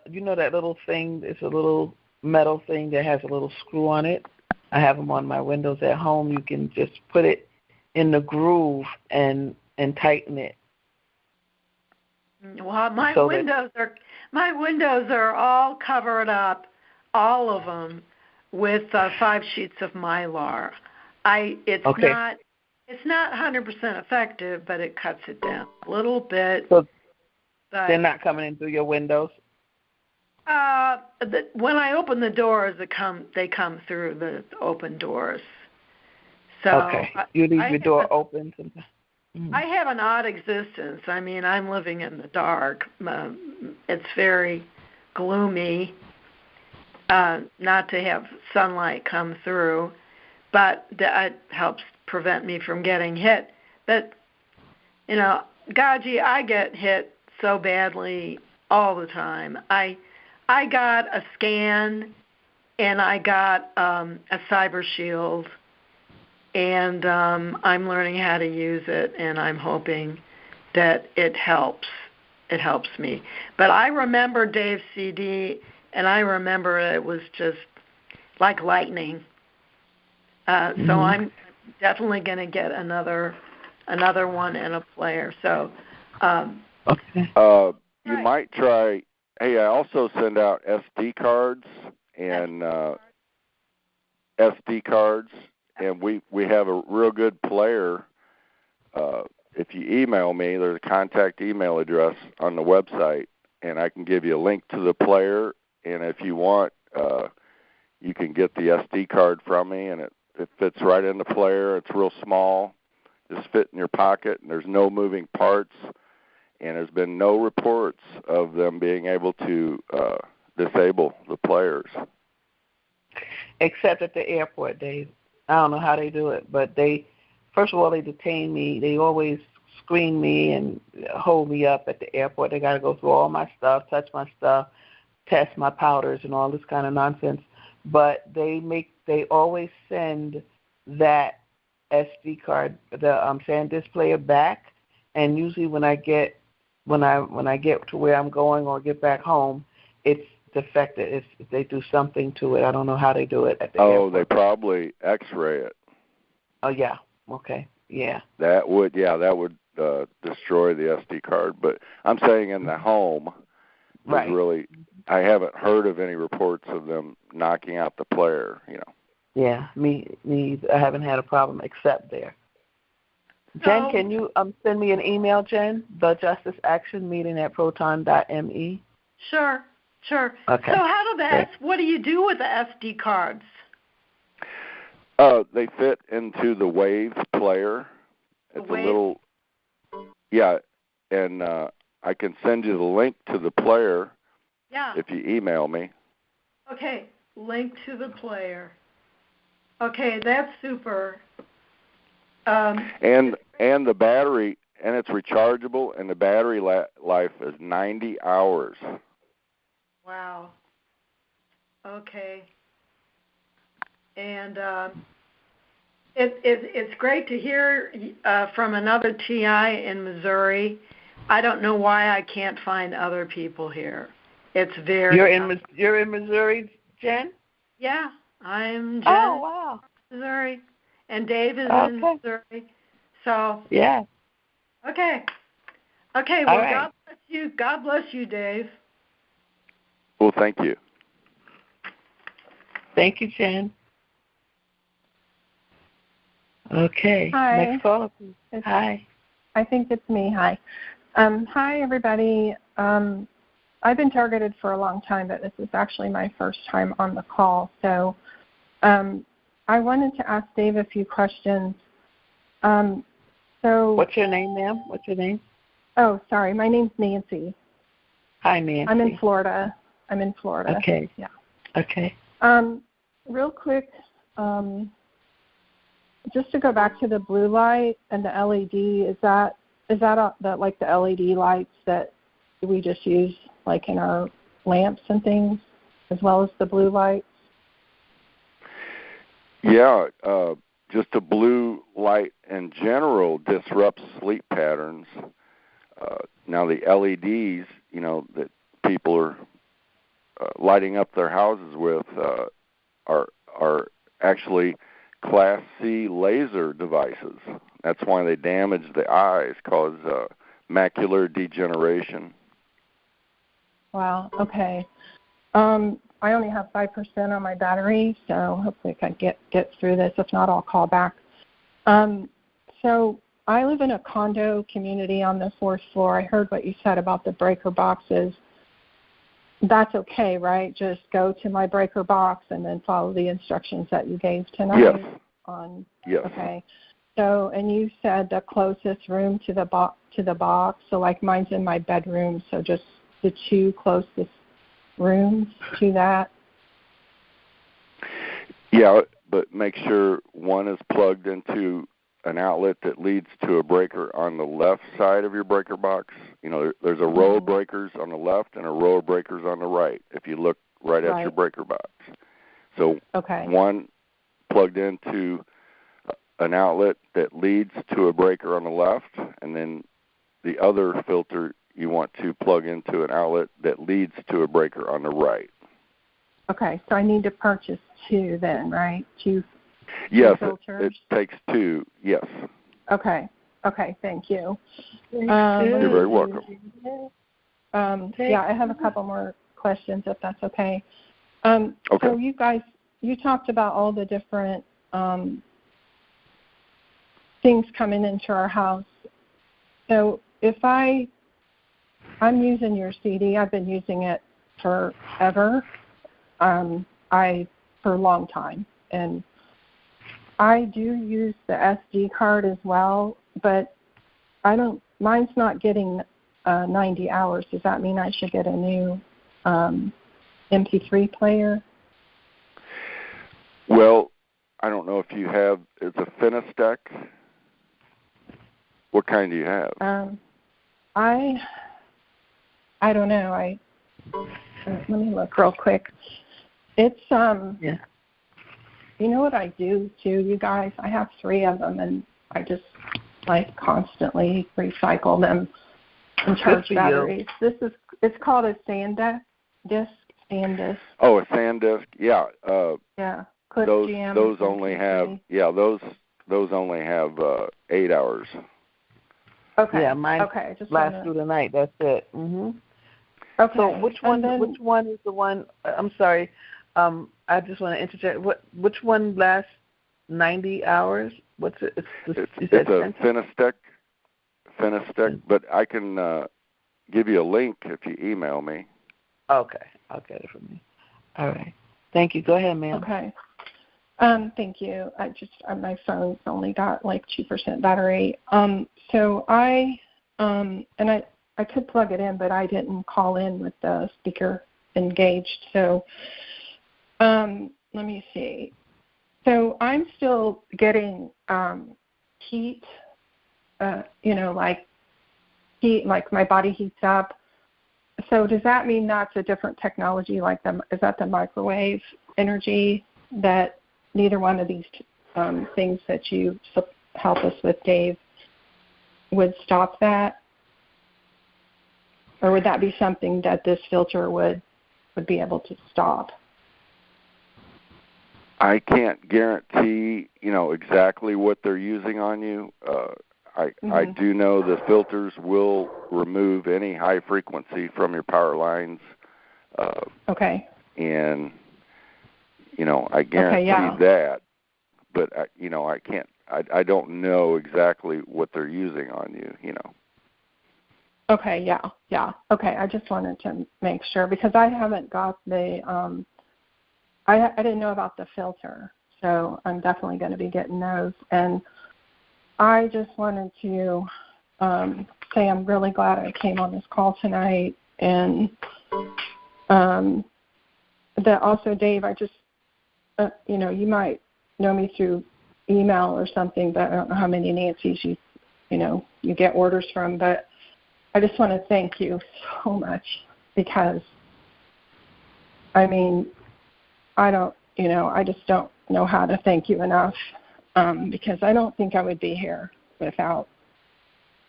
you know that little thing, it's a little metal thing that has a little screw on it. I have them on my windows at home. You can just put it in the groove and tighten it. Well, my windows are all covered up, all of them, with 5 sheets of Mylar. It's not 100% effective, but it cuts it down a little bit. So they're not coming in through your windows? When I open the doors, they come through the open doors. So you leave your door open sometimes. I have an odd existence. I mean, I'm living in the dark. It's very gloomy not to have sunlight come through, but that helps prevent me from getting hit. But, you know, GoGi, I get hit so badly all the time. I got a scan, and I got a cyber shield, and I'm learning how to use it, and I'm hoping that it helps. helps me. But I remember Dave's CD, and I remember it was just like lightning. So I'm definitely going to get another one and a player. So you might try. Hey, I also send out SD cards and and we have a real good player. If you email me, there's a contact email address on the website, and I can give you a link to the player. And if you want, you can get the SD card from me, and it fits right in the player. It's real small, just fit in your pocket, and there's no moving parts. And there's been no reports of them being able to disable the players. Except at the airport, Dave. I don't know how they do it, but first of all, they detain me. They always screen me and hold me up at the airport. They got to go through all my stuff, touch my stuff, test my powders and all this kind of nonsense. But they always send that SD card, this player back. And usually when I get to where I'm going or get back home, it's defected. If they do something to it, I don't know how they do it at the airport. They probably X-ray it. Oh yeah. Okay. Yeah. That would destroy the SD card. But I'm saying in the home, right. Really, I haven't heard of any reports of them knocking out the player. Yeah. Me. I haven't had a problem except there. Jen, can you send me an email, Jen? The Justice Action Meeting at proton.me. Sure. Okay. So what do you do with the SD cards? They fit into the Wave player. It's a little, and I can send you the link to the player. Yeah. If you email me. Okay, link to the player. Okay, that's super. And the battery, and it's rechargeable, and the battery life is 90 hours. Wow. Okay. And it's great to hear from another TI in Missouri. I don't know why I can't find other people here. It's very. You're in Missouri, Jen? Yeah, I'm Jen. Oh wow. Missouri, and Dave is in Missouri. So. Yeah. Okay. Well, right. God bless you. God bless you, Dave. Well, thank you. Thank you, Jen. Okay. Hi. Next caller, please. Hi. I think it's me. Hi. Hi, everybody. I've been targeted for a long time, but this is actually my first time on the call. So I wanted to ask Dave a few questions. What's your name, ma'am? What's your name? Oh, sorry. My name's Nancy. Hi, Nancy. I'm in Florida. Okay. Yeah. Okay. Real quick, just to go back to the blue light and the LED, is that like the LED lights that we just use like in our lamps and things, as well as the blue lights? Yeah, just a blue light in general disrupts sleep patterns. Now the LEDs, that people are lighting up their houses with are actually Class C laser devices. That's why they damage the eyes, cause macular degeneration. Wow. Okay. I only have 5% on my battery, so hopefully I can get through this. If not, I'll call back. So I live in a condo community on the 4th floor. I heard what you said about the breaker boxes. That's okay, right? Just go to my breaker box and then follow the instructions that you gave tonight? Yes. Okay. So, and you said the closest room to the box. So, like mine's in my bedroom. So, just the 2 closest rooms to that. Yeah, but make sure one is plugged into an outlet that leads to a breaker on the left side of your breaker box. There's a row of breakers on the left and a row of breakers on the right, if you look right at your breaker box. So one plugged into an outlet that leads to a breaker on the left, and then the other filter, you want to plug into an outlet that leads to a breaker on the right. Okay, so I need to purchase 2 then, right? 2 Yes, filters? it takes 2, yes. Okay, thank you. You're very welcome. Yeah, I have a couple more questions if that's okay. Okay. So you guys, you talked about all the different things coming into our house. So if I'm using your CD, I've been using it forever, for a long time, and I do use the SD card as well, but mine's not getting 90 hours. Does that mean I should get a new MP3 player? Well, I don't know if you have, it's a Finestec. What kind do you have? I don't know. Let me look real quick. It's yeah. You know what I do too, you guys? I have 3 of them, and I just constantly recycle them and charge batteries. It's called a SanDisk. Oh, a SanDisk. Yeah. Yeah. Those only have those only have 8 hours. Okay. Yeah, mine lasts through the night. That's it. Mhm. Okay. So which one is the one? I'm sorry. I just want to interject. Which one lasts 90 hours? What's it? It's a Finestec, but I can give you a link if you email me. Okay, I'll get it from you. All right. Thank you. Go ahead, ma'am. Okay. Thank you. My phone's only got 2% battery. So I could plug it in, but I didn't call in with the speaker engaged. So let me see. So I'm still getting heat. Heat, like my body heats up. So does that mean that's a different technology? Is that the microwave energy that neither one of these things that you help us with, Dave, would stop that? Or would that be something that this filter would be able to stop? I can't guarantee, exactly what they're using on you. I do know the filters will remove any high frequency from your power lines. Okay. And I guarantee that, but I can't. I don't know exactly what they're using on you. Okay. Yeah. Okay. I just wanted to make sure because I haven't got the. I didn't know about the filter, so I'm definitely going to be getting those. And I just wanted to say I'm really glad I came on this call tonight, and that also, Dave, I just. You might know me through email or something, but I don't know how many Nancy's you get orders from. But I just want to thank you so much because, I just don't know how to thank you enough because I don't think I would be here without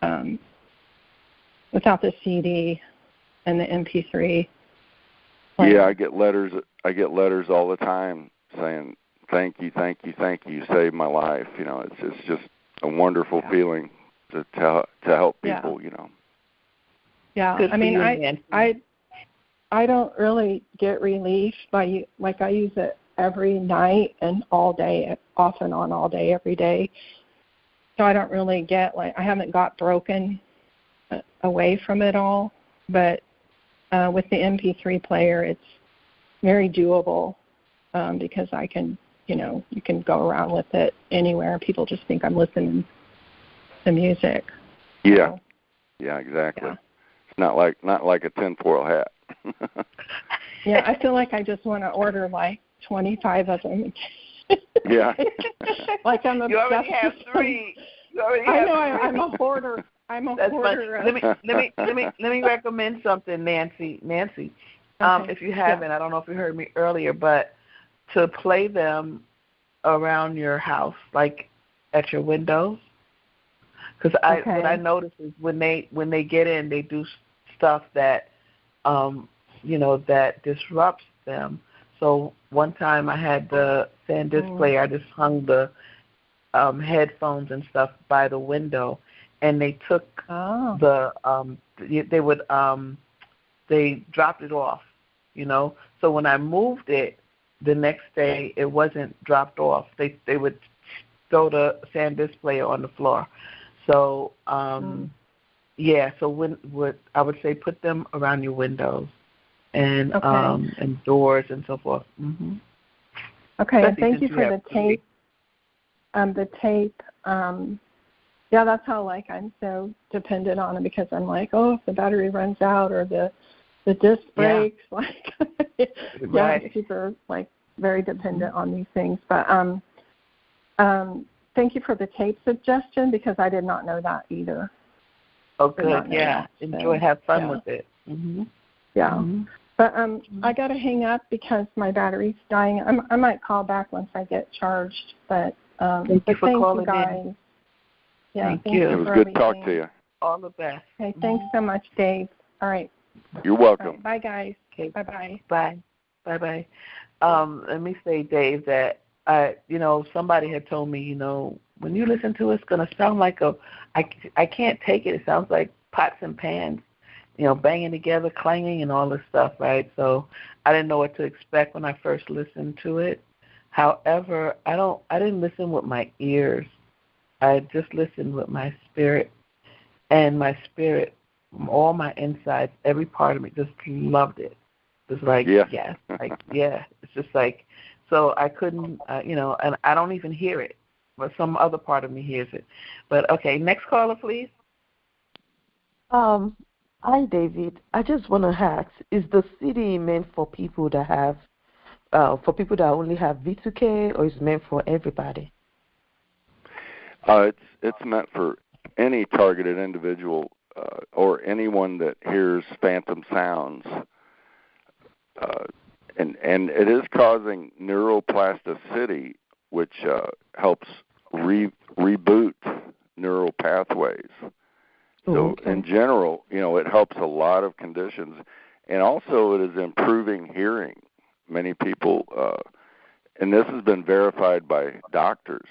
the CD and the MP3. Yeah, I get letters all the time saying thank you, you saved my life. It's just a wonderful feeling to help people. Yeah, I don't really get relief by I use it every night and all day, off and on all day, every day. So I don't really get I haven't got broken away from it all. But with the MP3 player, it's very doable. Because I can, you can go around with it anywhere. People just think I'm listening to music. Yeah, yeah, exactly. Yeah. It's not like a tinfoil hat. Yeah, I feel like I just want to order 25 of them. Yeah. I'm obsessed. You already have 3. I'm a hoarder. That's hoarder. Let me recommend something, Nancy. Okay. If you haven't, I don't know if you heard me earlier, but to play them around your house, at your windows, because what I notice is when they get in, they do stuff that that disrupts them. So one time I had the SanDisk player. I just hung the headphones and stuff by the window, and they took they dropped it off, So when I moved it the next day, it wasn't dropped off. They would throw the SanDisk player on the floor. So so what I would say, put them around your windows and and doors and so forth. Mm-hmm. Okay, and thank you for the tape. The tape. That's how I'm so dependent on it, because I'm like, if the battery runs out or the disc breaks, super very dependent on these things. But thank you for the tape suggestion, because I did not know that either. Oh, good. Yeah, enjoy, have fun with it. Mm-hmm. Yeah. Mm-hmm. But I got to hang up because my battery's dying. I might call back once I get charged. But thank you for calling in. Yeah, thank you. It was good to talk to you. All the best. Okay, thanks so much, Dave. All right. You're welcome. Right, bye, guys. Okay. Bye-bye. Bye. Bye-bye. Let me say, Dave, that somebody had told me, when you listen to it, it's going to sound like I can't take it. It sounds like pots and pans, banging together, clanging, and all this stuff, right? So I didn't know what to expect when I first listened to it. However, I didn't listen with my ears. I just listened with my spirit, and my spirit, all my insides, every part of me just loved it. It was like, yes, It's just like, so I couldn't, and I don't even hear it, but some other part of me hears it. But okay, next caller, please. Hi, David. I just want to ask: is the CD meant for people that have, only have V2K, or is it meant for everybody? It's meant for any targeted individual or anyone that hears phantom sounds, and it is causing neuroplasticity, which helps reboot neural pathways. So in general, it helps a lot of conditions, and also it is improving hearing. Many people, and this has been verified by doctors.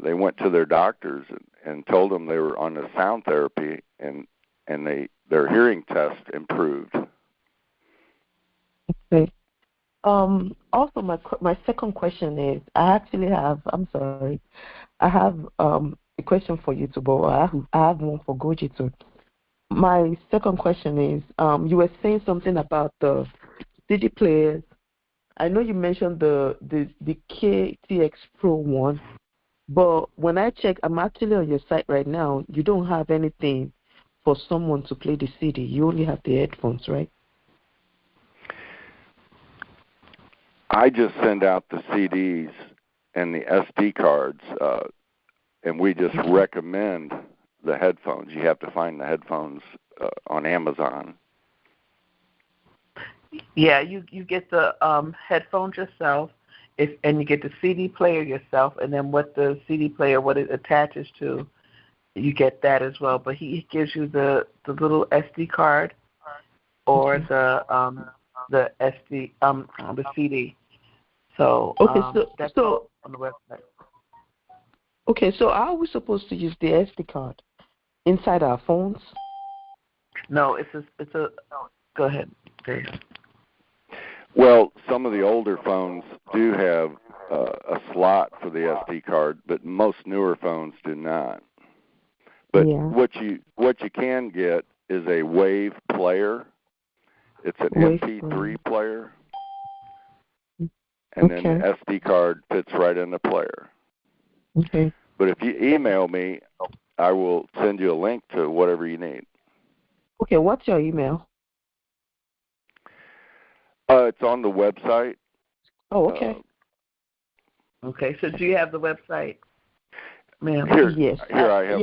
They went to their doctors and told them they were on the sound therapy, and their hearing test improved. Okay. Also, my second question is, I have a question for you too, but I have one for GoGi too. My second question is, you were saying something about the CD players. I know you mentioned the KTX Pro one, but when I check, I'm actually on your site right now. You don't have anything for someone to play the CD. You only have the headphones, right? I just send out the CDs and the SD cards, and we just recommend the headphones. You have to find the headphones on Amazon. Yeah, you get the headphones yourself, and you get the CD player yourself, and then what the CD player, what it attaches to, you get that as well. But he gives you the little SD card or the SD the CD. So that's all on the website. Okay, so how are we supposed to use the SD card? Inside our phones? No, it's a. Go ahead, Dave. Well, some of the older phones do have a slot for the SD card, but most newer phones do not. But what you can get is a Wave player. It's an MP3 player, and then the SD card fits right in the player. Okay. But if you email me, I will send you a link to whatever you need. Okay, what's your email? It's on the website. Oh, okay. Okay, so do you have the website, ma'am? Yes. Here I have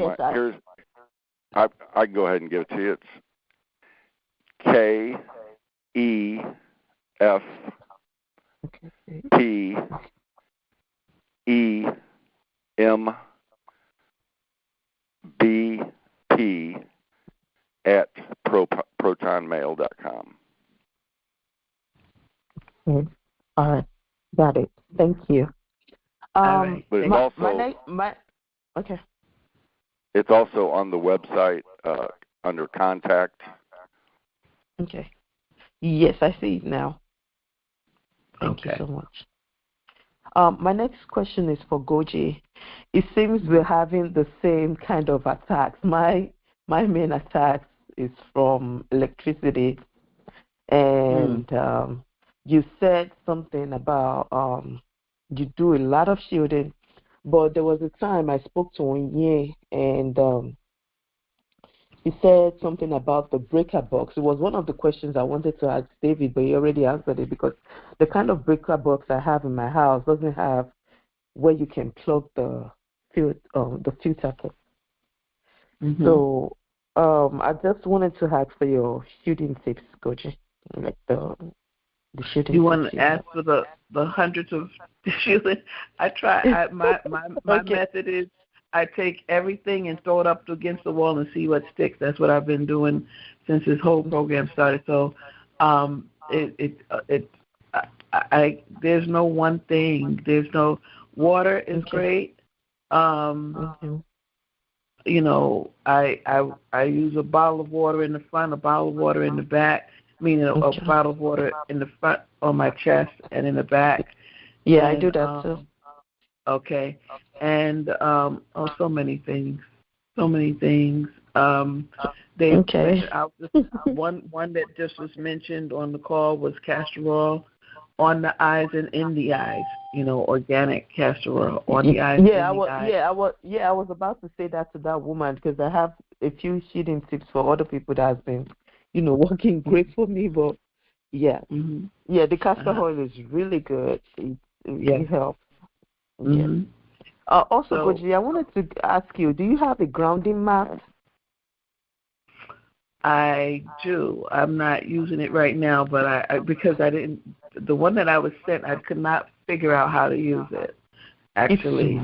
I can go ahead and give it to you. It's at protonmail.com. Okay. All right. Got it. Thank you. All right. But okay. It's also on the website under contact. Okay. Yes, I see it now. Thank you so much. My next question is for GoGi. It seems we're having the same kind of attacks. My main attack is from electricity, and you said something about you do a lot of shielding, but there was a time I spoke to Onye, and he said something about the breaker box. It was one of the questions I wanted to ask David, but he already answered it, because the kind of breaker box I have in my house doesn't have where you can plug the filter kit. Mm-hmm. So I just wanted to ask for your shooting tips, GoGi, like the shooting. You want to ask for the hundreds of shooting? I try. My method is I take everything and throw it up against the wall and see what sticks. That's what I've been doing since this whole program started. So there's no one thing. There's no water is great. You know, I use a bottle of water in the front, a bottle of water in the back. Meaning a bottle of water in the front on my chest and in the back. Yeah, I do that too. Okay. And so many things. One that just was mentioned on the call was castor oil on the eyes and in the eyes. You know, organic castor oil on the eyes. I was about to say that to that woman, because I have a few shooting tips for other people that has been, working great for me. But the castor oil is really good. It helps. Mm-hmm. Also, GoGi, I wanted to ask you, do you have a grounding mat? I do. I'm not using it right now, but because I didn't. The one that I was sent, I could not figure out how to use it. Actually,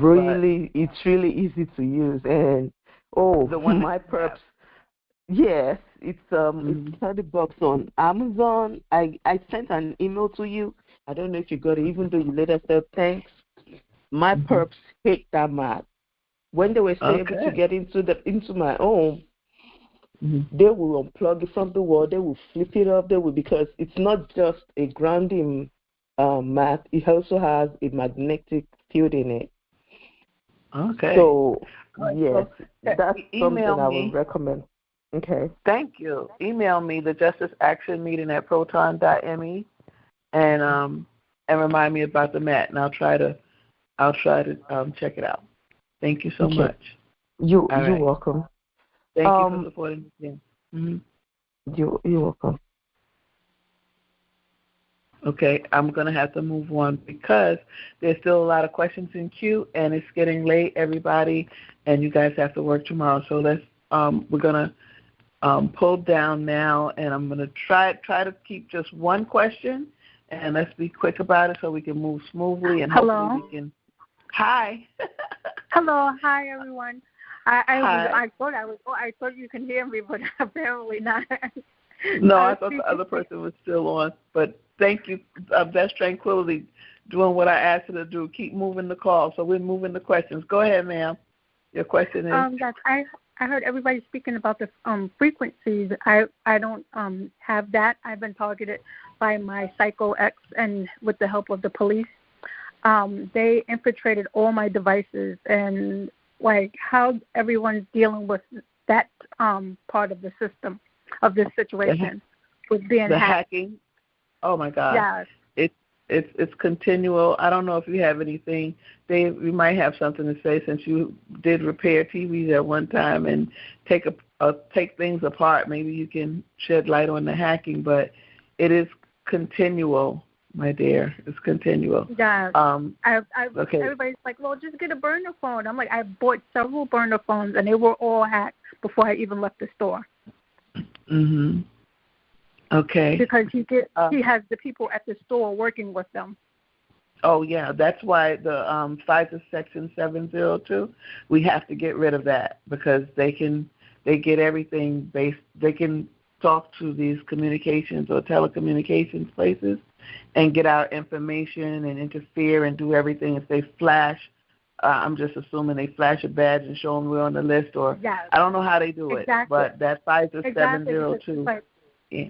it's really easy to use, and my perps. Yes, it's $30 on Amazon. I sent an email to you. I don't know if you got it, even though you later said thanks. My perps hate that mat. When they were able to get into my home, they will unplug it from the wall. They will flip it up. Because it's not just a grounding mat. It also has a magnetic field in it. Okay. So yes, that's something I would recommend. Okay. Thank you. Email me the Justice Action meeting at proton.me and remind me about the mat, and I'll try to check it out. Thank you so much. You're welcome. Thank you for supporting me. Mm-hmm. You're welcome. Okay, I'm going to have to move on because there's still a lot of questions in queue, and it's getting late, everybody, and you guys have to work tomorrow. So we're going to pull down now, and I'm going to try to keep just one question, and let's be quick about it so we can move smoothly, and hopefully we can. Hi. Hello. Hi, everyone. I thought you can hear me, but apparently not. No, I thought the other person was still on. But thank you. That's Tranquility doing what I asked her to do. Keep moving the call. So we're moving the questions. Go ahead, ma'am. Your question is. Yes, I heard everybody speaking about the frequencies. I don't have that. I've been targeted by my Psycho X, and with the help of the police, they infiltrated all my devices, and how everyone's dealing with that part of the system of this situation with being hacking. Oh my God! Yes. It's continual. I don't know if you have anything, Dave. You might have something to say since you did repair TVs at one time and take things apart. Maybe you can shed light on the hacking, but it is continual, my dear. It's continual. Yeah. Everybody's like, well, just get a burner phone. I'm like, I bought several burner phones, and they were all hacked before I even left the store. Mhm. Okay. Because he has the people at the store working with them. Oh yeah, that's why the FISA Section 702. We have to get rid of that because they can they get everything based. They can talk to these communications or telecommunications places and get our information and interfere and do everything. If they flash, I'm just assuming they flash a badge and show them we're on the list, or I don't know how they do it, but that 50702. Yeah.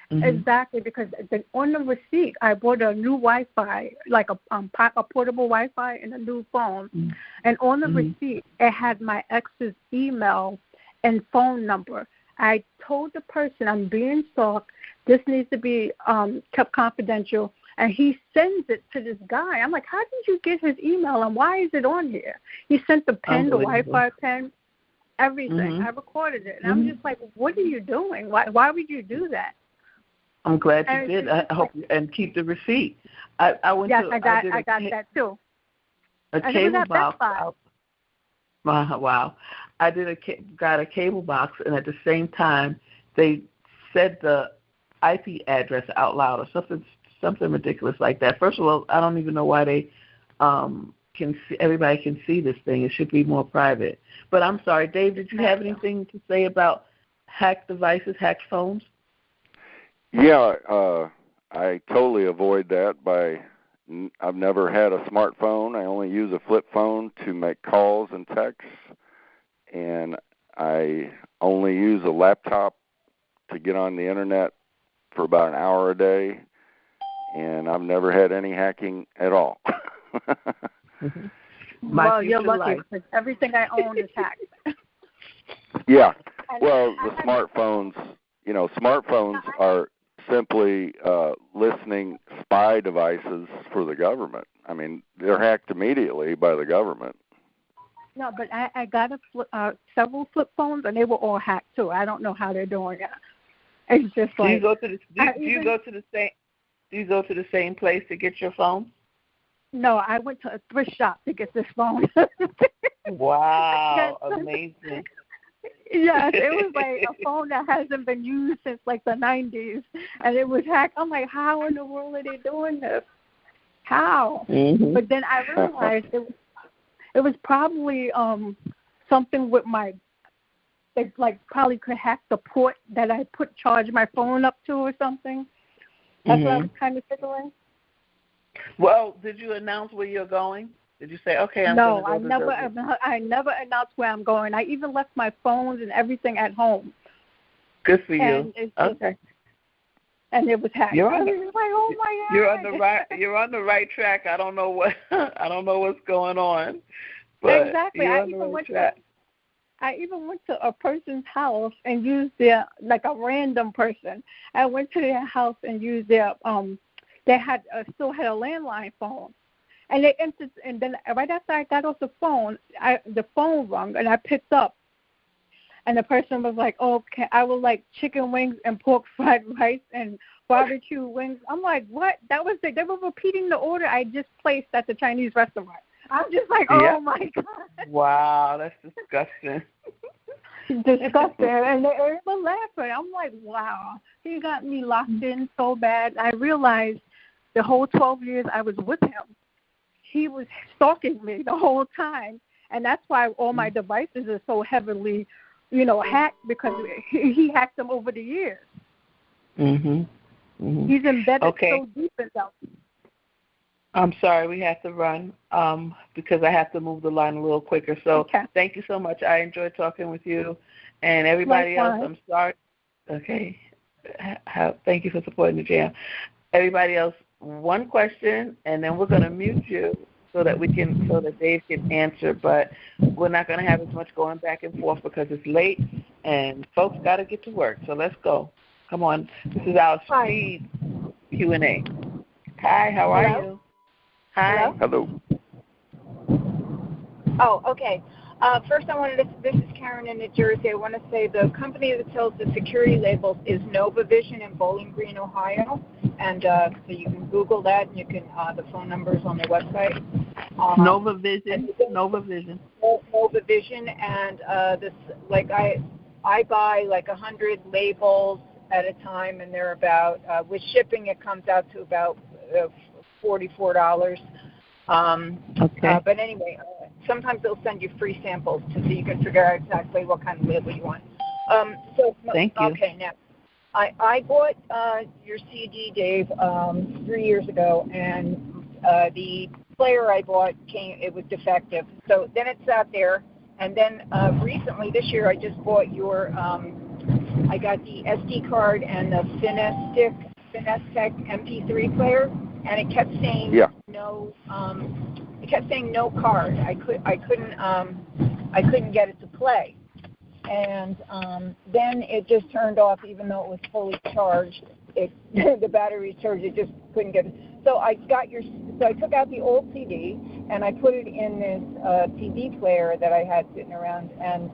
Mm-hmm. Exactly, because on the receipt, I bought a new Wi-Fi, like a portable Wi-Fi and a new phone. Mm-hmm. And on the receipt, it had my ex's email and phone number. I told the person, I'm being stalked. This needs to be kept confidential. And he sends it to this guy. I'm like, how did you get his email, and why is it on here? He sent the pen, the Wi-Fi pen, everything. Mm-hmm. I recorded it. And I'm just like, what are you doing? Why would you do that? I'm glad you did. I hope and keep the receipt. I got that too. A cable box. Wow. I got a cable box, and at the same time, they said the IP address out loud or something ridiculous like that. First of all, I don't even know why they everybody can see this thing. It should be more private. But I'm sorry, Dave, did you have anything to say about hacked devices, hacked phones? Yeah, I totally avoid that I've never had a smartphone. I only use a flip phone to make calls and texts, and I only use a laptop to get on the internet for about an hour a day, and I've never had any hacking at all. Well, you're lucky because everything I own is hacked. Yeah. Well, the smartphones are simply listening spy devices for the government. I mean, they're hacked immediately by the government. No, but I got several flip phones, and they were all hacked too. I don't know how they're doing it. It's just like. Do you go to the same place to get your phone? No, I went to a thrift shop to get this phone. Wow, amazing. Yes, it was like a phone that hasn't been used since like the 90s, and it was hacked. I'm like, how in the world are they doing this? How? Mm-hmm. But then I realized it was probably something with they like probably could hack the port that I charge my phone up to or something. That's what I was kind of figuring. Well, did you announce where you're going? Did you say, okay, No, I never announced where I'm going. I even left my phones and everything at home. Good for you. Okay. And it was hacked. You're I was like, oh my God. You're on the right track. I don't know what's going on. But exactly. You're on the right track. I even went to a person's house and used their, like a random person. I went to their house and used their they had still had a landline phone. And they entered, and then right after I got off the phone, the phone rung, and I picked up. And the person was like, "Oh, okay, I would like chicken wings and pork fried rice and barbecue wings." I'm like, "What?" They were repeating the order I just placed at the Chinese restaurant. I'm just like, "Oh my God!" Wow, that's disgusting. Disgusting, and they were laughing. I'm like, "Wow, he got me locked in so bad." I realized the whole 12 years I was with him, he was stalking me the whole time, and that's why all my devices are so heavily, hacked, because he hacked them over the years. He's embedded so deep in them. I'm sorry, we have to run because I have to move the line a little quicker. So Thank you so much. I enjoyed talking with you, and everybody else. I'm sorry. Okay, thank you for supporting the J.A.M. Everybody else, one question, and then we're going to mute you so that Dave can answer. But we're not going to have as much going back and forth because it's late and folks got to get to work. So let's go. Come on. This is our speed Q&A. Hi, how are you? Hi. Hello. Oh, okay. First, this is Karen in New Jersey. I want to say the company that sells the security labels is Nova Vision in Bowling Green, Ohio. And so you can Google that, and you can, the phone number is on their website. Nova Vision. Nova Vision. Nova Vision. And I buy like 100 labels at a time, and they're about, with shipping, it comes out to about $44. But anyway, sometimes they'll send you free samples so you can figure out exactly what kind of label you want. Thank you. Okay, now I bought your CD, Dave, 3 years ago, and the player I bought it was defective. So then it sat there, and then recently this year I just bought your I got the SD card and the Finestec MP3 player, and it kept saying no. It kept saying no card. I couldn't get it to play, and then it just turned off even though it was fully charged. The battery charged. It just couldn't get it. So I took out the old CD and I put it in this CD player that I had sitting around, and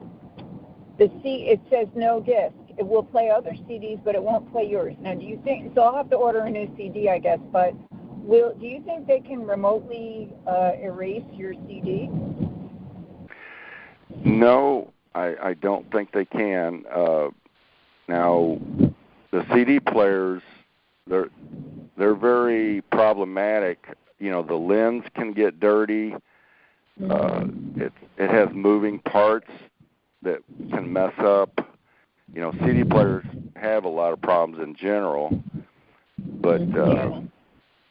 it says no disc. It will play other CDs, but it won't play yours. Now, do you think? So I'll have to order a new CD, I guess. But do you think they can remotely erase your CD? No, I don't think they can. Now, the CD players, they're very problematic. You know, the lens can get dirty. It has moving parts that can mess up. You know, CD players have a lot of problems in general, but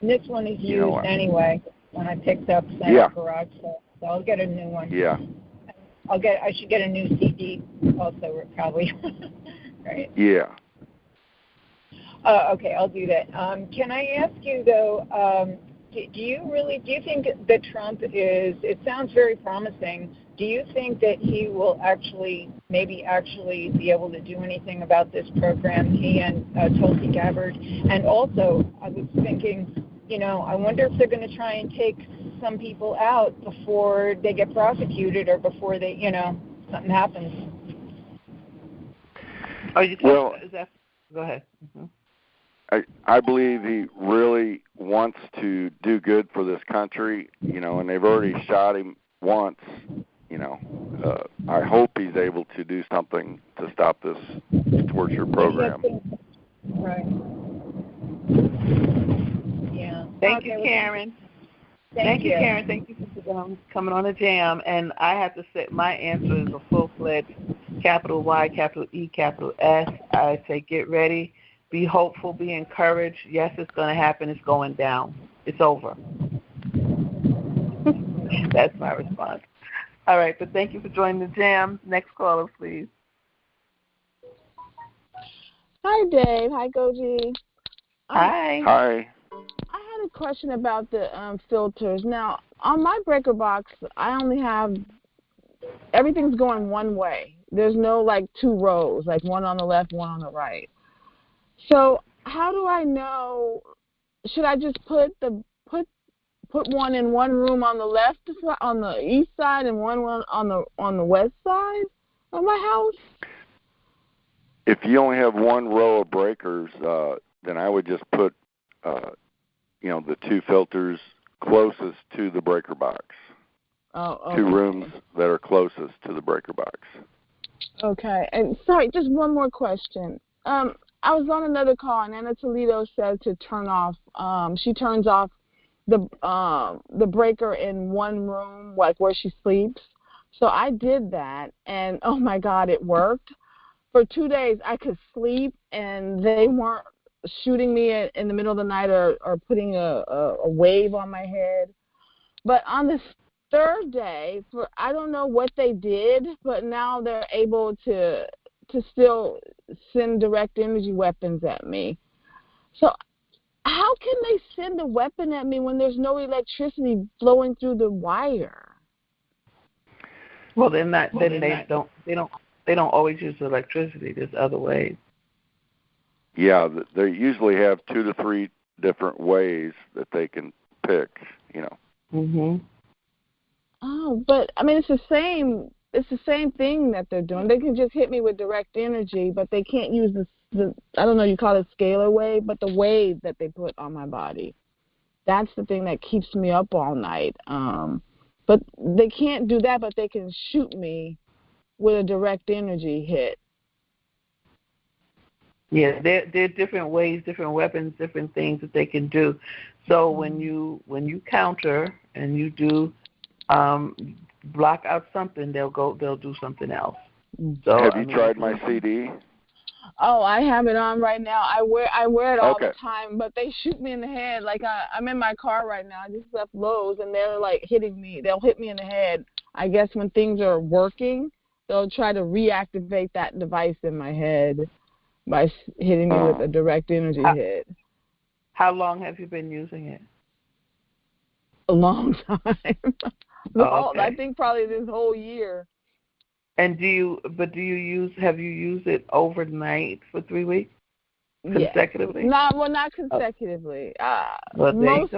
this one is used anyway when I picked up the garage, so I'll get a new one. Yeah. I should get a new CD also, probably. Right. Yeah. Okay, I'll do that. Can I ask you though? Do you think that Trump is? It sounds very promising. Do you think that he will actually be able to do anything about this program? He and Tulsi Gabbard, and also I was thinking, I wonder if they're going to try and take some people out before they get prosecuted or before they, something happens. Oh, you talking about, go ahead. Mm-hmm. I believe he really wants to do good for this country, and they've already shot him once. I hope he's able to do something to stop this torture program. Right. Yeah. Thank you, Karen. Thank you, Karen. Thank you for coming on the J.A.M. And I have to say my answer is a full-fledged capital Y, capital E, capital S. I say get ready, be hopeful, be encouraged. Yes, it's going to happen. It's going down. It's over. That's my response. All right, but thank you for joining the J.A.M. Next caller, please. Hi, Dave. Hi, GoGi. Hi. Hi. I had a question about the filters. Now, on my breaker box, I only have everything's going one way. There's no two rows, one on the left, one on the right. So how do I know? Should I just put one in one room on the left, on the east side, and one on the west side of my house? If you only have one row of breakers, then I would just put, the two filters closest to the breaker box. Oh, okay. Two rooms that are closest to the breaker box. Okay. And sorry, just one more question. I was on another call, and Anna Toledo said to turn off. She turns off the breaker in one room, where she sleeps. So I did that, and oh my God, it worked. For 2 days, I could sleep, and they weren't shooting me in the middle of the night or putting a wave on my head. But on the third day, I don't know what they did, but now they're able to still send direct energy weapons at me. So how can they send a weapon at me when there's no electricity flowing through the wire? Well, they don't always use electricity. There's other ways. Yeah, they usually have 2 to 3 different ways that they can pick. Mhm. Oh, but I mean, it's the same thing that they're doing. They can just hit me with direct energy, but they can't use the I don't know, you call it scalar wave, but the wave that they put on my body. That's the thing that keeps me up all night. But they can't do that, but they can shoot me with a direct energy hit. Yeah, there are different ways, different weapons, different things that they can do. So when you counter and you do block out something, they'll do something else. So, have you tried my CD? Oh, I have it on right now. I wear it all Okay. the time, but they shoot me in the head. Like I'm in my car right now. I just left Lowe's, and they're like hitting me. They'll hit me in the head. I guess when things are working, they'll try to reactivate that device in my head by hitting me with a direct energy hit. How long have you been using it? A long time. Okay. I think probably this whole year. And have you used it overnight for 3 weeks? Consecutively? Not consecutively. Most nights.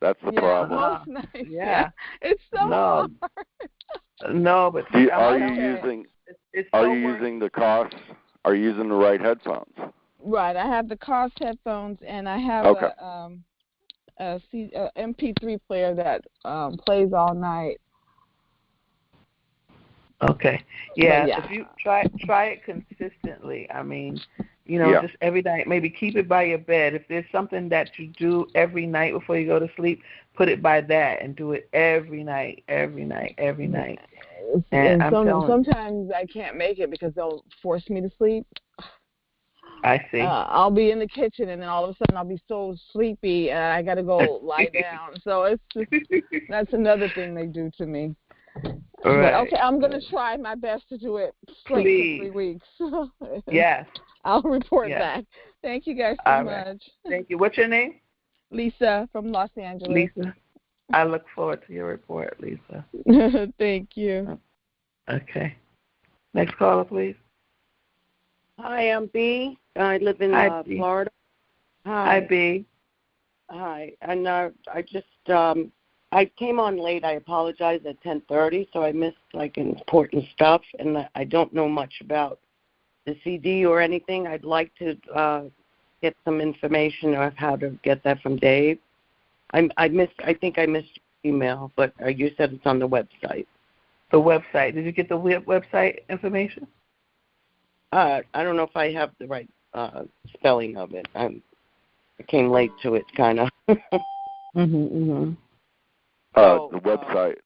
That's the problem. Most nights. Yeah. It's so hard. No, but are you using the costs? Are you using the right headphones? Right. I have the cost headphones, and I have a MP3 player that plays all night. Okay. Yeah. If you try it consistently, I mean, just every night, maybe keep it by your bed. If there's something that you do every night before you go to sleep, put it by that and do it every night. And sometimes I can't make it because they'll force me to sleep. I see. I'll be in the kitchen, and then all of a sudden I'll be so sleepy, and I got to go lie down. So that's another thing they do to me. Right. But, okay, I'm going to try my best to do it straight for 3 weeks. Yes. I'll report back. Thank you guys so much. Thank you. What's your name? Lisa from Los Angeles. Lisa. I look forward to your report, Lisa. Thank you. Okay. Next caller, please. Hi, I'm B. I live in Florida. Hi, B. Hi. And I just I came on late. I apologize at 10:30, so I missed important stuff, and I don't know much about the CD or anything. I'd like to get some information of how to get that from Dave. I think I missed your email, but you said it's on the website. The website. Did you get the website information? I don't know if I have the right spelling of it. I came late to it, kind of. The website.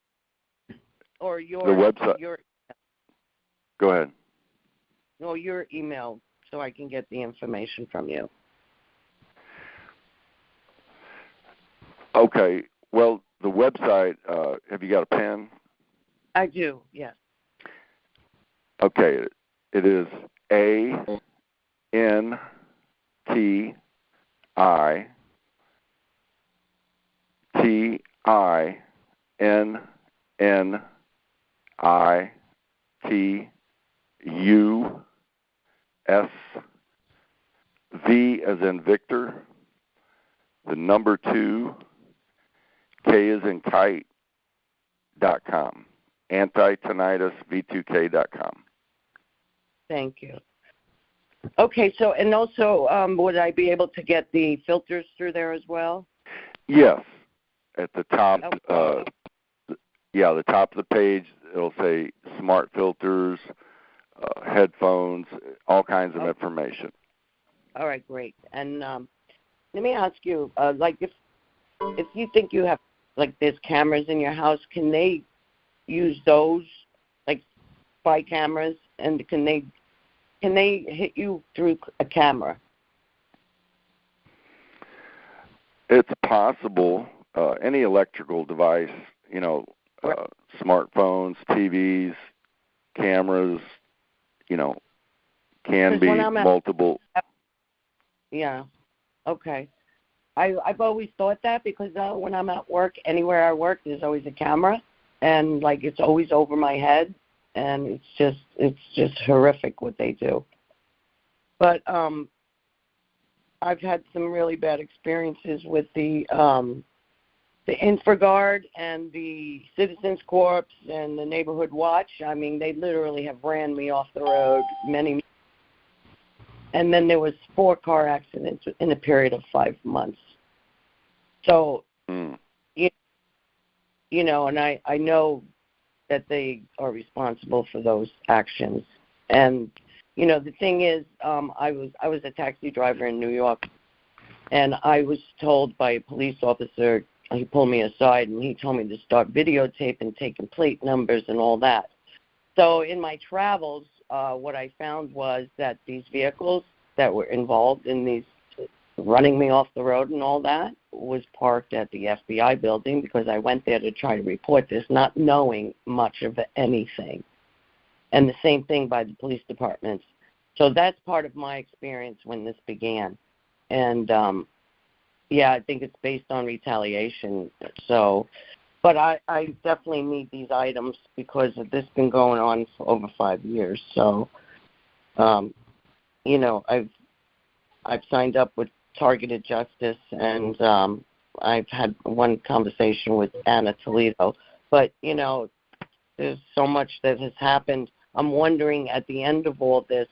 Or your the website. Go ahead. No, your email, so I can get the information from you. Okay. Well, the website. Have you got a pen? I do. Yes. Okay. It is ANTINITUSV as in Victor, the number 2, K as in kite.com. AntiTinnitusV2K.com. Thank you. Okay, so and also, would I be able to get the filters through there as well? Yes, at the top. The top of the page, it'll say smart filters, headphones, all kinds of information. All right, great. And let me ask you, if you think you have there's cameras in your house, can they use those spy cameras, and can they hit you through a camera? It's possible. Any electrical device, smartphones, TVs, cameras, can be multiple. Yeah. Okay. I've always thought that because when I'm at work, anywhere I work, there's always a camera, and it's always over my head, and it's just horrific what they do. But I've had some really bad experiences with the InfraGard and the Citizens Corps and the Neighborhood Watch. I mean, they literally have ran me off the road many. And then there was 4 car accidents in a period of 5 months. So, and I know that they are responsible for those actions. And, the thing is, I was a taxi driver in New York, and I was told by a police officer, he pulled me aside and he told me to start videotaping, taking plate numbers and all that. So in my travels, what I found was that these vehicles that were involved in these running me off the road and all that was parked at the FBI building because I went there to try to report this, not knowing much of anything. And the same thing by the police departments. So that's part of my experience when this began. And, yeah, I think it's based on retaliation. So, but I definitely need these items because this has been going on for over 5 years. So, you know, I've signed up with Targeted Justice, and I've had one conversation with Anna Toledo. But, you know, there's so much that has happened. I'm wondering at the end of all this,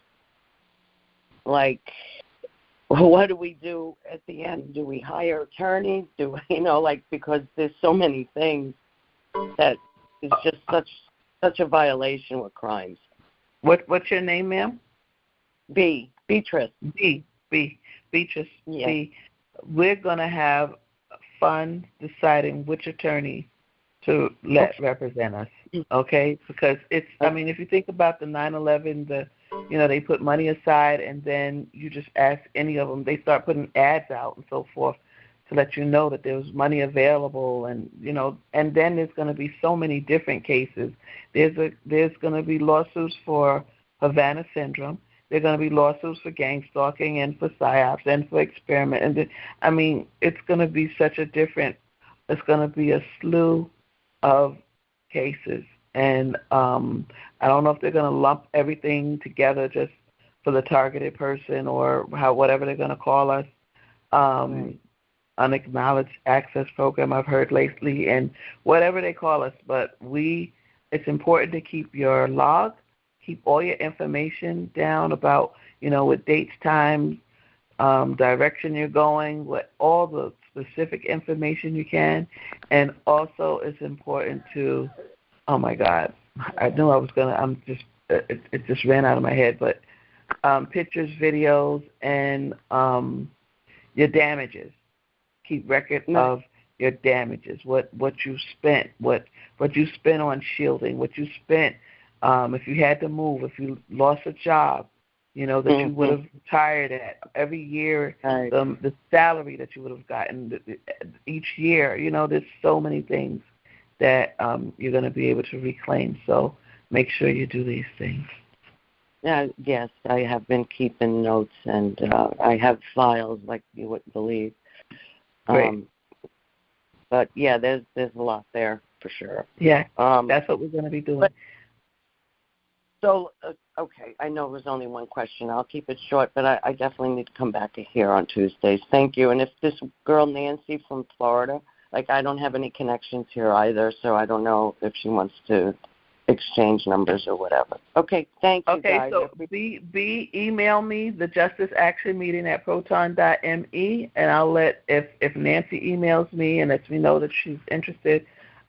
like, what do we do at the end? Do we hire attorneys? Do you know, like, because there's so many things that is just such a violation with crimes. What's your name, ma'am? Beatrice. Beatrice. Yeah. B. We're gonna have fun deciding which attorney to let represent us. Okay, because it's. I mean, if you think about the 9/11, they put money aside, and then you just ask any of them. They start putting ads out and so forth to let you know that there was money available, and and then there's going to be so many different cases. There's going to be lawsuits for Havana syndrome. There are going to be lawsuits for gang stalking and for psyops and for experiment. And I mean, it's going to be such a different. It's going to be a slew of cases. And I don't know if they're going to lump everything together just for the targeted person or whatever they're going to call us. Unacknowledged access program I've heard lately, and whatever they call us. But it's important to keep your log, keep all your information down about, with dates, times, direction you're going, with all the specific information you can. And also it's important to, oh my God, I knew I was it just ran out of my head, but pictures, videos, and your damages. Keep record of your damages, what you spent, what you spent on shielding, what you spent if you had to move, if you lost a job, that you would have retired at every year, the salary that you would have gotten each year. There's so many things that you're going to be able to reclaim. So make sure you do these things. Yes, I have been keeping notes, and I have files like you wouldn't believe. Great. But yeah, there's a lot there for sure. Yeah, that's what we're going to be doing. Okay, I know there's only one question. I'll keep it short, but I definitely need to come back here on Tuesdays. Thank you. And if this girl Nancy from Florida, I don't have any connections here either, so I don't know if she wants to exchange numbers or whatever. Okay, thank you, guys. Okay, so B, email me the Justice Action Meeting at proton.me, and I'll if Nancy emails me and lets me know that she's interested,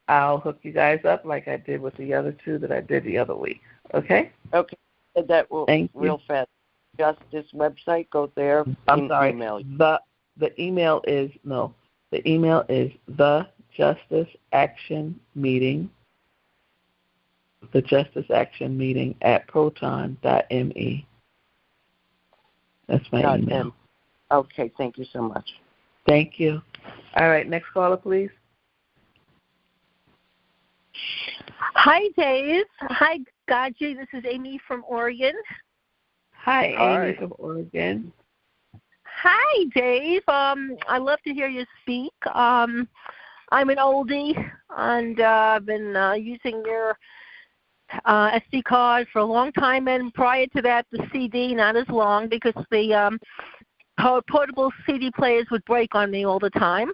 I'll hook you guys up like I did with the other two that I did the other week. Okay? Okay. That will real fast. Justice website, go there. I'm sorry. Email you. The email is the Justice Action Meeting. The Justice Action Meeting at proton.me. That's my email. Okay, thank you so much. Thank you. All right, next caller, please. Hi, Dave. Hi, GoGi. This is Amy from Oregon. Hi, Amy from Oregon. Hi, Dave. I love to hear you speak. I'm an oldie, and I've been using your SD card for a long time, and prior to that, the CD, not as long, because the portable CD players would break on me all the time.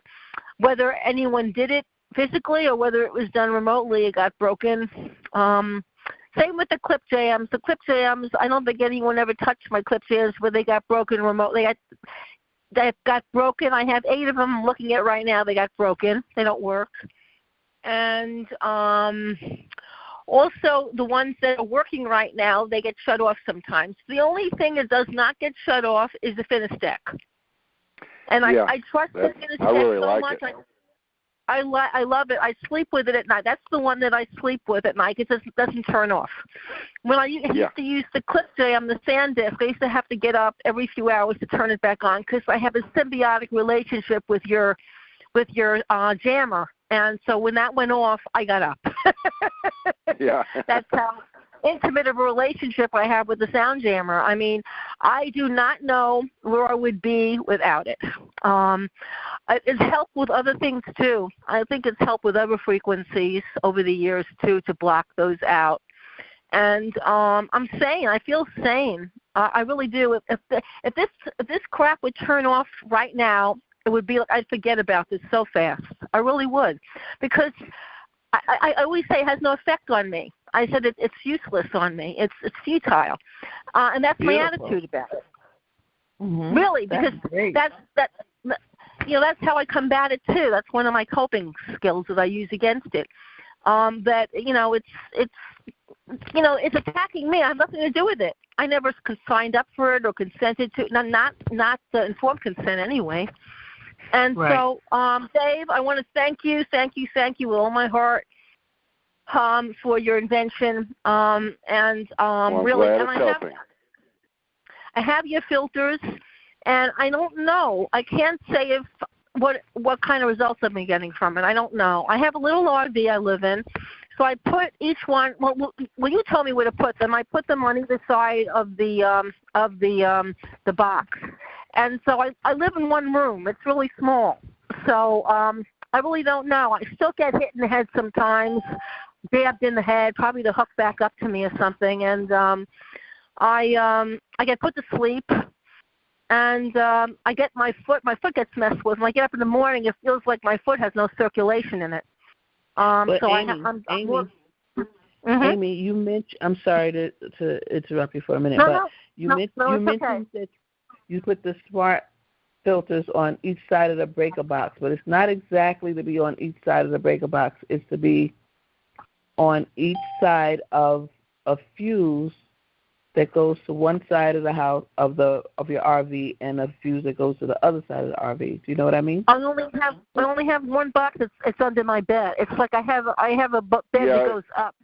Whether anyone did it physically or whether it was done remotely, it got broken. Same with the clip J.A.Ms. The clip J.A.Ms, I don't think anyone ever touched my clip J.A.Ms where they got broken remotely. They got broken. I have 8 of them I'm looking at right now. They got broken. They don't work. And also the ones that are working right now, they get shut off sometimes. The only thing that does not get shut off is the Finistec. And I trust the Finistec so much. I love it. I sleep with it at night. That's the one that I sleep with at night. It just doesn't turn off. When I used to use the clip J.A.M, the SanDisk, I used to have to get up every few hours to turn it back on because I have a symbiotic relationship with your jammer. And so when that went off, I got up. Yeah. That's how intimate of a relationship I have with the sound jammer. I mean, I do not know where I would be without it. It's helped with other things too. I think it's helped with other frequencies over the years too to block those out. And I'm sane. I feel sane. I really do. If this crap would turn off right now, it would be like I'd forget about this so fast. I really would, because I always say it has no effect on me. I said it's useless on me. It's futile, and that's my attitude about it. Mm-hmm. Really, because that's how I combat it too. That's one of my coping skills that I use against it. That it's attacking me. I have nothing to do with it. I never signed up for it or consented to. Not the informed consent anyway. And so, Dave, I want to thank you with all my heart for your invention. Really, and I have your filters, and I don't know. I can't say what kind of results I've been getting from it. I don't know. I have a little RV I live in, so I put each one. Well, you told me where to put them. I put them on either side of the box. And so I live in one room. It's really small. So I really don't know. I still get hit in the head sometimes, jabbed in the head, probably to hook back up to me or something. And I get put to sleep, and I get my foot gets messed with. When I get up in the morning, it feels like my foot has no circulation in it. Amy, you mentioned. I'm sorry to interrupt you for a minute, you mentioned that you put the smart filters on each side of the breaker box, but it's not exactly to be on each side of the breaker box. It's to be on each side of a fuse that goes to one side of the house of your RV, and a fuse that goes to the other side of the RV. Do you know what I mean? I only have one box. It's under my bed. It's like I have a bed that goes up.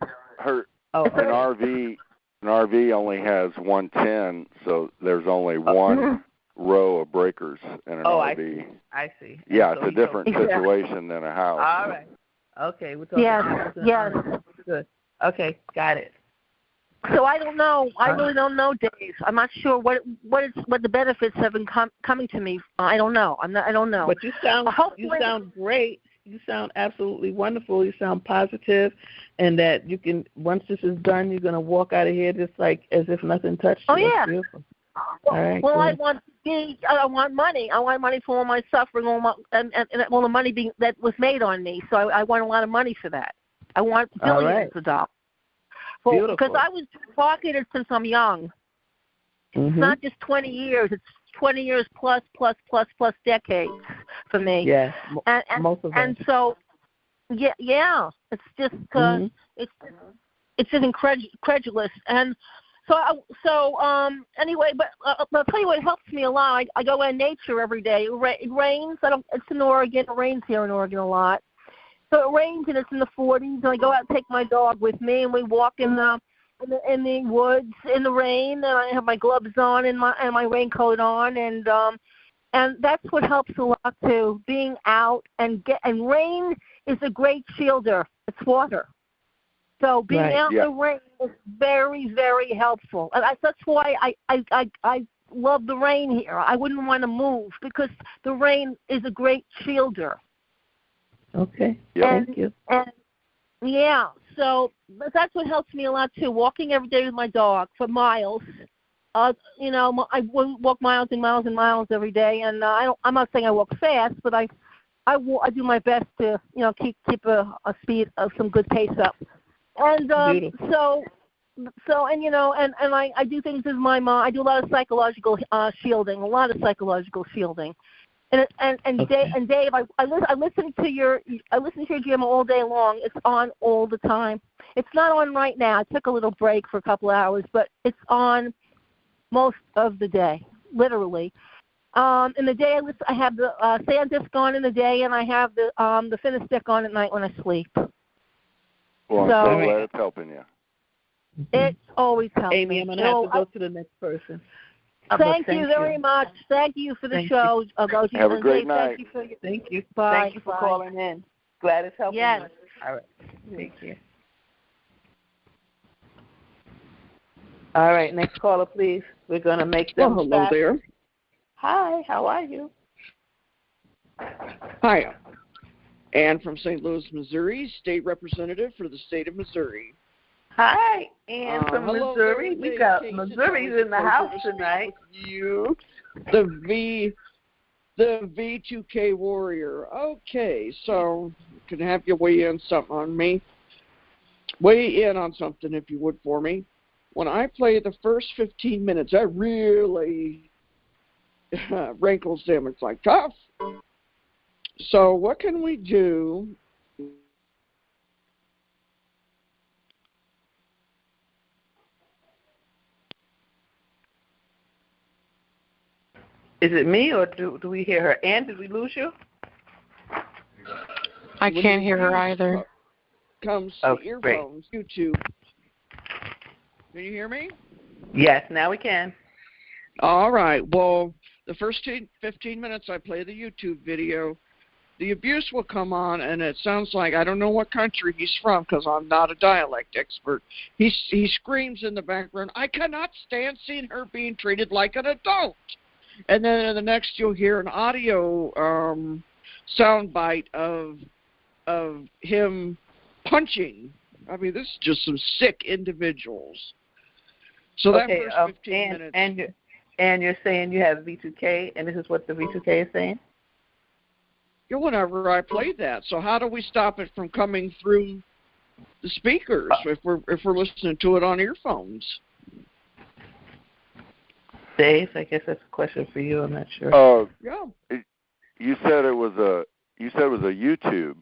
An RV only has 110, so there's only one row of breakers in an RV. I see. Yeah, it's a different situation than a house. All right. Okay, we're talking Yes. Good. Okay, got it. So I don't know. I really don't know, Dave. I'm not sure what the benefits have been coming to me. I don't know. I don't know. But you sound great. You sound absolutely wonderful. You sound positive, and that you can, once this is done, you're going to walk out of here just like as if nothing touched you. Oh, yeah. That's beautiful. All right, well, I want money. I want money for all my suffering, and all the money that was made on me. So I want a lot of money for that. I want billions of dollars. Beautiful. Because I was marketed since I'm young. It's not just 20 years. It's 20 years plus decades for me. Yeah, most of them. And so, yeah, it's just it's just incredulous. And so anyway, but I'll tell you what helps me a lot. I go in nature every day. It rains. It's in Oregon. It rains here in Oregon a lot. So it rains and it's in the 40s, and I go out and take my dog with me, and we walk in the woods in the rain, and I have my gloves on and my raincoat on, and that's what helps a lot too. Being out and rain is a great shielder. It's water, so being out in the rain is very, very helpful. And that's why I love the rain here. I wouldn't want to move because the rain is a great shielder. Okay. Thank you. And so that's what helps me a lot too. Walking every day with my dog for miles. I walk miles and miles and miles every day, and I'm not saying I walk fast, but I do my best to keep a speed of some good pace up. And so I do things with my mind. I do a lot of psychological shielding. And Dave, I listen to your GM all day long. It's on all the time. It's not on right now. I took a little break for a couple hours, but it's on most of the day, literally. In the day, I have the SanDisk on in the day, and I have the Finish Stick on at night when I sleep. Well, I'm so glad it's helping you. It's always helping. Amy, I'm going to have to go to the next person. Thank you very much. Thank you for the show. GoGi's. Have a great night. Thank you. Bye. Thank you for calling in. Glad it's helping. Yes. You. All right. Thank you. All right, next caller, please. We're going to make them. Well, hello there. Hi, how are you? Hi. Ann from St. Louis, Missouri, state representative for the state of Missouri. Hi, Ann from Missouri. We got Missouri's in the house tonight. You, the V2K warrior. Okay, so can I have you weigh in on me? Weigh in on something if you would for me. When I play the first 15 minutes, that really rankles them. It's like tough. So what can we do? Is it me or do we hear her? Ann, did we lose you? I can't hear her either. Comes to earphones, YouTube. Can you hear me? Yes, now we can. All right. Well, the first 15 minutes I play the YouTube video, the abuse will come on, and it sounds like, I don't know what country he's from because I'm not a dialect expert. He screams in the background, "I cannot stand seeing her being treated like an adult." And then in the next you'll hear an audio soundbite of him punching. I mean, this is just some sick individuals. So that first 15 minutes. And you're saying you have V2K, and this is what the V2K is saying? Yeah, whenever I play that. So how do we stop it from coming through the speakers if we're listening to it on earphones? Dave, I guess that's a question for you. I'm not sure. Yeah. You said it was a YouTube.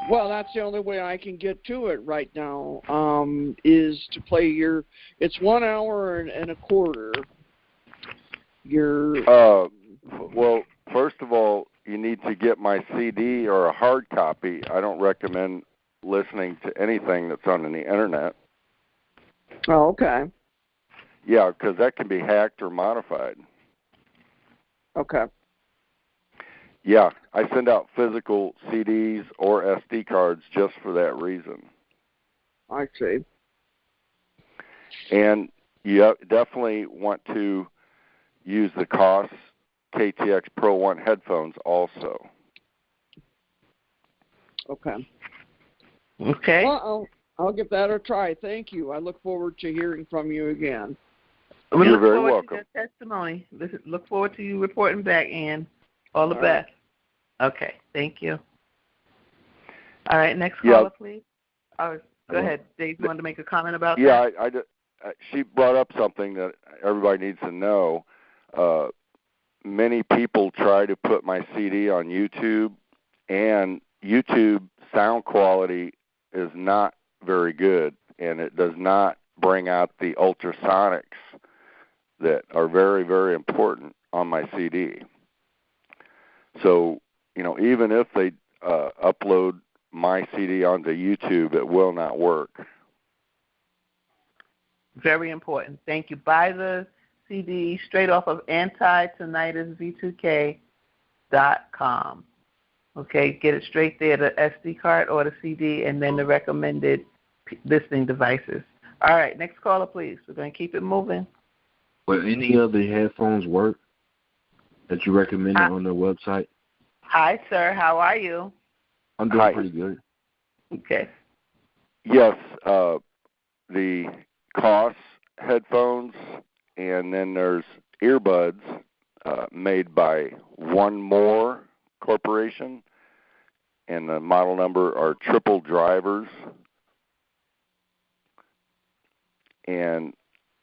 Well, that's the only way I can get to it right now, is to play it's 1 hour and a quarter. Well, first of all, you need to get my CD or a hard copy. I don't recommend listening to anything that's on the internet. Oh, okay. Yeah, because that can be hacked or modified. Okay. Yeah, I send out physical CDs or SD cards just for that reason. I see. And you definitely want to use the COS KTX Pro 1 headphones also. Okay. Okay. Well, I'll give that a try. Thank you. I look forward to hearing from you again. You're very welcome. To your testimony. Look forward to you reporting back, Ann. All the best. Okay, thank you. All right, next caller, please. Go ahead, Dave. You wanted to make a comment about that? Yeah, she brought up something that everybody needs to know. Many people try to put my CD on YouTube, and YouTube sound quality is not very good, and it does not bring out the ultrasonics that are very, very important on my CD. So, even if they upload my CD onto YouTube, it will not work. Very important. Thank you. Buy the CD straight off of antitinnitusv2k.com. Okay, get it straight there, the SD card or the CD, and then the recommended listening devices. All right, next caller, please. We're going to keep it moving. Will any of the headphones work that you recommended on their website? Hi, sir. How are you? I'm doing pretty good. Okay. Yes, the COS headphones, and then there's earbuds made by One More Corporation, and the model number are triple drivers. And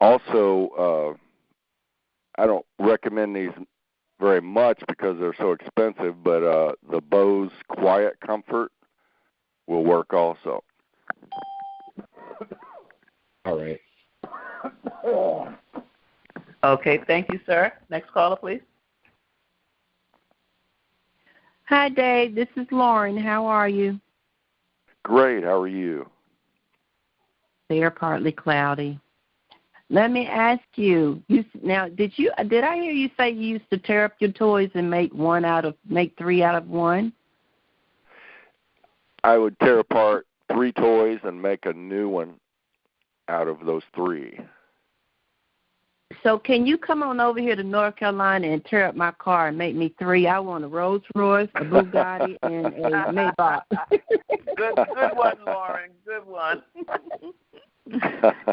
also, I don't recommend these very much because they're so expensive, but the Bose Quiet Comfort will work also. All right. Okay, thank you, sir. Next caller, please. Hi, Dave. This is Lauren. How are you? Great. How are you? They're partly cloudy. Let me ask you. Did I hear you say you used to tear up your toys and make 3 out of 1? I would tear apart 3 toys and make a new one out of those 3. So can you come on over here to North Carolina and tear up my car and make me 3? I want a Rolls Royce, a Bugatti, and a Maybach. Good one, Lauren. Good one.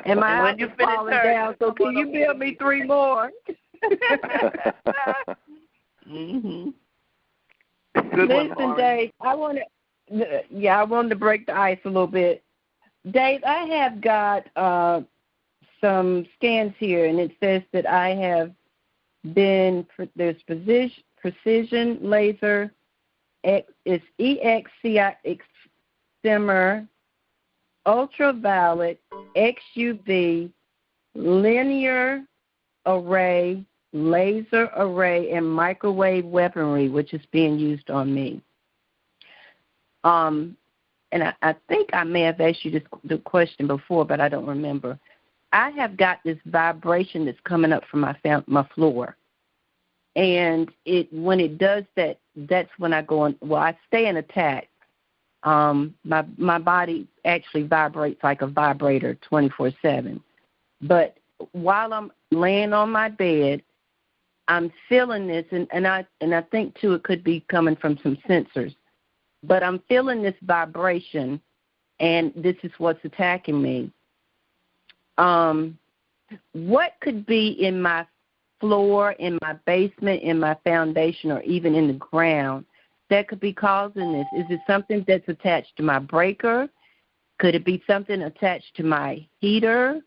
And my house is falling down, so can you build me 3 more? Mm-hmm. Listen, Dave, I wanted to break the ice a little bit. Dave, I have got some scans here, and it says that I have there's precision laser, it's EXCI excimer, ultraviolet, XUV, linear array, laser array, and microwave weaponry, which is being used on me. And I think I may have asked you the question before, but I don't remember. I have got this vibration that's coming up from my floor. And when it does that, that's when I go on. Well, I stay in attack. My body actually vibrates like a vibrator 24/7. But while I'm laying on my bed, I'm feeling this, and I think too it could be coming from some sensors. But I'm feeling this vibration, and this is what's attacking me. What could be in my floor, in my basement, in my foundation, or even in the ground that could be causing this? Is it something that's attached to my breaker? Could it be something attached to my heater,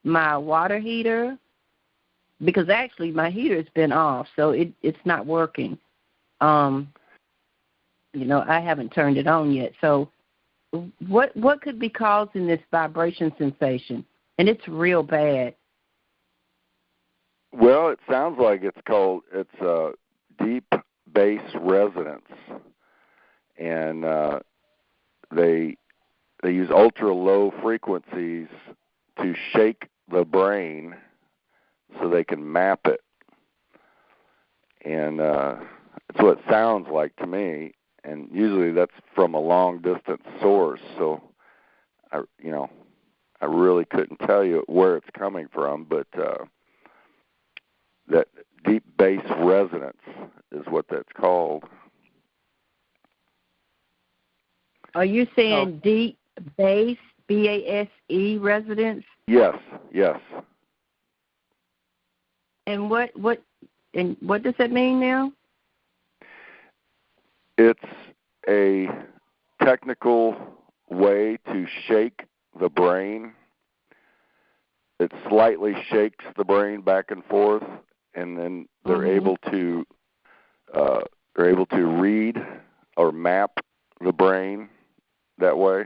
my water heater? Because actually my heater's been off, so it's not working. I haven't turned it on yet. So what could be causing this vibration sensation? And it's real bad. Well, it sounds like it's a deep bass resonance, and they use ultra low frequencies to shake the brain so they can map it, and that's what it sounds like to me. And usually that's from a long distance source, so I really couldn't tell you where it's coming from, but that deep bass resonance is what that's called. Are you saying deep bass, BASE resonance? Yes. And what does that mean now? It's a technical way to shake the brain. It slightly shakes the brain back and forth, and then they're able to read or map the brain that way.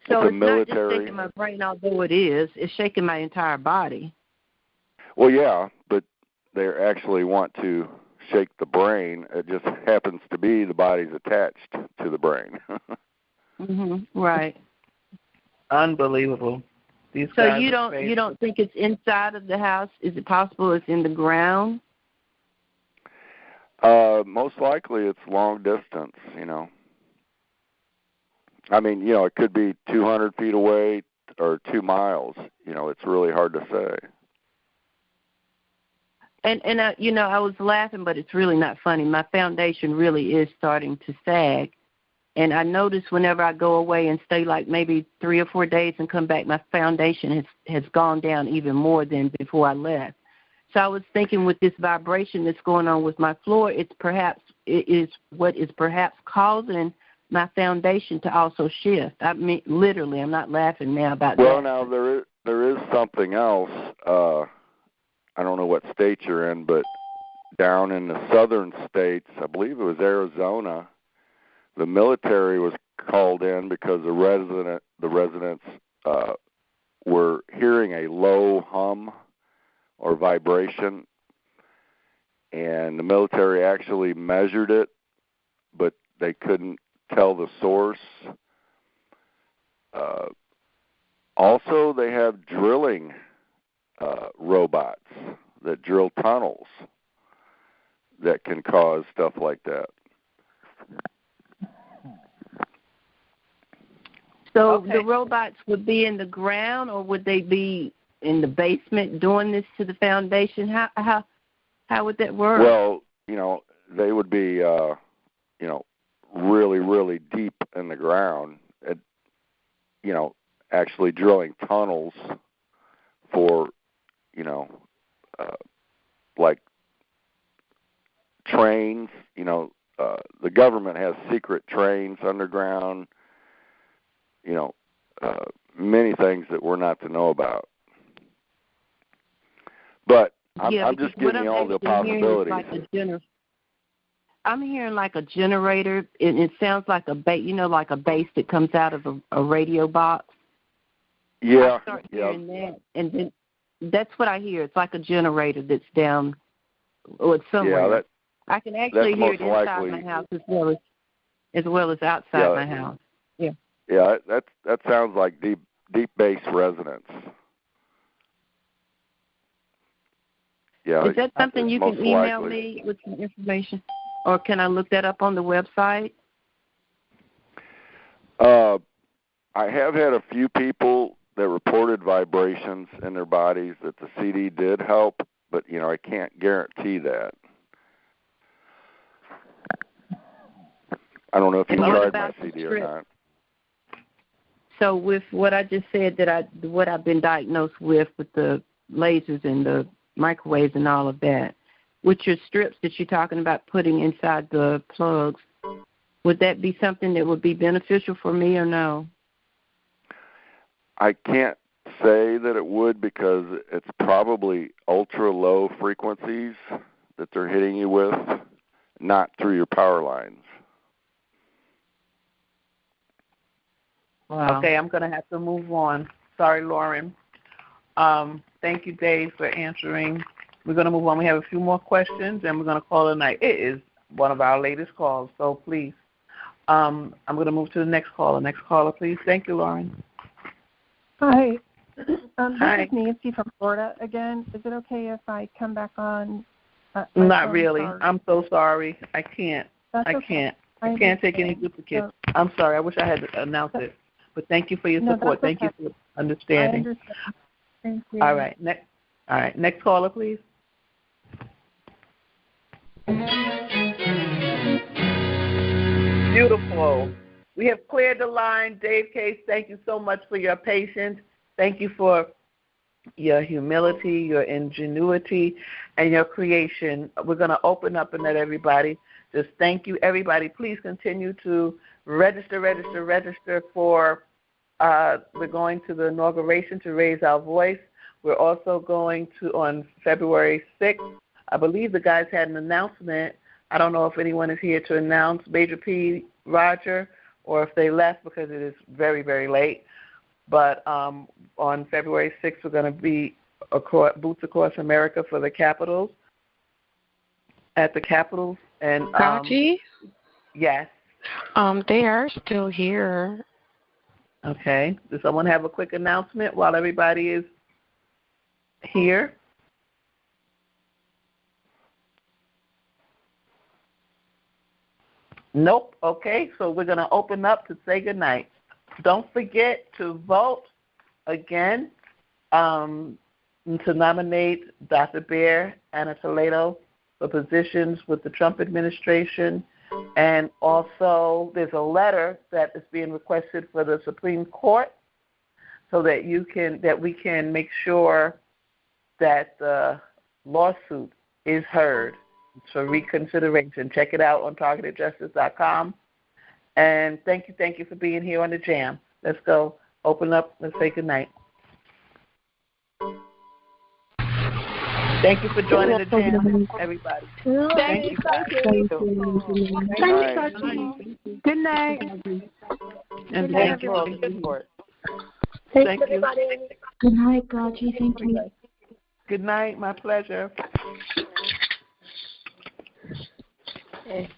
So it's not just shaking my brain, although it's shaking my entire body. Well, yeah, but they actually want to shake the brain. It just happens to be the body's attached to the brain. Right. Unbelievable. So you don't think it's inside of the house? Is it possible it's in the ground? Most likely it's long distance, I mean, it could be 200 feet away or 2 miles. It's really hard to say. And I was laughing, but it's really not funny. My foundation really is starting to sag. And I notice whenever I go away and stay like maybe 3 or 4 days and come back, my foundation has gone down even more than before I left. So I was thinking with this vibration that's going on with my floor, it is what is perhaps causing my foundation to also shift. I mean, literally, I'm not laughing now about that. Well, now there is something else. I don't know what state you're in, but down in the southern states, I believe it was Arizona, the military was called in because the residents were hearing a low vibration, and the military actually measured it, but they couldn't tell the source. Also, they have drilling robots that drill tunnels that can cause stuff like that. So the robots would be in the ground, or would they be in the basement doing this to the foundation? How would that work? Well, they would be, really, really deep in the ground, actually drilling tunnels for, like trains. The government has secret trains underground, many things that we're not to know about. But I'm just giving you all the possibilities. I'm hearing like a generator, and it sounds like a like a bass that comes out of a radio box. Yeah. I start hearing that, and then that's what I hear. It's like a generator that's down, or it's somewhere. Yeah, I can actually hear it inside likely my house as well as outside my house. Yeah. Yeah, that sounds like deep bass resonance. Yeah. Is that something you can email me with some information, or can I look that up on the website? I have had a few people that reported vibrations in their bodies that the CD did help, but I can't guarantee that. I don't know if you tried my CD or not. So with what I just said, what I've been diagnosed with the lasers and the microwaves and all of that, with your strips that you're talking about putting inside the plugs, would that be something that would be beneficial for me or no? I can't say that it would, because it's probably ultra-low frequencies that they're hitting you with, not through your power lines. Wow. Okay, I'm going to have to move on. Sorry, Lauren. Thank you, Dave, for answering. We're going to move on. We have a few more questions, and we're going to call it a night. It is one of our latest calls, so please. I'm going to move to the next caller. Next caller, please. Thank you, Lauren. Hi. This Hi. is Nancy from Florida again. Is it okay if I come back on? Not really. I'm so sorry. I can't. That's I okay. can't. I can't take any duplicates. I'm sorry. I wish I had announced it. But thank you for your support. That's Thank you for understanding. I understand. Thank you. All right. Next caller, please. Beautiful. We have cleared the line. Dave Case, thank you so much for your patience. Thank you for your humility, your ingenuity, and your creation. We're going to open up and let everybody just thank you. Everybody, please continue to register for we're going to the inauguration to raise our voice. We're also going to, on February 6th, I believe the guys had an announcement. I don't know if anyone is here to announce, Major P. Roger, or if they left because it is very, very late. But on February 6th, we're going to be boots across America for the Capitals, at the Capitals. And Gaji? Yes. They are still here. Okay. Does someone have a quick announcement while everybody is here? Nope. Okay. So we're going to open up to say goodnight. Don't forget to vote again to nominate Dr. Bear, Anna Toledo for positions with the Trump administration. And also there's a letter that is being requested for the Supreme Court so that we can make sure that the lawsuit is heard for reconsideration. Check it out on targetedjustice.com. And thank you for being here on the J.A.M. Let's go. Open up. Let's say goodnight. Thank you for joining the J.A.M., everybody. Thank you, guys. Good night. And thank you for all the support. Thanks, Thank you. everybody. Good night, Gaji. Thank you. Good night. My pleasure. Okay.